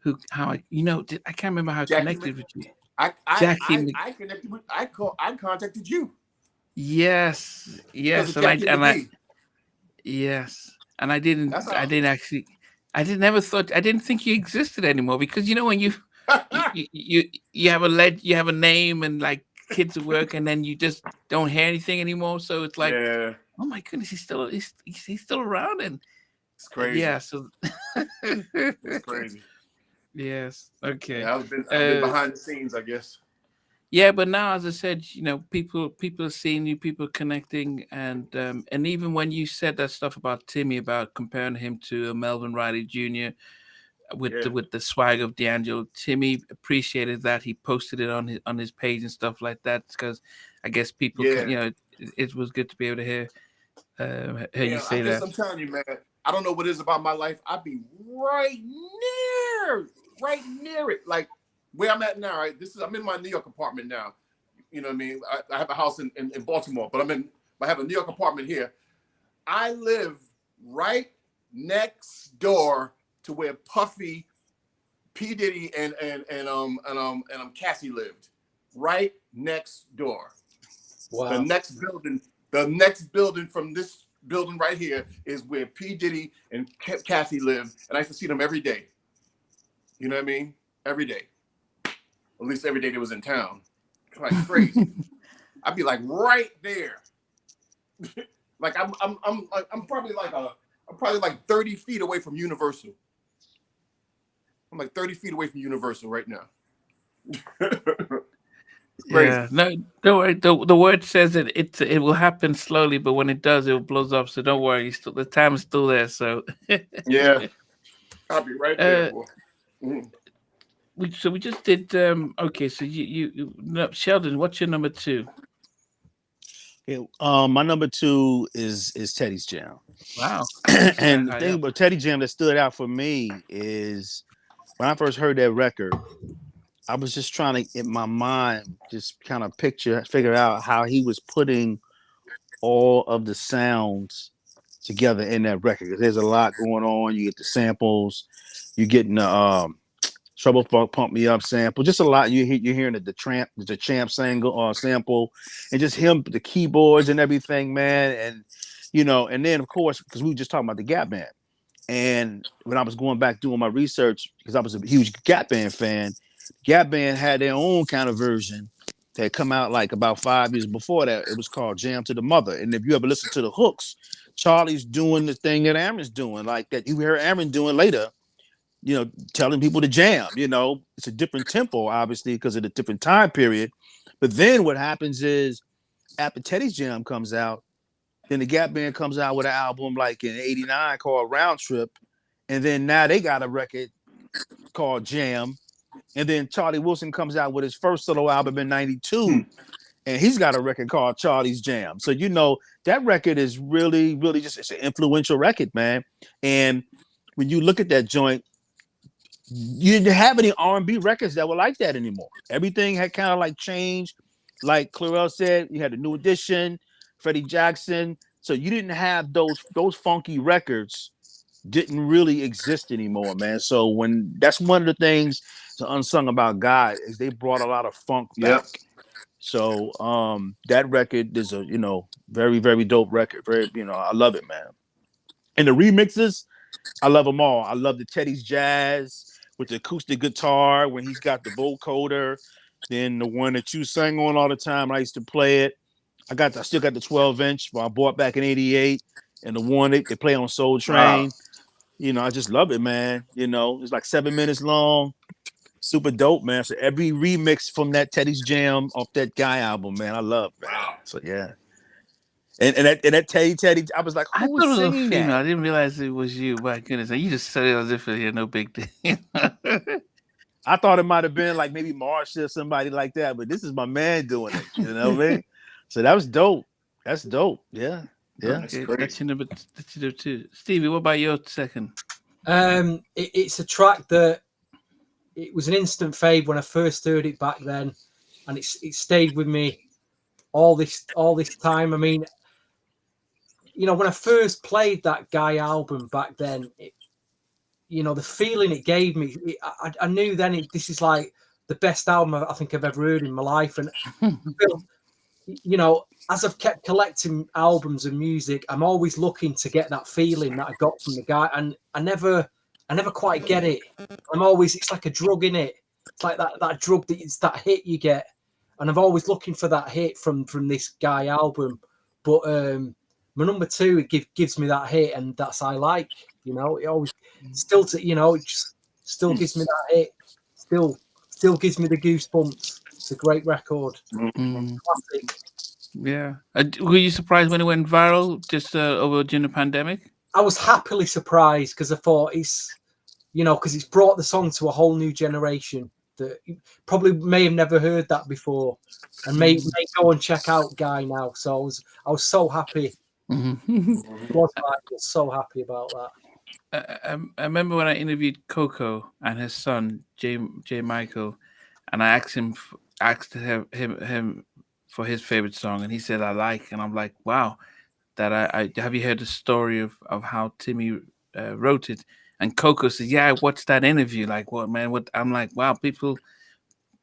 I can't remember how I connected with you. I connected with I contacted you. Yes, Because of yes, Jackie McGee. yes, and I didn't That's how. I didn't actually I didn't never thought I didn't think you existed anymore, because when you have you have a name and like kids at work, and then you just don't hear anything anymore, so it's like, Yeah, oh my goodness, he's still around. And it's crazy. yeah, so It's crazy. yes, okay. Yeah, I've been behind the scenes, I guess. Yeah, but now, as I said, people are seeing you, people are connecting, and even when you said that stuff about Timmy, about comparing him to Melvin Riley Jr. Yeah. with the swag of D'Angelo, Timmy appreciated that. He posted it on his page and stuff like that, because I guess people Yeah. it was good to be able to hear you I say guess that. I'm telling you, man. I don't know what it is about my life. I'd be right near it. Like where I'm at now, right? I'm in my New York apartment now. You know what I mean? I have a house in Baltimore, but I have a New York apartment here. I live right next door to where Puffy, P. Diddy, and Cassie lived. Right next door. Wow. The next building from this building right here is where P. Diddy and Cassie lived, and I used to see them every day. You know what I mean? Every day. At least every day they was in town. Like crazy. I'd be like right there. Like I'm probably like 30 feet away from Universal. I'm like 30 feet away from Universal right now. Yeah, no, don't worry. The word says that it will happen slowly, but when it does, it blows up. So don't worry. The time is still there. So yeah, I'll be right there, uh, boy. Mm. we just did. Okay, so no, Sheldon, what's your number two? Okay, my number two is Teddy's Jam. Wow. And the thing about Teddy Jam that stood out for me is when I first heard that record, I was just trying to, in my mind, just kind of figure out how he was putting all of the sounds together in that record. Because there's a lot going on. You get the samples, you're getting the Trouble Funk Pump Me Up sample, just a lot. You're hearing the Champ sample, and just him, the keyboards and everything, man. And then of course, because we were just talking about the Gap Band. And when I was going back doing my research, because I was a huge Gap Band fan, Gap Band had their own kind of version that had come out like about 5 years before that. It was called Jam to the Mother. And if you ever listen to the hooks, Charlie's doing the thing that Aaron's doing, like that you hear Aaron doing later, telling people to jam. It's a different tempo, obviously, because of the different time period. But then what happens is after Teddy's Jam comes out, then the Gap Band comes out with an album like in '89 called Round Trip. And then now they got a record called Jam. And then Charlie Wilson comes out with his first solo album in '92. And he's got a record called Charlie's Jam. So, that record is really, really it's an influential record, man. And when you look at that joint, you didn't have any R&B records that were like that anymore. Everything had kind of like changed. Like Clurel said, you had the New Edition, Freddie Jackson. So you didn't have those funky records didn't really exist anymore, man. So that's one of the things that's unsung about God is they brought a lot of funk back. So that record is a very, very dope record. Very, I love it, man. And the remixes, I love them all. I love the Teddy's Jazz with the acoustic guitar when he's got the vocoder. Then the one that you sang on all the time, I used to play it. I still got the 12-inch I bought back in '88, and the one they play on Soul Train. Wow. I just love it, man. It's like 7 minutes long. Super dope, man. So every remix from that Teddy's Jam off that Guy album, man, I love, man. Wow. So yeah. And that Teddy, I was like, I who thought it was singing a female. that? I didn't realize it was you. My goodness, you just said it as if it's no big deal. I thought it might have been like maybe Marsha or somebody like that, but this is my man doing it. You know what I mean? So that was dope. That's dope. Yeah. Okay, that's your number two. Stevie, what about your second? It's a track that it was an instant fave when I first heard it back then, and it stayed with me all this time. I mean, you know, when I first played that Guy album back then, you know, the feeling it gave me, I knew then this is like the best album I think I've ever heard in my life. And you know, as I've kept collecting albums and music, I'm always looking to get that feeling that I got from the guy, and I never quite get it. It's like a drug in it. It's like that drug it's that hit you get, and I'm always looking for that hit from this Guy album. But my number two, it gives me that hit, and that's I like. You know, it always it just still gives me that hit. Still gives me the goosebumps. It's a great record. Classic. Yeah. Were you surprised when it went viral just over during the pandemic? I was happily surprised because I thought because it's brought the song to a whole new generation that probably may have never heard that before, and may go and check out Guy now. So I was so happy. I was so happy about that. I remember when I interviewed Coco and his son J Michael, and I asked him for his favorite song, and he said I like, and I'm like, wow, that I have you heard the story of how Timmy wrote it? And Coco said, yeah, I watched that interview. Like, what, man? What? I'm like, wow, people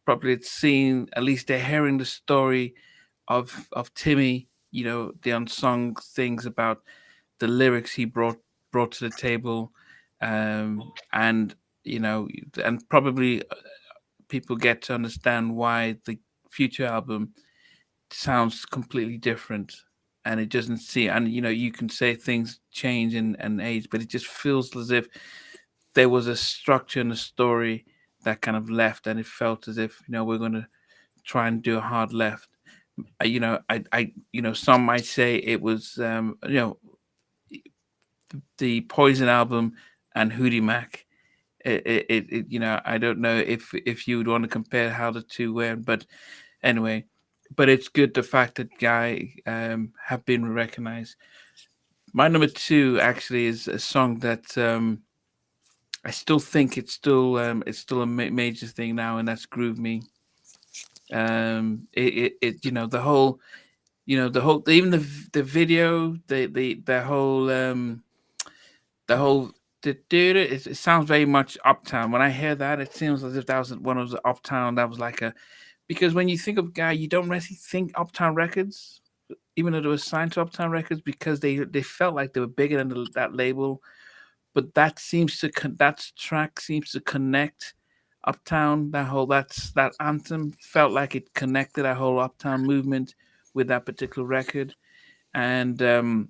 probably seen, at least they're hearing the story of Timmy, you know, the unsung things about the lyrics he brought to the table, and you know, and probably people get to understand why the future album sounds completely different, and it doesn't see, and you know, you can say things change and age, but it just feels as if there was a structure in the story that kind of left, and it felt as if, you know, we're going to try and do a hard left. You know, you know, some might say it was, you know, the Poison album and Hootie Mac. You know, I don't know if you would want to compare how the two went, but anyway, but it's good the fact that Guy have been recognized. My number two actually is a song that I still think it's still a major thing now, and that's Groove Me. You know, the whole, you know, even the video, the whole it sounds very much Uptown. When I hear that, it seems as if that was one of the Uptown. That was like a, because when you think of Guy, you don't really think Uptown Records, even though they were signed to Uptown Records, because they felt like they were bigger than that label. But that that track seems to connect Uptown. That anthem felt like it connected that whole Uptown movement with that particular record, and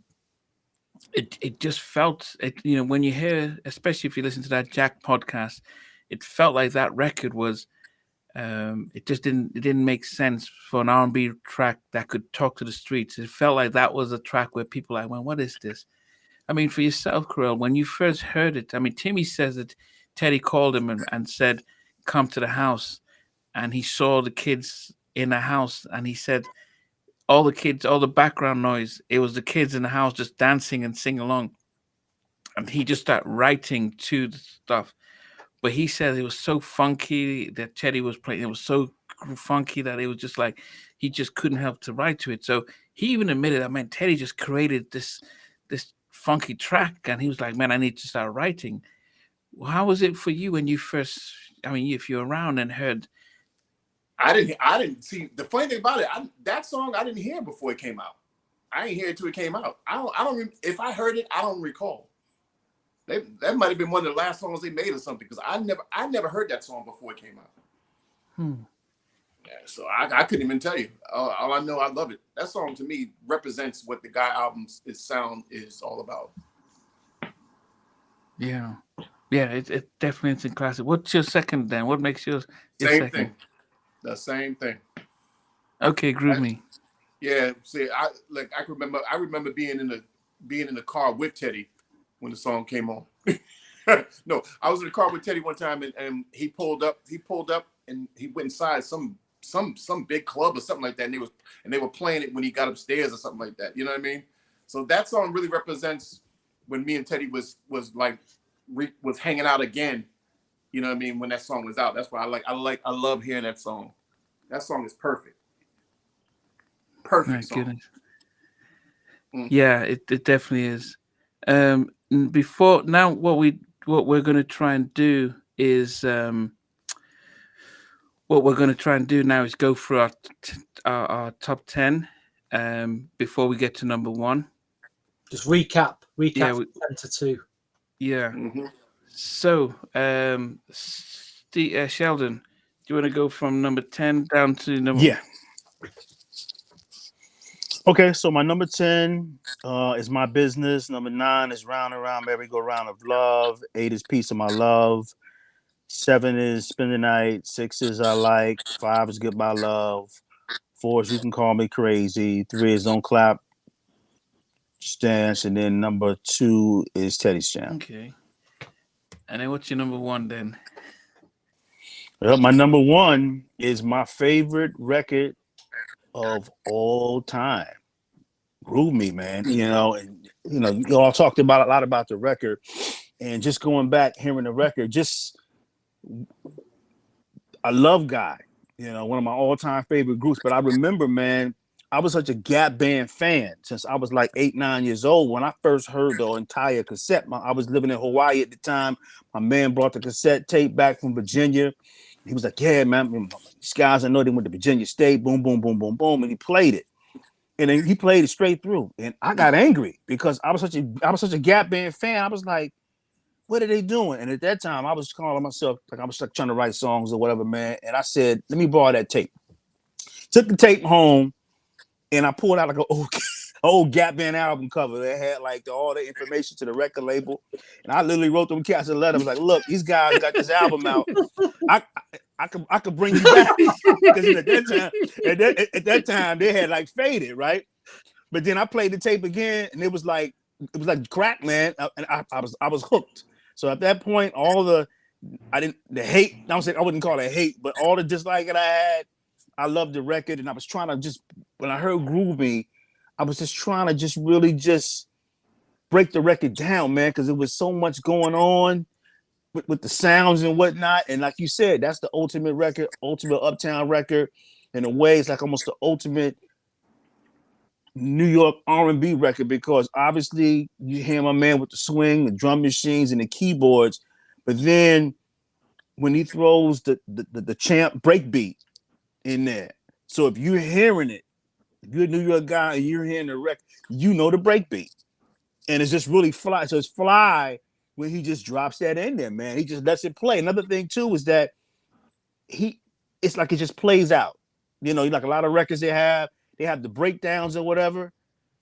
it just felt it. You know, when you hear, especially if you listen to that Jack podcast, it felt like that record was. It just didn't make sense for an R&B track that could talk to the streets. It felt like that was a track where people like, well, what is this? I mean, for yourself, Clurel, when you first heard it, I mean, Timmy says that Teddy called him and said, come to the house. And he saw the kids in the house, and he said, all the kids, all the background noise, it was the kids in the house just dancing and singing along. And he just started writing to the stuff. But he said it was so funky that Teddy was playing. It was so funky that it was just like he just couldn't help to write to it. So he even admitted that, man, Teddy just created this funky track, and he was like, man, I need to start writing. Well, how was it for you when you first? I mean, if you're around and heard. I didn't see the funny thing about it. That song I didn't hear before it came out. I didn't hear it till it came out. I don't. If I heard it, I don't recall. That might have been one of the last songs they made or something, because I never heard that song before it came out. Yeah, so I couldn't even tell you. All I know, I love it. That song to me represents what the Guy album's sound is all about. Yeah, it definitely is a classic. What's your second then? What makes yours your Same second? thing. The same thing. Okay, Groove Me. Yeah, see, I remember being in the car with Teddy when the song came on. No, I was in the car with Teddy one time, and he pulled up and he went inside some big club or something like that, and they were playing it when he got upstairs or something like that. You know what I mean? So that song really represents when me and Teddy was hanging out again. You know what I mean? When that song was out. That's why I love hearing that song. That song is perfect. Perfect song. Goodness. Yeah, it definitely is. Before now, what we're going to try and do is what we're going to try and do now is go through our top 10 before we get to number one. Just recap Yeah, from 10 to 2. Yeah. Mm-hmm. So, Sheldon, do you want to go from number 10 down to number? Yeah. Okay, so my number 10 is My Business. Number 9 is Round and Round Merry Go Round of Love. 8 is Piece of My Love. 7 is Spend the Night. 6 is I Like. 5 is Goodbye Love. 4 is You Can Call Me Crazy. 3 is Don't Clap, Just Dance. And then number 2 is Teddy's Jam. Okay. And then what's your number one then? Well, my number 1 is my favorite record of all time. Groove Me, man. You all talked about a lot about the record, and just going back, hearing the record, I love Guy, one of my all-time favorite groups. But I remember, man, I was such a Gap Band fan since I was like 8, 9 years old. When I first heard the entire cassette, I was living in Hawaii at the time. My man brought the cassette tape back from Virginia. He was like, yeah, man, these guys, I know they went to Virginia State, boom, boom, boom, boom, boom. And he played it. And then he played it straight through. And I got angry because I was such a Gap Band fan. I was like, what are they doing? And at that time, I was calling myself, like I was like trying to write songs or whatever, man. And I said, let me borrow that tape. Took the tape home, and I pulled out like an old Gap Band album cover that had like all the information to the record label. And I literally wrote them cats a letter. I was like, look, these guys got this album out. I could bring you back. Because at that time they had like faded, right? But then I played the tape again, and it was like crack, man. And I was hooked. So at that point, the hate, I wouldn't call it hate, but all the dislike that I had, I loved the record. And I was trying to when I heard Groove Me, I was just trying to just really just break the record down, man, because there was so much going on with the sounds and whatnot. And like you said, that's the ultimate record, ultimate Uptown record. In a way, it's like almost the ultimate New York R&B record, because obviously you hear my man with the swing, the drum machines, and the keyboards. But then when he throws the champ breakbeat in there, so if you're hearing it, if you're a New York guy and you're hearing the record, you know the breakbeat. And it's just really fly. So it's fly when he just drops that in there, man. He just lets it play. Another thing too is that it's like it just plays out. Like a lot of records they have the breakdowns or whatever.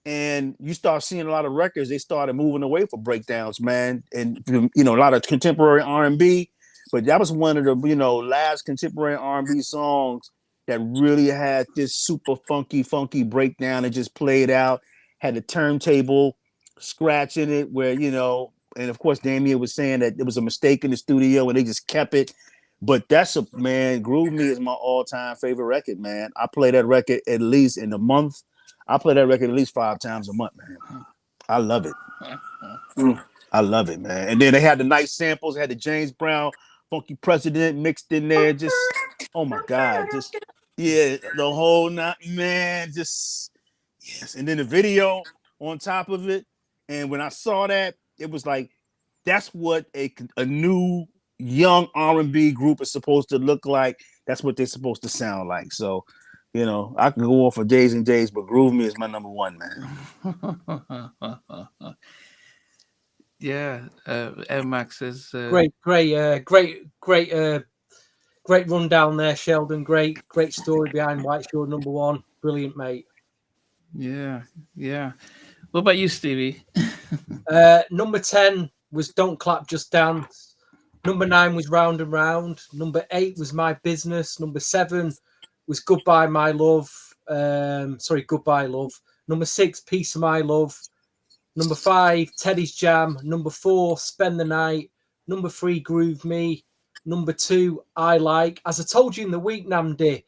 And you start seeing a lot of records, they started moving away from breakdowns, man. And a lot of contemporary R&B. But that was one of the, last contemporary R&B songs that really had this super funky breakdown and just played out, had a turntable scratch in it where, and of course Damien was saying that it was a mistake in the studio and they just kept it. But Groove Me is my all-time favorite record, man. I play that record at least in a month. I play that record at least 5 times a month, man. I love it. I love it, man. And then they had the nice samples. They had the James Brown Funky President mixed in there. Just, oh my God. Just, yeah, the whole night, man. Just, yes. And then the video on top of it. And when I saw that, it was like, that's what a new young R&B group is supposed to look like. That's what they're supposed to sound like. So, I can go on for days and days, but Groove Me is my number 1, man. Yeah, Max says Great rundown there, Sheldon. Great story behind why it's your number 1. Brilliant, mate. Yeah. What about you, Stevie? Number 10 was Don't Clap, Just Dance. Number 9 was Round and Round. Number 8 was My Business. Number 7 was Goodbye My Love. Goodbye Love. Number 6, Piece of My Love. Number 5, Teddy's Jam. Number 4, Spend the Night. Number 3, Groove Me. Number 2, I Like. As I told you in the week, Nnamdi,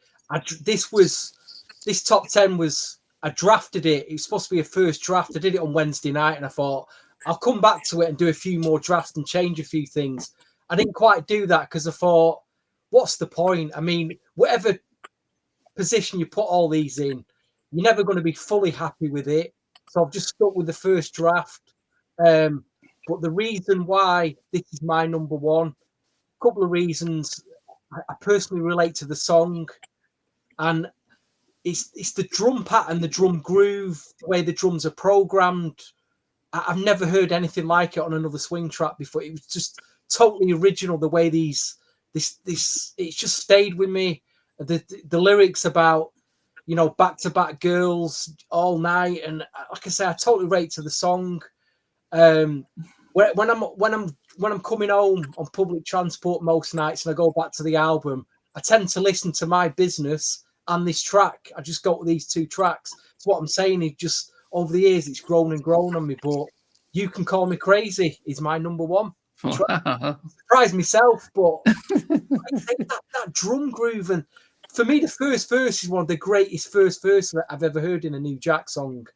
this top 10 was, I drafted it. It was supposed to be a first draft. I did it on Wednesday night, and I thought, I'll come back to it and do a few more drafts and change a few things. I didn't quite do that because I thought, what's the point? I mean, whatever position you put all these in, you're never going to be fully happy with it. So I've just stuck with the first draft. But the reason why this is my number one, a couple of reasons. I personally relate to the song, and it's the drum pattern, the drum groove, the way the drums are programmed. I've never heard anything like it on another swing track before. It was just totally original. The way this it's just stayed with me. The lyrics about, you know, back-to-back girls all night, and like I say, I totally relate to the song. When I'm coming home on public transport most nights and I go back to the album, I tend to listen to My Business and this track. I just go to these two tracks. So what I'm saying is, just over the years, it's grown and grown on me. But You Can Call Me Crazy is my number one. Wow. Surprised myself, but I think that drum groove, and for me, the first verse is one of the greatest first verses that I've ever heard in a New Jack song.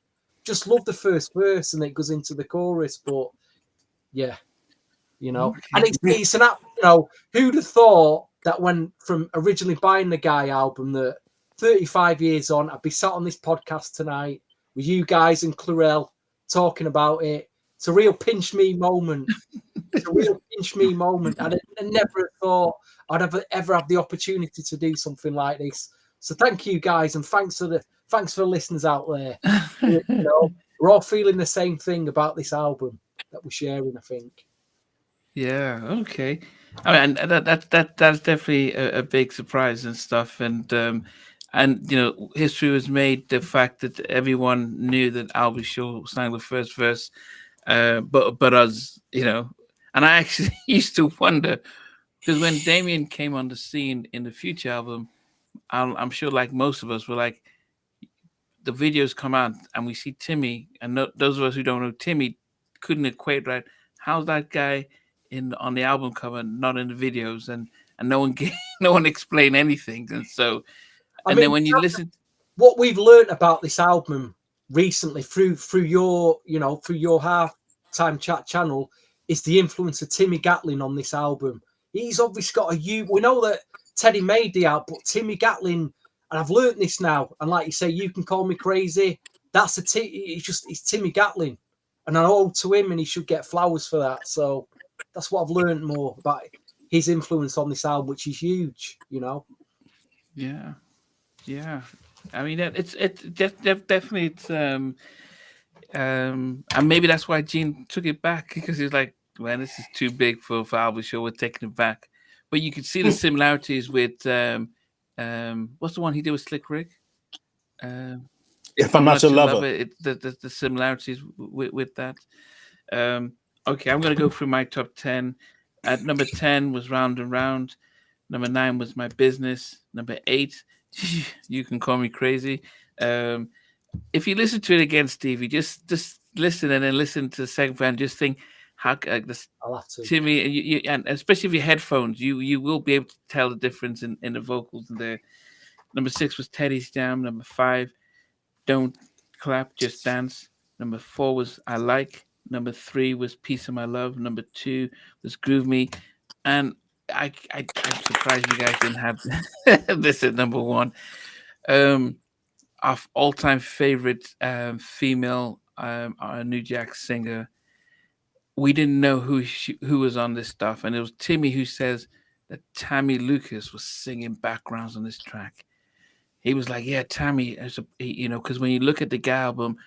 Just love the first verse, and it goes into the chorus. But yeah, you know, Okay. and it's an app. You know, who'd have thought that when from originally buying the Guy album, that 35 years on, I'd be sat on this podcast tonight with you guys and Clurel talking about it. It's a real pinch me moment. It's a real pinch me moment. I never thought I'd ever have the opportunity to do something like this. So thank you guys, and thanks for the listeners out there. You know, we're all feeling the same thing about this album that we're sharing, I think. Yeah. Okay. I mean, that's definitely a big surprise and stuff, and you know, history was made. The fact that everyone knew that Albie Shaw sang the first verse, but us, you know, and I actually used to wonder because when Damien came on the scene in the Future album, I'm sure, like most of us, were like, the videos come out and we see Timmy, and those of us who don't know Timmy couldn't equate, right. How's that guy in on the album cover, not in the videos, and no one no one explained anything, and so I and mean, then when you listen, what we've learned about this album recently through your halftime chat channel is the influence of Timmy Gatling on this album. He's obviously got we know that Teddy made the album, but Timmy Gatling, and I've learned this now, and like you say, You Can Call Me Crazy, that's it's Timmy Gatling, and I owe to him, and he should get flowers for that. So that's what I've learned more about his influence on this album, which is huge, you know. yeah, yeah. I mean, definitely and maybe that's why Gene took it back, because he's like, man, this is too big for Albert Shaw. We're taking it back. But you could see the similarities with what's the one he did with Slick Rick? If I'm not your lover. The similarities with that. Okay, I'm gonna go through my top 10. At number 10 was Round and Round. Number 9 was My Business. Number 8, You Can Call Me Crazy. If you listen to it again, Stevie, just listen, and then listen to the second one. Just think how this I'll have to. Timmy, and especially if you headphones, you will be able to tell the difference in the vocals in there. Number 6 was Teddy's Jam. Number 5, Don't Clap, Just Dance. Number 4 was I Like. Number 3 was Piece of My Love. Number 2 was Groove Me. And I'm surprised you guys didn't have this at number 1. Our all-time favorite female New Jack singer. We didn't know who was on this stuff, and it was Timmy who says that Tammy Lucas was singing backgrounds on this track. He was like, "Yeah, Tammy," you know, because when you look at the Guy album,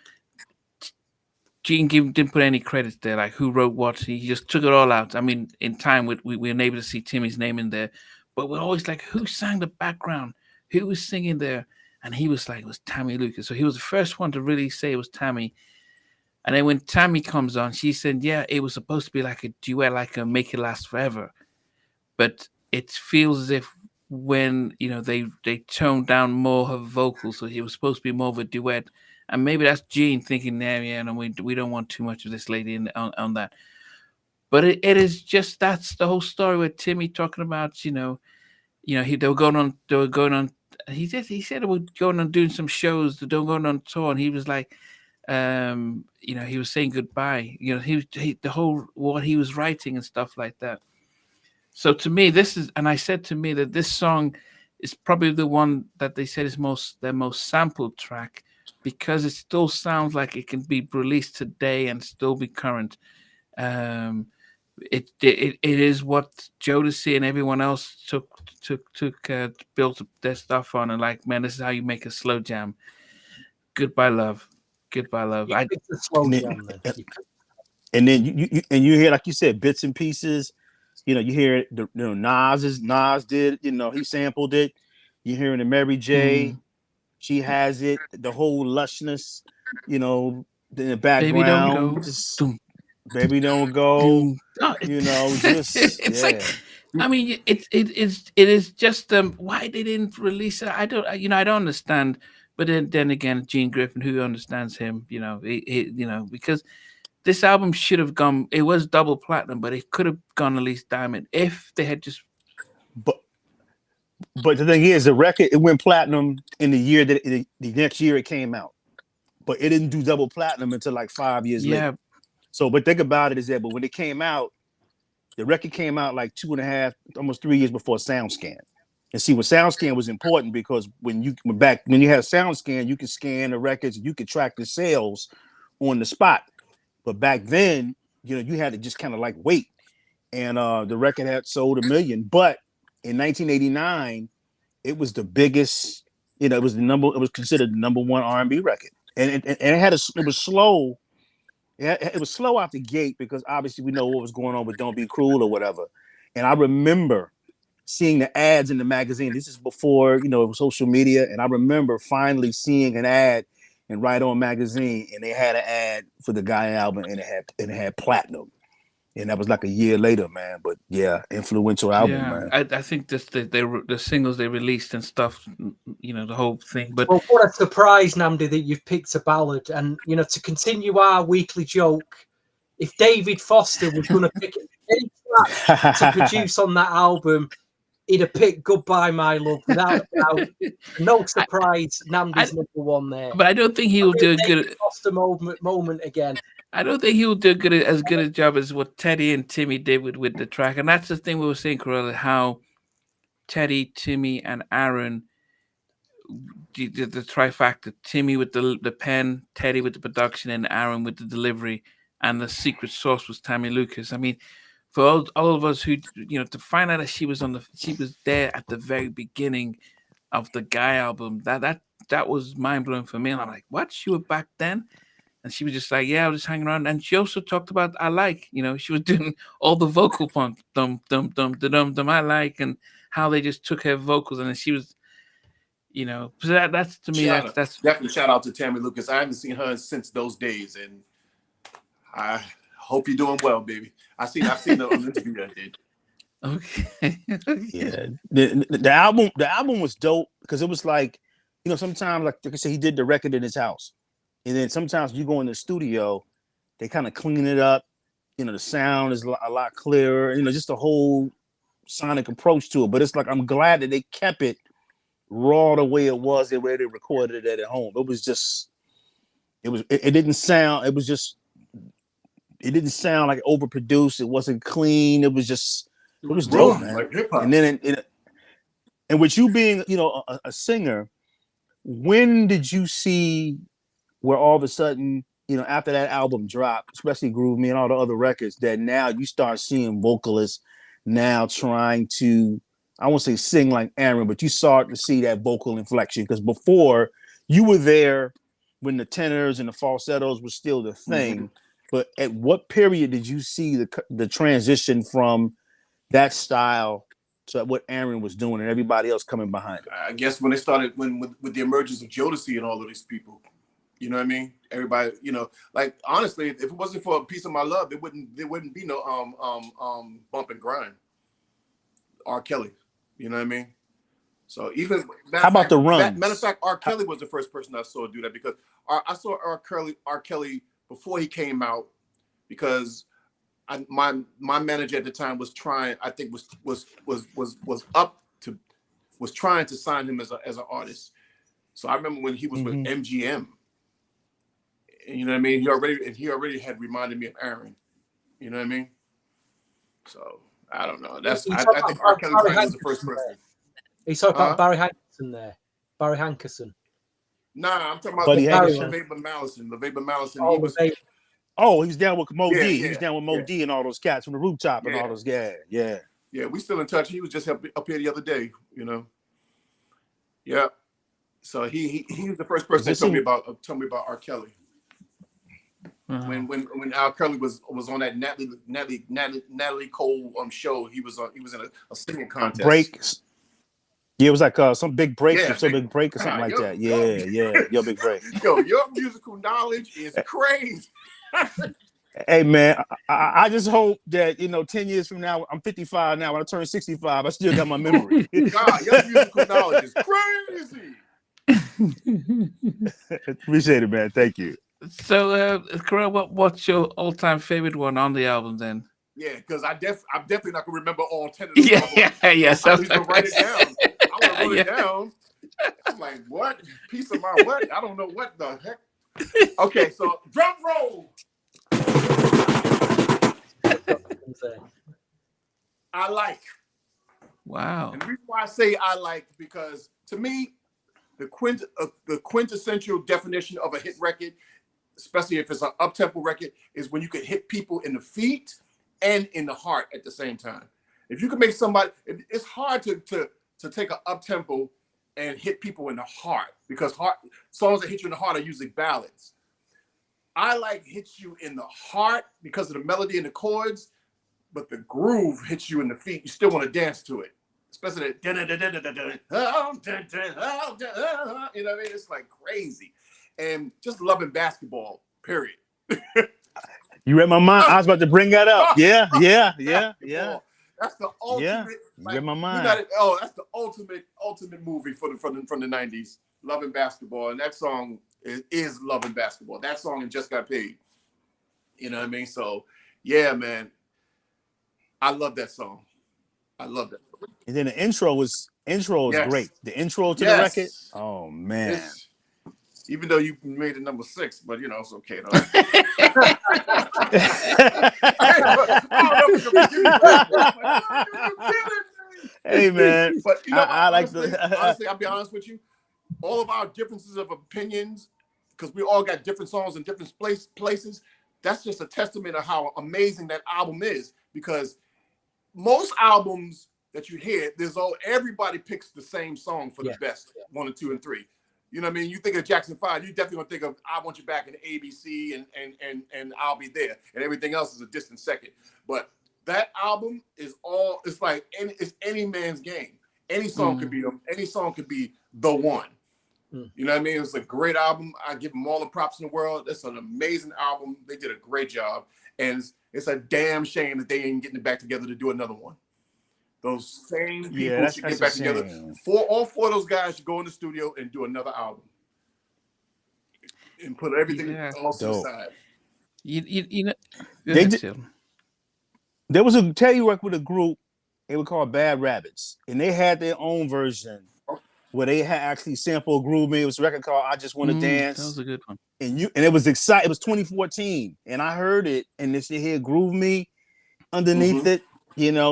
Gene didn't put any credits there, like who wrote what. He just took it all out. I mean, in time, we were able to see Timmy's name in there, but we're always like, who sang the background? Who was singing there? And he was like, it was Tammy Lucas. So he was the first one to really say it was Tammy. And then when Tammy comes on, she said, yeah, it was supposed to be like a duet, like a Make It Last Forever. But it feels as if when, you know, they toned down more her vocals, so he was supposed to be more of a duet. And maybe that's Gene thinking, yeah, no, we don't want too much of this lady on that. But it is just, that's the whole story with Timmy talking about, they were going on. He said they were going on doing some shows, they don't go on tour, and he was like, he was saying goodbye. The whole what he was writing and stuff like that. So to me, I said to me that this song is probably the one that they said is their most sampled track, because it still sounds like it can be released today and still be current. It is what Jodeci and everyone else built their stuff on, and like, man, this is how you make a slow jam. Goodbye love. Goodbye love. It's a slow and jam then. then you hear, like you said, bits and pieces. You hear Nas did, he sampled it. You're hearing the Mary J. She has it, the whole lushness, in the Baby don't background. go. Just Doom, baby don't go. oh, Just it's yeah. like, I mean, it is just why they didn't release it. I don't understand. But then again, Gene Griffin, who understands him, because this album should have gone. It was double platinum, but it could have gone at least diamond if they had just. But the thing is, the record, it went platinum in the year that the next year it came out, but it didn't do double platinum until like 5 years later. So, but think about it is that, but when it came out, the record came out like 2.5, almost 3 years before SoundScan. And see, when SoundScan was important because when you had SoundScan, you could scan the records, you could track the sales on the spot. But back then, you had to just kind of like wait. And the record had sold 1 million. But in 1989, it was the biggest, it was considered the number one R&B record. And it was slow. It was slow out the gate because obviously we know what was going on with Don't Be Cruel or whatever. And I remember seeing the ads in the magazine. This is before, it was social media. And I remember finally seeing an ad in Right On magazine, and they had an ad for the Guy album, and it had platinum. And that was like a year later, man. But yeah, influential album, man. I think just the singles they released and stuff, the whole thing. But well, what a surprise, Nnamdi, that you've picked a ballad. And to continue our weekly joke, if David Foster was going to pick any track to produce on that album, he'd have picked Goodbye My Love without a doubt. No surprise, Nnamdi's number one there. But I don't think he will do a good Foster moment again. I don't think he will do as good a job as what Teddy and Timmy did with the track. And that's the thing we were saying, Clurel, how Teddy, Timmy, and Aaron did the trifecta. Timmy with the pen, Teddy with the production, and Aaron with the delivery. And the secret sauce was Tammy Lucas. I mean, for all of us who, to find out that she was there at the very beginning of the Guy album, that was mind blowing for me. And I'm like, what? She was back then? And she was just like, yeah, I was just hanging around. And she also talked about I like, she was doing all the vocal pump, dum dum dum dum dum I like, and how they just took her vocals, and then she was, so that's to me that's definitely shout out to Tammy Lucas. I haven't seen her since those days, and I hope you're doing well, baby. I've seen the interview I did. Okay. Yeah, the album was dope because it was like, sometimes like I said, he did the record in his house. And then sometimes you go in the studio, they kind of clean it up. The sound is a lot clearer. Just the whole sonic approach to it. But it's like, I'm glad that they kept it raw the way it was, the way they recorded it at home. It was just, it didn't sound, it didn't sound like overproduced. It wasn't clean. It was dope, man. Like hip-hop. And then, and with you being, a singer, when did you see where all of a sudden, after that album dropped, especially Groove Me and all the other records, that now you start seeing vocalists now trying to, I won't say sing like Aaron, but you start to see that vocal inflection? Because before, you were there when the tenors and the falsettos were still the thing. Mm-hmm. But at what period did you see the transition from that style to what Aaron was doing and everybody else coming behind it? I guess when they started, with the emergence of Jodeci and all of these people. You know what I mean? Everybody, like honestly, if it wasn't for A Piece of My Love, there wouldn't be no bump and grind. R. Kelly, you know what I mean? So even how about the runs? Matter of fact, R. Kelly was the first person I saw do that, because I saw R. Kelly before he came out, because my manager at the time was trying, I think was trying to sign him as an artist. So I remember when he was with MGM. You know what I mean? He already had reminded me of Aaron. You know what I mean? So I don't know. I think R. Kelly was the first person. He's talking about Barry Hankerson there. Barry Hankerson. Nah, I'm talking about Buddy Harrison. LeVay Mallison. LeVay Mallison. Oh, He was. they, Oh, he's down with Mo Yeah, D. yeah, He was down with Mo yeah. D and all those cats from the rooftop and all Yeah. those. Yeah. Yeah, we still in touch. He was just up here the other day, you know. Yeah. So he was the first person that told me about R. Kelly. When R. Kelly was on that Natalie Cole show, he was in a singing contest. Breaks. Yeah, it was like some big break, Yeah, some big break or something like that. Yeah, your big break. Yo, your musical knowledge is crazy. Hey man, I just hope that 10 years from now, I'm 55 now. When I turn 65, I still got my memory. God, your musical knowledge is crazy. Appreciate it, man. Thank you. So, Clurel, what's your all-time favorite one on the album then? Yeah, because I'm definitely not gonna remember all 10 of them. Yeah. So I'm gonna write it down. I'm gonna write it down. I'm like, what? Piece of my what? I don't know what the heck. Okay, so drum roll. I like. Wow. And the reason why I say I like, because to me, the quintessential definition of a hit record, especially if it's an up-tempo record, is when you can hit people in the feet and in the heart at the same time. If you can make somebody, it's hard to take an up-tempo and hit people in the heart, because songs that hit you in the heart are usually ballads. I like hits you in the heart because of the melody and the chords, but the groove hits you in the feet. You still want to dance to it, especially that. You know what I mean? It's like crazy, and just loving basketball. Period. You read my mind. I was about to bring that up. Yeah. That's the ultimate. Yeah. You read my mind. That's the ultimate movie from the 90s. Loving Basketball, and that song is Loving Basketball. That song and Just Got Paid. You know what I mean? So yeah, man, I love that song. I love it. And then the intro was great. The intro to the record. Oh man. Even though you made it number 6, but it's okay though. Hey man, but I like honestly, I'll be honest with you. All of our differences of opinions, because we all got different songs in different places. That's just a testament of how amazing that album is. Because most albums that you hear, everybody picks the same song for the best, 1 and 2 and 3. You know what I mean? You think of Jackson 5, you definitely gonna think of I Want You Back in ABC and I'll Be There, and everything else is a distant second. But that album is it's like it's any man's game. Any song could be the one. You know what I mean? It's a great album. I give them all the props in the world. It's an amazing album. They did a great job, and it's a damn shame that they ain't getting it back together to do another one. Those same people should get back together. All four of those guys should go in the studio and do another album and put everything else aside. You know, there was a Teddy worked with a group. They were called Bad Rabbits, and they had their own version where they had actually sampled Groove Me. It was a record called I Just Want to Dance. That was a good one. And it was exciting. It was 2014, and I heard it, and they said, "Here, Groove Me," underneath it.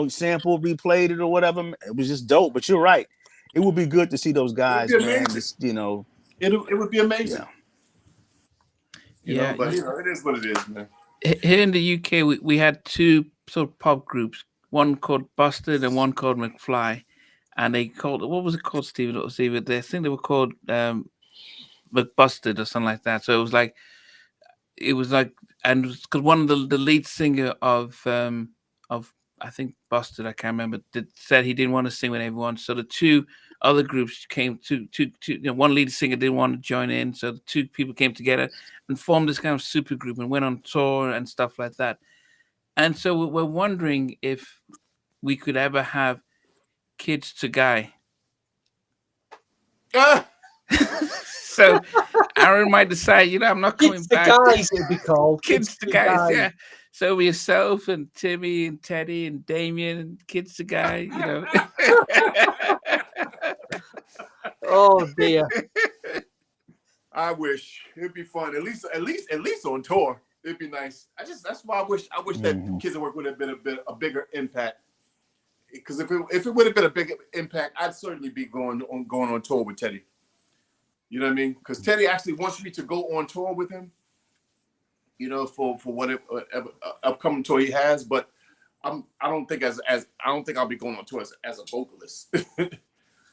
Sample, replayed it or whatever. It was just dope. But you're right. It would be good to see those guys, man. Just, it would be amazing. Yeah. But it is what it is, man. Here in the UK, we had 2 sort of pop groups. One called Busted and one called McFly. And they called, what was it called, Stevie? I think they were called McBusted or something like that. So it was like, and because one of the lead singer of I think Busted, I can't remember, said he didn't want to sing with everyone. So the 2 other groups came to one lead singer didn't want to join in. So the 2 people came together and formed this kind of super group and went on tour and stuff like that. And so we're wondering if we could ever have Kids to Guy. So Aaron might decide, I'm not coming back. Kids to Guys, it'd be called. Kids to Guys, yeah. So yourself and Timmy and Teddy and Damien and Kids to Guy, Oh dear. I wish it'd be fun. At least on tour, it'd be nice. That's why I wish that Kids at Work would have been a bigger impact. Because if it would have been a big impact, I'd certainly be going on tour with Teddy. You know what I mean? Because Teddy actually wants me to go on tour with him. You know, for whatever upcoming tour he has, but I don't think I'll be going on tour as a vocalist.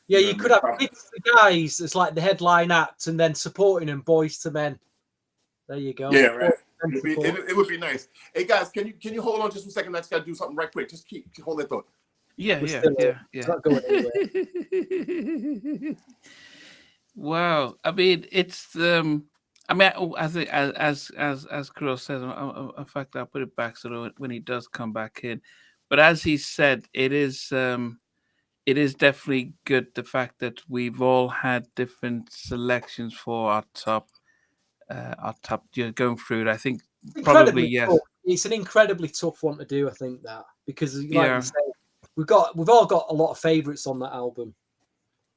Yeah, you could have Probably. Kids to Guys as like the headline act, and then supporting them Boys to Men. There you go. Yeah, right. It would be nice. Hey guys, can you hold on just a second? I just gotta do something right quick. Just hold that thought. Yeah. It's not going anywhere. Wow. I mean, it's I mean, I think as Clurel said, in fact, I'll put it back so that when he does come back in. But as he said, it is definitely good the fact that we've all had different selections for our top. Going through it. I think probably yes. Tough. It's an incredibly tough one to do. I think that because, like Yeah. you say, we've all got a lot of favorites on that album.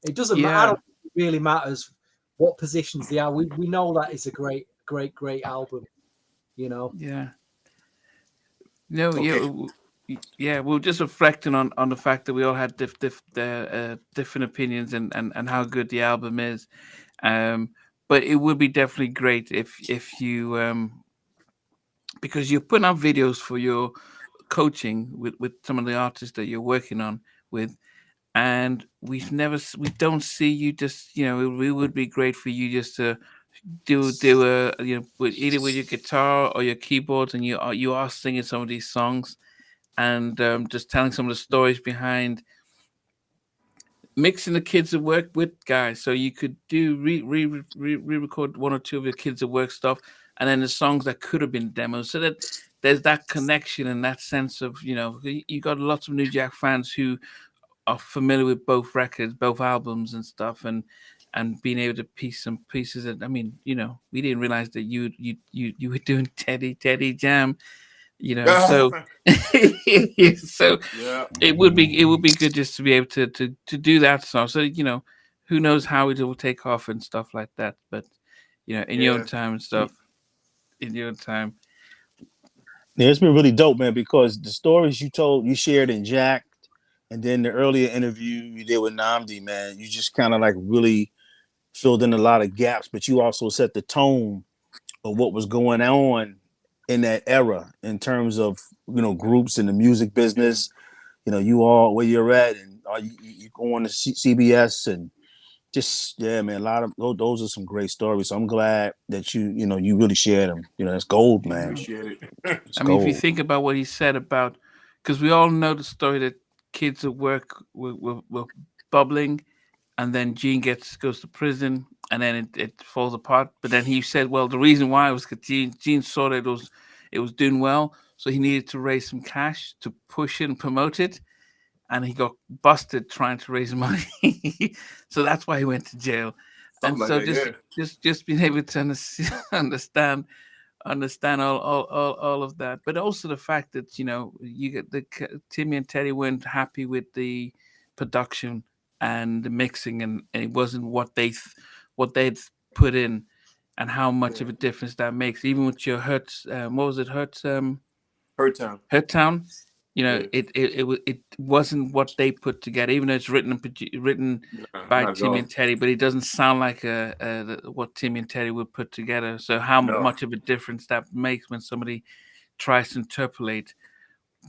It doesn't matter. I don't think it really matters what positions they are. We know that it's a great album. You know. Yeah. No. Okay. Yeah. We were just reflecting on the fact that we all had different opinions and how good the album is. But it would be definitely great if you because you're putting out videos for your coaching with some of the artists that you're working on with, and we don't see you just, you know, it would be great for you just to do a, you know, either with your guitar or your keyboards, and you are singing some of these songs, and just telling some of the stories behind mixing the kids at work with guys, so you could do re-record one or two of your kids at work stuff, and then the songs that could have been demos, so that there's that connection and that sense of, you know, you got lots of New Jack fans who are familiar with both records, both albums and stuff, and being able to piece some pieces. I mean, you know, we didn't realize that you were doing Teddy Jam, you know, so so Yeah. it would be good just to be able to do that song. So, you know, who knows how it will take off and stuff like that. But, you know, in your own time and stuff, in your own time. Yeah, it's been really dope, man, because the stories you shared in Jack, and then the earlier interview you did with Nnamdi, man, you just kind of like really filled in a lot of gaps, but you also set the tone of what was going on in that era in terms of, you know, groups in the music business. You know, you all where you're at, and you go on to CBS, and just, yeah, man, a lot of those are some great stories. So I'm glad that you know, you really shared them. You know, that's gold, man. Appreciate it. It's I mean, if you gold. think about what he said about, because we all know the story that kids at work were bubbling, and then Gene goes to prison, and then it falls apart. But then he said, well, the reason why was because Gene saw that it was doing well, so he needed to raise some cash to push it and promote it, and he got busted trying to raise money. So that's why he went to jail. Something And so like that, just being able to understand all of that, but also the fact that, you know, you get Timmy and Teddy weren't happy with the production and the mixing, and it wasn't what they'd put in, and how much of a difference that makes, even with your Hertz. What was it, Hertz? Hurt Town. Hurt Town. You know, Yeah. it wasn't what they put together, even though it's written by not at Timmy all. and Teddy, but it doesn't sound like what Timmy and Teddy would put together. So how No. much of a difference that makes when somebody tries to interpolate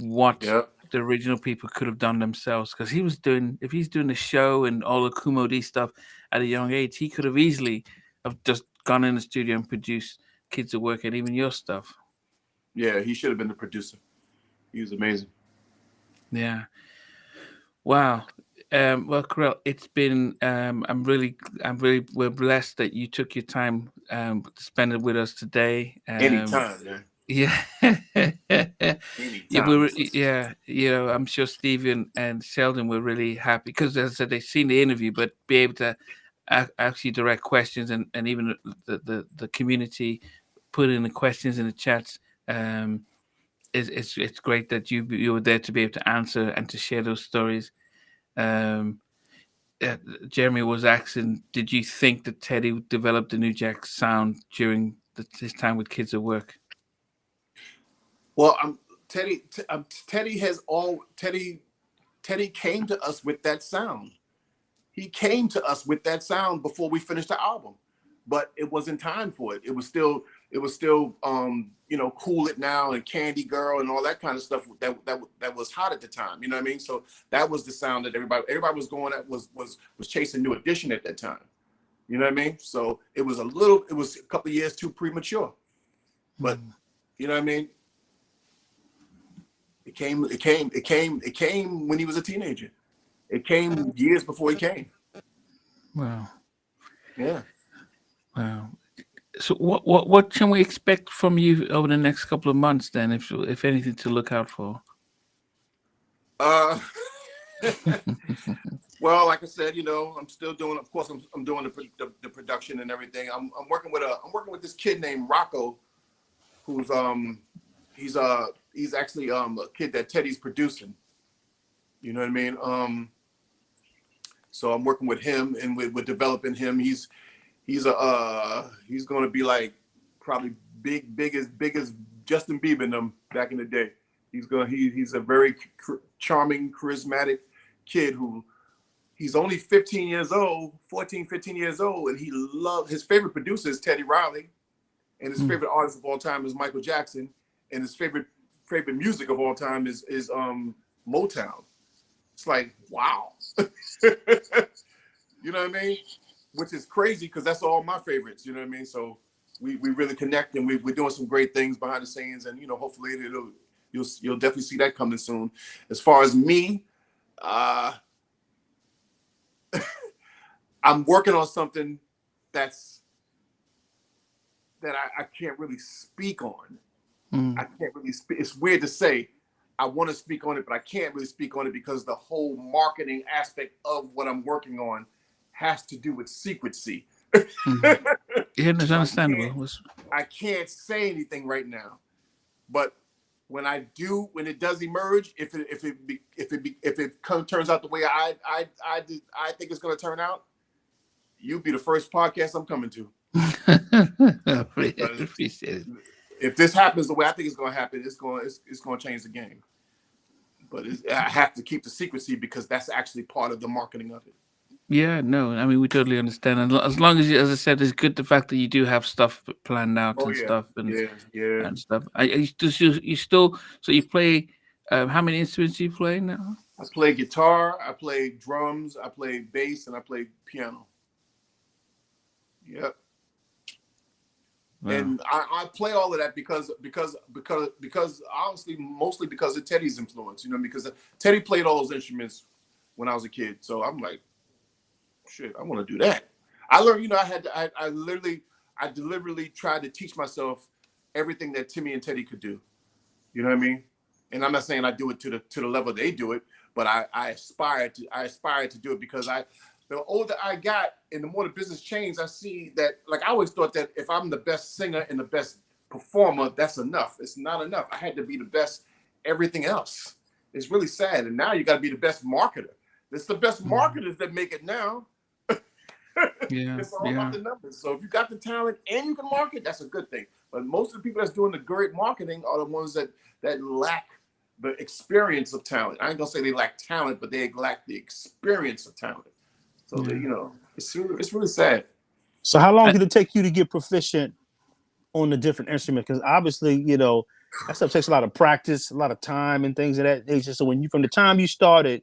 what Yep. the original people could have done themselves. Because if he's doing the show and all the Kumo D stuff at a young age, he could have easily have just gone in the studio and produced Kids at Work and even your stuff. Yeah, he should have been the producer. He was amazing. Yeah. Wow. Well, Clurel, it's been. We're blessed that you took your time to spend it with us today. Anytime, man. Yeah. Anytime. Yeah. You know, I'm sure Stevie and Sheldon were really happy because, as I said, they've seen the interview, but be able to actually direct questions, and even the community put in the questions in the chats. It's great that you were there to be able to answer and to share those stories. Jeremy was asking, did you think that Teddy developed the New Jack sound during his time with Kids at Work? Well, Teddy came to us with that sound. He came to us with that sound before we finished the album. but it wasn't time for it. It was still Cool It Now and Candy Girl and all that kind of stuff that was hot at the time. You know what I mean? So that was the sound that everybody was going at, was chasing New Edition at that time. You know what I mean? So it was a couple of years too premature. But you know what I mean? It came when he was a teenager. It came years before he came. Wow. Yeah. Wow. So what can we expect from you over the next couple of months then, if anything to look out for? Well, like I said, I'm still doing. Of course, I'm doing the production and everything. I'm working with this kid named Rocco, who's he's actually a kid that Teddy's producing. You know what I mean? So I'm working with him and we're developing him. He's going to be like probably big as Justin Bieber and them back in the day. He's a very charming, charismatic kid who he's only 15 years old, and his favorite producer is Teddy Riley, and his favorite artist of all time is Michael Jackson, and his favorite music of all time is Motown. It's like, wow. You know what I mean? Which is crazy because that's all my favorites. You know what I mean? So we really connect, and we're doing some great things behind the scenes, and hopefully you'll definitely see that coming soon. As far as me, I'm working on something that I can't really speak on. I can't really speak. It's weird to say. I want to speak on it, but I can't really speak on it because the whole marketing aspect of what I'm working on has to do with secrecy. Yeah, that's understandable. I can't say anything right now, but when it does emerge, if it turns out the way I think it's going to turn out, you'll be the first podcast I'm coming to. Appreciate it. If this happens the way I think it's going to happen, it's going to change the game. But I have to keep the secrecy because that's actually part of the marketing of it. Yeah, no, I mean we totally understand, and as long as as I said, it's good the fact that you do have stuff planned out stuff and stuff. You still so you play. How many instruments do you play now? I play guitar, I play drums, I play bass, and I play piano. Yep. Wow. And I play all of that because honestly, mostly because of Teddy's influence, because Teddy played all those instruments when I was a kid. So I'm like, shit, I want to do that. I learned, I deliberately tried to teach myself everything that Timmy and Teddy could do. You know what I mean? And I'm not saying I do it to the level they do it, but I aspire to do it because the older I got and the more the business changed, I see that, like, I always thought that if I'm the best singer and the best performer, that's enough. It's not enough. I had to be the best everything else. It's really sad. And now you got to be the best marketer. It's the best marketers that make it now. Yeah, it's all about the numbers. So if you got the talent and you can market, that's a good thing. But most of the people that's doing the great marketing are the ones that lack the experience of talent. I ain't gonna say they lack talent, but they lack the experience of talent. So it's really sad. So how long did it take you to get proficient on the different instruments? Because obviously, that stuff takes a lot of practice, a lot of time, and things of that nature. So from the time you started,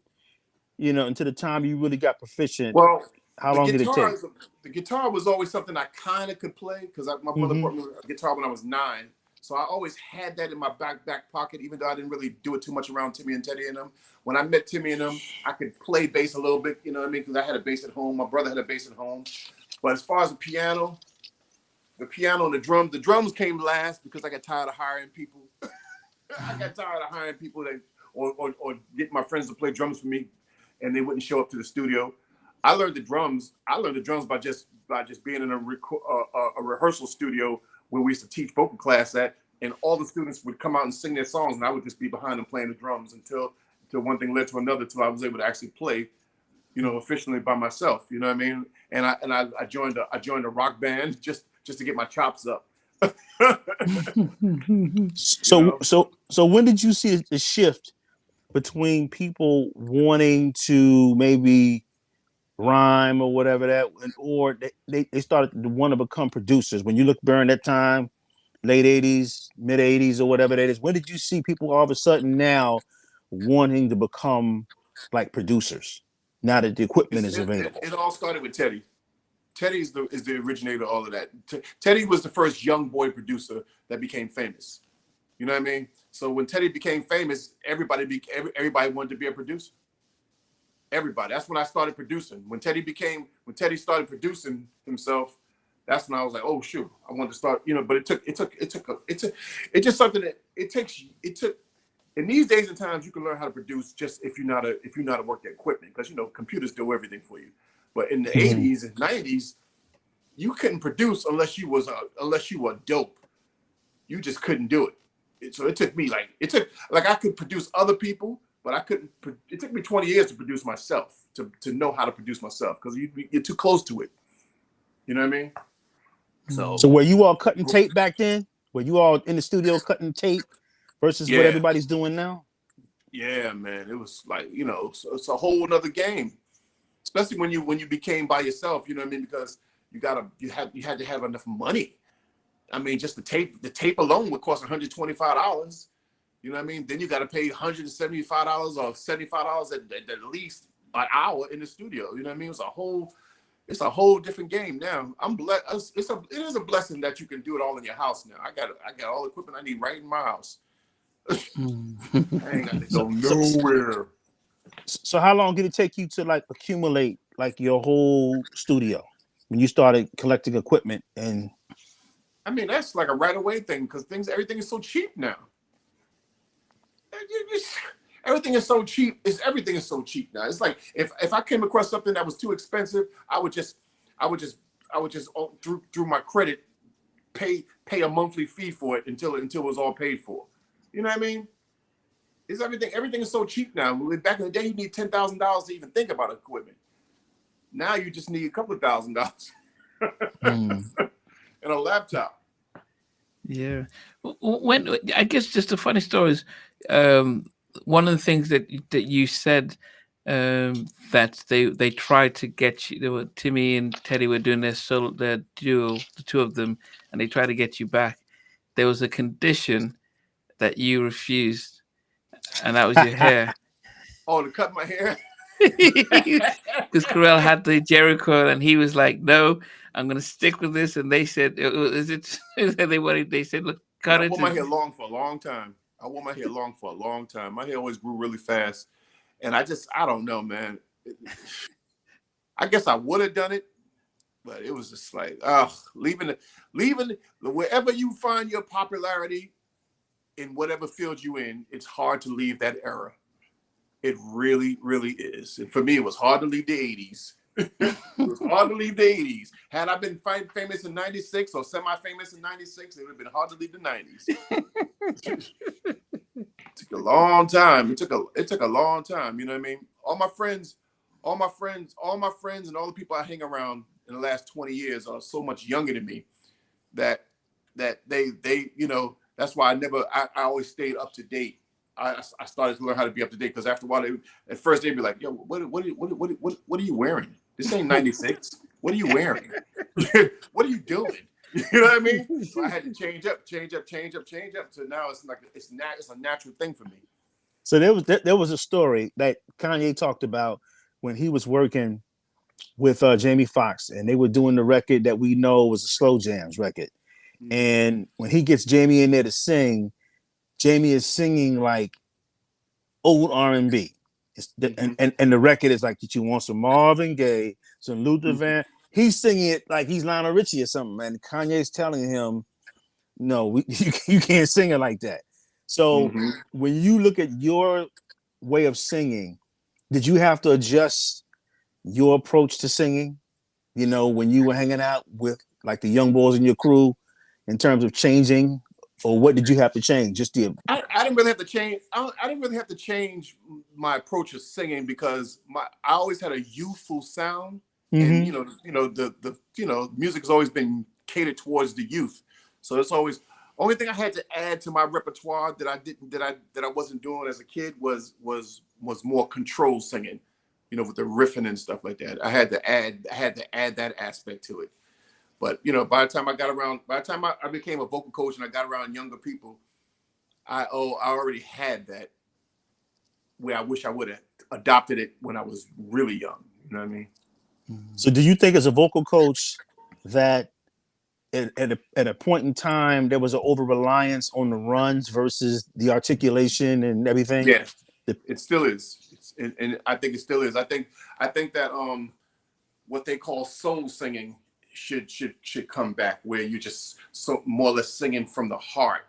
until the time you really got proficient, well, how long did it take? The guitar was always something I kind of could play because my mother bought me a guitar when I was 9. So I always had that in my back pocket, even though I didn't really do it too much around Timmy and Teddy and them. When I met Timmy and them, I could play bass a little bit, you know what I mean? Because I had a bass at home. My brother had a bass at home. But as far as the piano and the drums came last because I got tired of hiring people. I got tired of hiring people or getting my friends to play drums for me, and they wouldn't show up to the studio. I learned the drums by just being in a rehearsal studio where we used to teach vocal class at, and all the students would come out and sing their songs, and I would just be behind them playing the drums until one thing led to another, till I was able to actually play, efficiently by myself. You know what I mean? And I joined a rock band just to get my chops up. So when did you see the shift between people wanting to maybe rhyme or whatever that, or they started to want to become producers. When you look during that time, late 80s, mid 80s, or whatever that is, when did you see people all of a sudden now wanting to become like producers now that the equipment is available? It all started with Teddy. Teddy is the originator of all of that. Teddy was the first young boy producer that became famous. You know what I mean? So when Teddy became famous, everybody wanted to be a producer. Everybody. That's when I started producing. When Teddy started producing himself, that's when I was like, oh shoot, I wanted to start. You know, but it took just something that it took. In these days and times, you can learn how to produce just if you know how to work the equipment, because you know computers do everything for you. But in the 80s and 90s, you couldn't produce unless you were dope. You just couldn't do it. So it took me I could produce other people, but I couldn't. It took me 20 years to produce myself, to know how to produce myself, because you're too close to it. You know what I mean? So were you all cutting tape back then? Were you all in the studio cutting tape versus what everybody's doing now? Yeah, man. It was like, you know, it's a whole nother game. Especially when you became by yourself, you know what I mean? Because you had to have enough money. I mean, just the tape alone would cost $125. You know what I mean? Then you got to pay $175 or $75 at least an hour in the studio. You know what I mean? It's a whole different game now. I'm blessed. It is a blessing that you can do it all in your house now. I got all the equipment I need right in my house. I ain't got to go nowhere. So how long did it take you to like accumulate like your whole studio when you started collecting equipment? And I mean, that's like a right away thing, because everything is so cheap now. Everything is so cheap. Everything is so cheap now. It's like if I came across something that was too expensive, I would just through my credit pay a monthly fee for it until it was all paid for. You know what I mean? It's everything is so cheap now. Back in the day, you need $10,000 to even think about equipment. Now you just need a couple of $1,000 and a laptop. Yeah. When I guess just a funny story is one of the things that you said that they tried to get you. Timmy and Teddy were doing their duo, the two of them, and they tried to get you back. There was a condition that you refused, and that was your hair. Oh, to cut my hair? Because Clurel had the Jericho, and he was like, "No, I'm going to stick with this." And they said, "Is it?" They said, "Look, cut it." I wore my hair long for a long time. My hair always grew really fast, and I don't know, man. I guess I would have done it, but it was just like, leaving wherever you find your popularity in whatever field you in, it's hard to leave that era. It really, really is. And for me, it was hard to leave the 80s. It was hard to leave the 80s. Had I been famous in 96 or semi-famous in 96, it would have been hard to leave the 90s. It took a long time. It took a long time. You know what I mean? All my friends and all the people I hang around in the last 20 years are so much younger than me that they you know, that's why I always stayed up to date. I started to learn how to be up to date, because after a while, at first they'd be like, "Yo, what are you wearing? This ain't 96. What are you wearing? What are you doing?" You know what I mean? So I had to change up. So now it's a natural thing for me. so there was a story that Kanye talked about when he was working with Jamie Foxx, and they were doing the record that we know was a slow jams record. And when he gets Jamie in there to sing, Jamie is singing like old R&B. And the record is like, "Did you want some Marvin Gaye, some Luther Van?" He's singing it like he's Lionel Richie or something, man. Kanye's telling him, "No, you can't sing it like that." So when you look at your way of singing, did you have to adjust your approach to singing? You know, when you were hanging out with like the young boys in your crew, in terms of changing, or what did you have to change? Just the I didn't really have to change. I didn't really have to change my approach of singing, because I always had a youthful sound, and the music has always been catered towards the youth. So it's always only thing I had to add to my repertoire that I wasn't doing as a kid was more control singing. you know, with the riffing and stuff like that. I had to add that aspect to it. But you know, by the time I became a vocal coach and I got around younger people, I already had that, where I wish I would have adopted it when I was really young. You know what I mean? So do you think as a vocal coach that at a point in time there was an over reliance on the runs versus the articulation and everything? Yeah, it still is. And I think it still is. I think that what they call soul singing should come back, where you just more or less singing from the heart,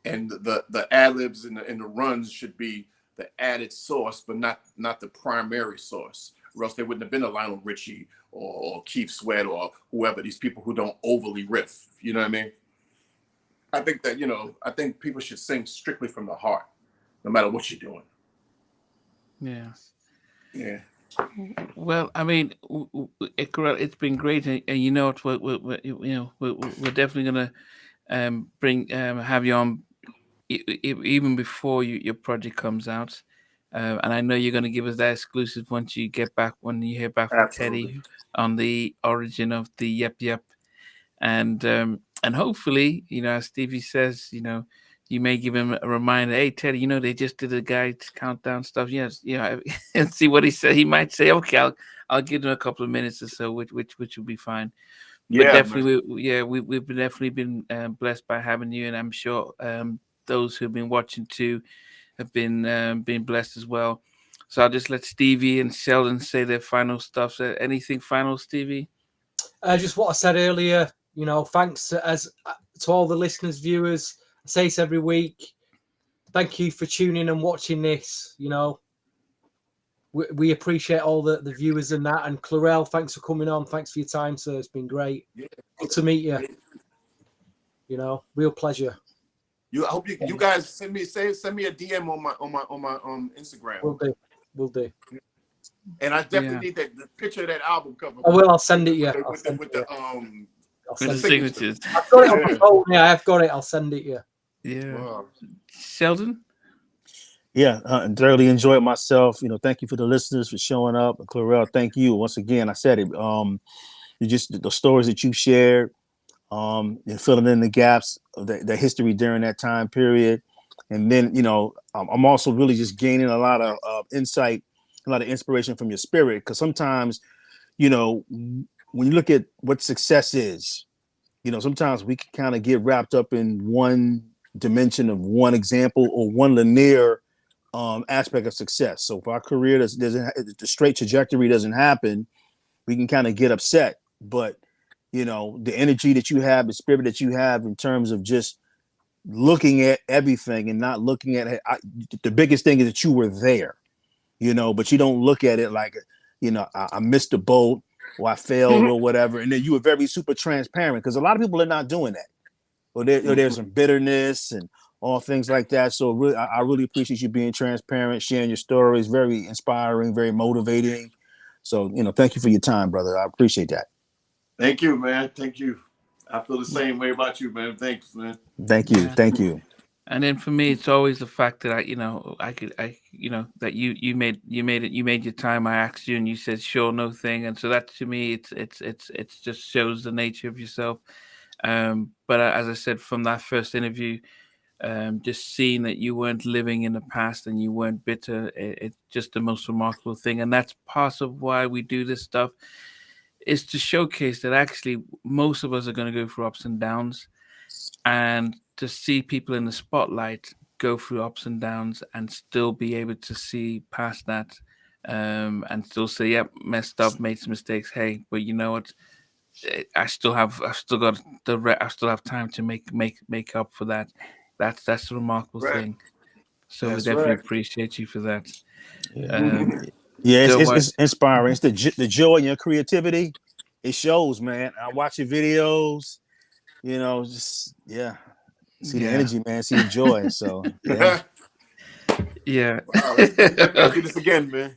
and the ad libs and the runs should be the added source, but not the primary source. Or else there wouldn't have been a Lionel Richie or Keith Sweat or whoever, these people who don't overly riff. You know what I mean? I think that, you know, I think people should sing strictly from the heart, no matter what you're doing. Yeah. Yeah. Well, I mean, it's been great, and you know what? We're definitely gonna bring have you on even before your project comes out, and I know you're gonna give us that exclusive once you hear back from Absolutely. Teddy on the origin of the Yep Yep, and hopefully, you know, as Stevie says, you know, you may give him a reminder. Hey, Teddy, you know, they just did a guide countdown stuff. Yes, you know, and see what he said. He might say, okay, I'll give him a couple of minutes or so, which will be fine. But Yeah, definitely, we've definitely been blessed by having you, and I'm sure those who've been watching too have been blessed as well. So I'll just let Stevie and Sheldon say their final stuff. So anything final, Stevie? Just what I said earlier, you know, thanks to all the listeners, viewers. I say this every week. Thank you for tuning and watching this. You know, we appreciate all the viewers and that. And Clurel, thanks for coming on. Thanks for your time, sir. It's been great. Yeah. Good to meet you. You know, real pleasure. I hope you guys send me a DM on my Instagram. We'll do. And I definitely need the picture of that album cover. I will. I'll send it you. With the signatures. I've got it on my phone. Yeah, I've got it. I'll send it you. Yeah. Wow. Sheldon? Yeah, thoroughly enjoyed myself. You know, thank you for the listeners for showing up. And Clurel, thank you once again. I said it. You just the stories that you shared, and filling in the gaps of the history during that time period, and then you know, I'm also really just gaining a lot of insight, a lot of inspiration from your spirit. Because sometimes, you know, when you look at what success is, you know, sometimes we can kind of get wrapped up in one dimension of one example or one linear aspect of success. So if our career doesn't the straight trajectory doesn't happen, we can kind of get upset. But you know, the energy that you have, the spirit that you have in terms of just looking at everything and not looking at it. The biggest thing is that you were there, you know, but you don't look at it like, you know, I missed the boat or I failed or whatever. And then you were very super transparent, because a lot of people are not doing that. Or there's some bitterness and all things like that. So really, I really appreciate you being transparent, sharing your stories. Very inspiring, very motivating. So, you know, thank you for your time, brother. I appreciate that. Thank you, man. Thank you. I feel the same way about you, man. Thanks, man. Thank you. Yeah. Thank you. And then for me, it's always the fact that that you made your time. I asked you, and you said sure, no thing, and so that to me, it's just shows the nature of yourself. But as I said from that first interview, just seeing that you weren't living in the past and you weren't bitter, it's just the most remarkable thing, and that's part of why we do this stuff, is to showcase that actually most of us are going to go through ups and downs, and to see people in the spotlight go through ups and downs and still be able to see past that, and still say, "Yep, messed up, made some mistakes. Hey, but you know what? I still have time to make up for that." That's a remarkable Right. thing. So we That's definitely right. appreciate you for that. Yeah, yeah, So what? it's inspiring. It's the joy in your creativity. It shows, man. I watch your videos. You know, just see the Yeah, energy, man. See the joy. So yeah. yeah. Wow, let's do this again, man.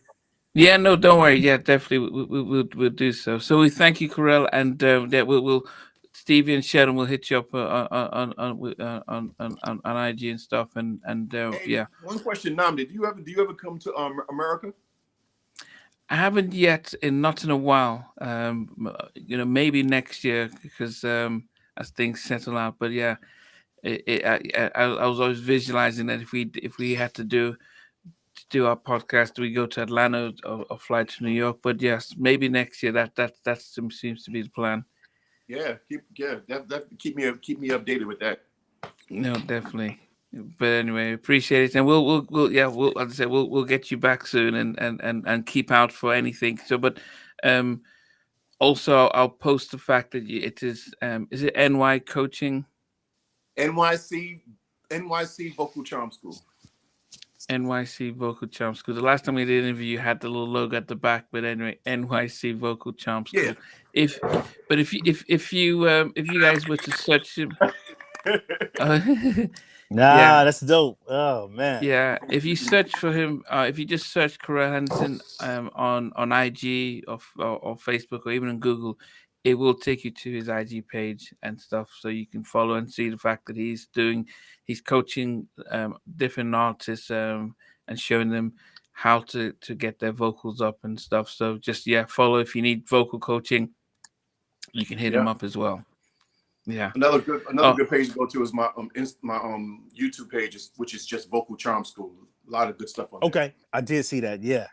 Yeah, no, don't worry. Yeah, definitely, we'll do so. So we thank you, Clurel, and we'll Stevie and Sheldon will hit you up on IG and stuff, and Hey, yeah. one question, Nnamdi. Do you ever come to America? I haven't yet, not in a while. Maybe next year because as things settle out. But yeah, I was always visualizing that if we had to do our podcast, we go to Atlanta or fly to New York. But yes, maybe next year. That seems to be the plan. Yeah, keep me updated with that. No, definitely. But anyway, appreciate it, and we'll as I said, we'll get you back soon, and keep out for anything. So, but um, also I'll post the fact that it is it NY Coaching, NYC Vocal Charm School. NYC Vocal Charm School. The last time we did an interview, you had the little logo at the back, but anyway, NYC Vocal Charm School. Yeah. If you guys were to search him, Nah, yeah. that's dope. Oh man. Yeah, if you search for him, if you just search Clurel Henderson on IG or Facebook or even on Google, it will take you to his IG page and stuff, so you can follow and see the fact that he's coaching different artists and showing them how to get their vocals up and stuff. So just follow if you need vocal coaching, you can hit him up as well. Yeah. Another good page to go to is my YouTube page, which is just Vocal Charm School. A lot of good stuff on there. Okay, I did see that. Yeah.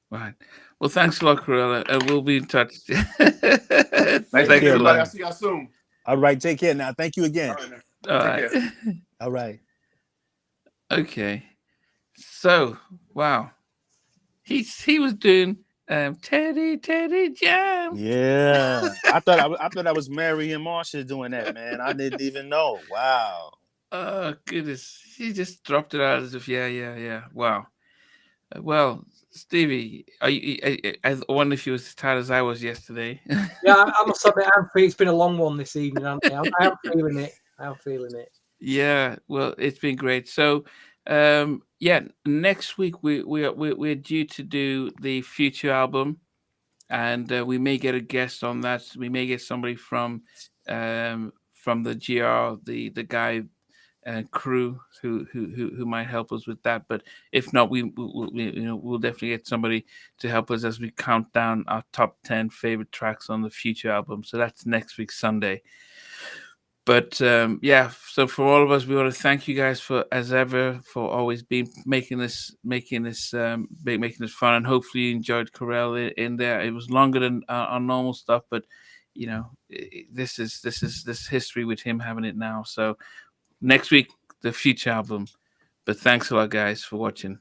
Right. Well, thanks a lot, Clurel, and we'll be in touch. Thanks, everybody. I'll see y'all soon. All right, take care now. Thank you again. All right, take care. All right. Okay. So, wow, he was doing Teddy Jam. Yeah, I thought I was Marion Marsha doing that, man. I didn't even know. Wow. Oh goodness, he just dropped it out as if yeah. Wow. Well, Stevie, I wonder if you were as tired as I was yesterday. Yeah, I must admit, it's been a long one this evening. I am feeling it. Yeah, well, it's been great. So, next week we're due to do the future album, and we may get a guest on that. We may get somebody from the GR, the guy crew who might help us with that. But if not, we'll definitely get somebody to help us as we count down our top 10 favorite tracks on the future album. So that's next week Sunday. But so for all of us, we want to thank you guys for, as ever, for always making this fun, and hopefully you enjoyed Clurel in there. It was longer than our normal stuff, but this is history with him having it now. So next week, the future album. But thanks a lot, guys, for watching.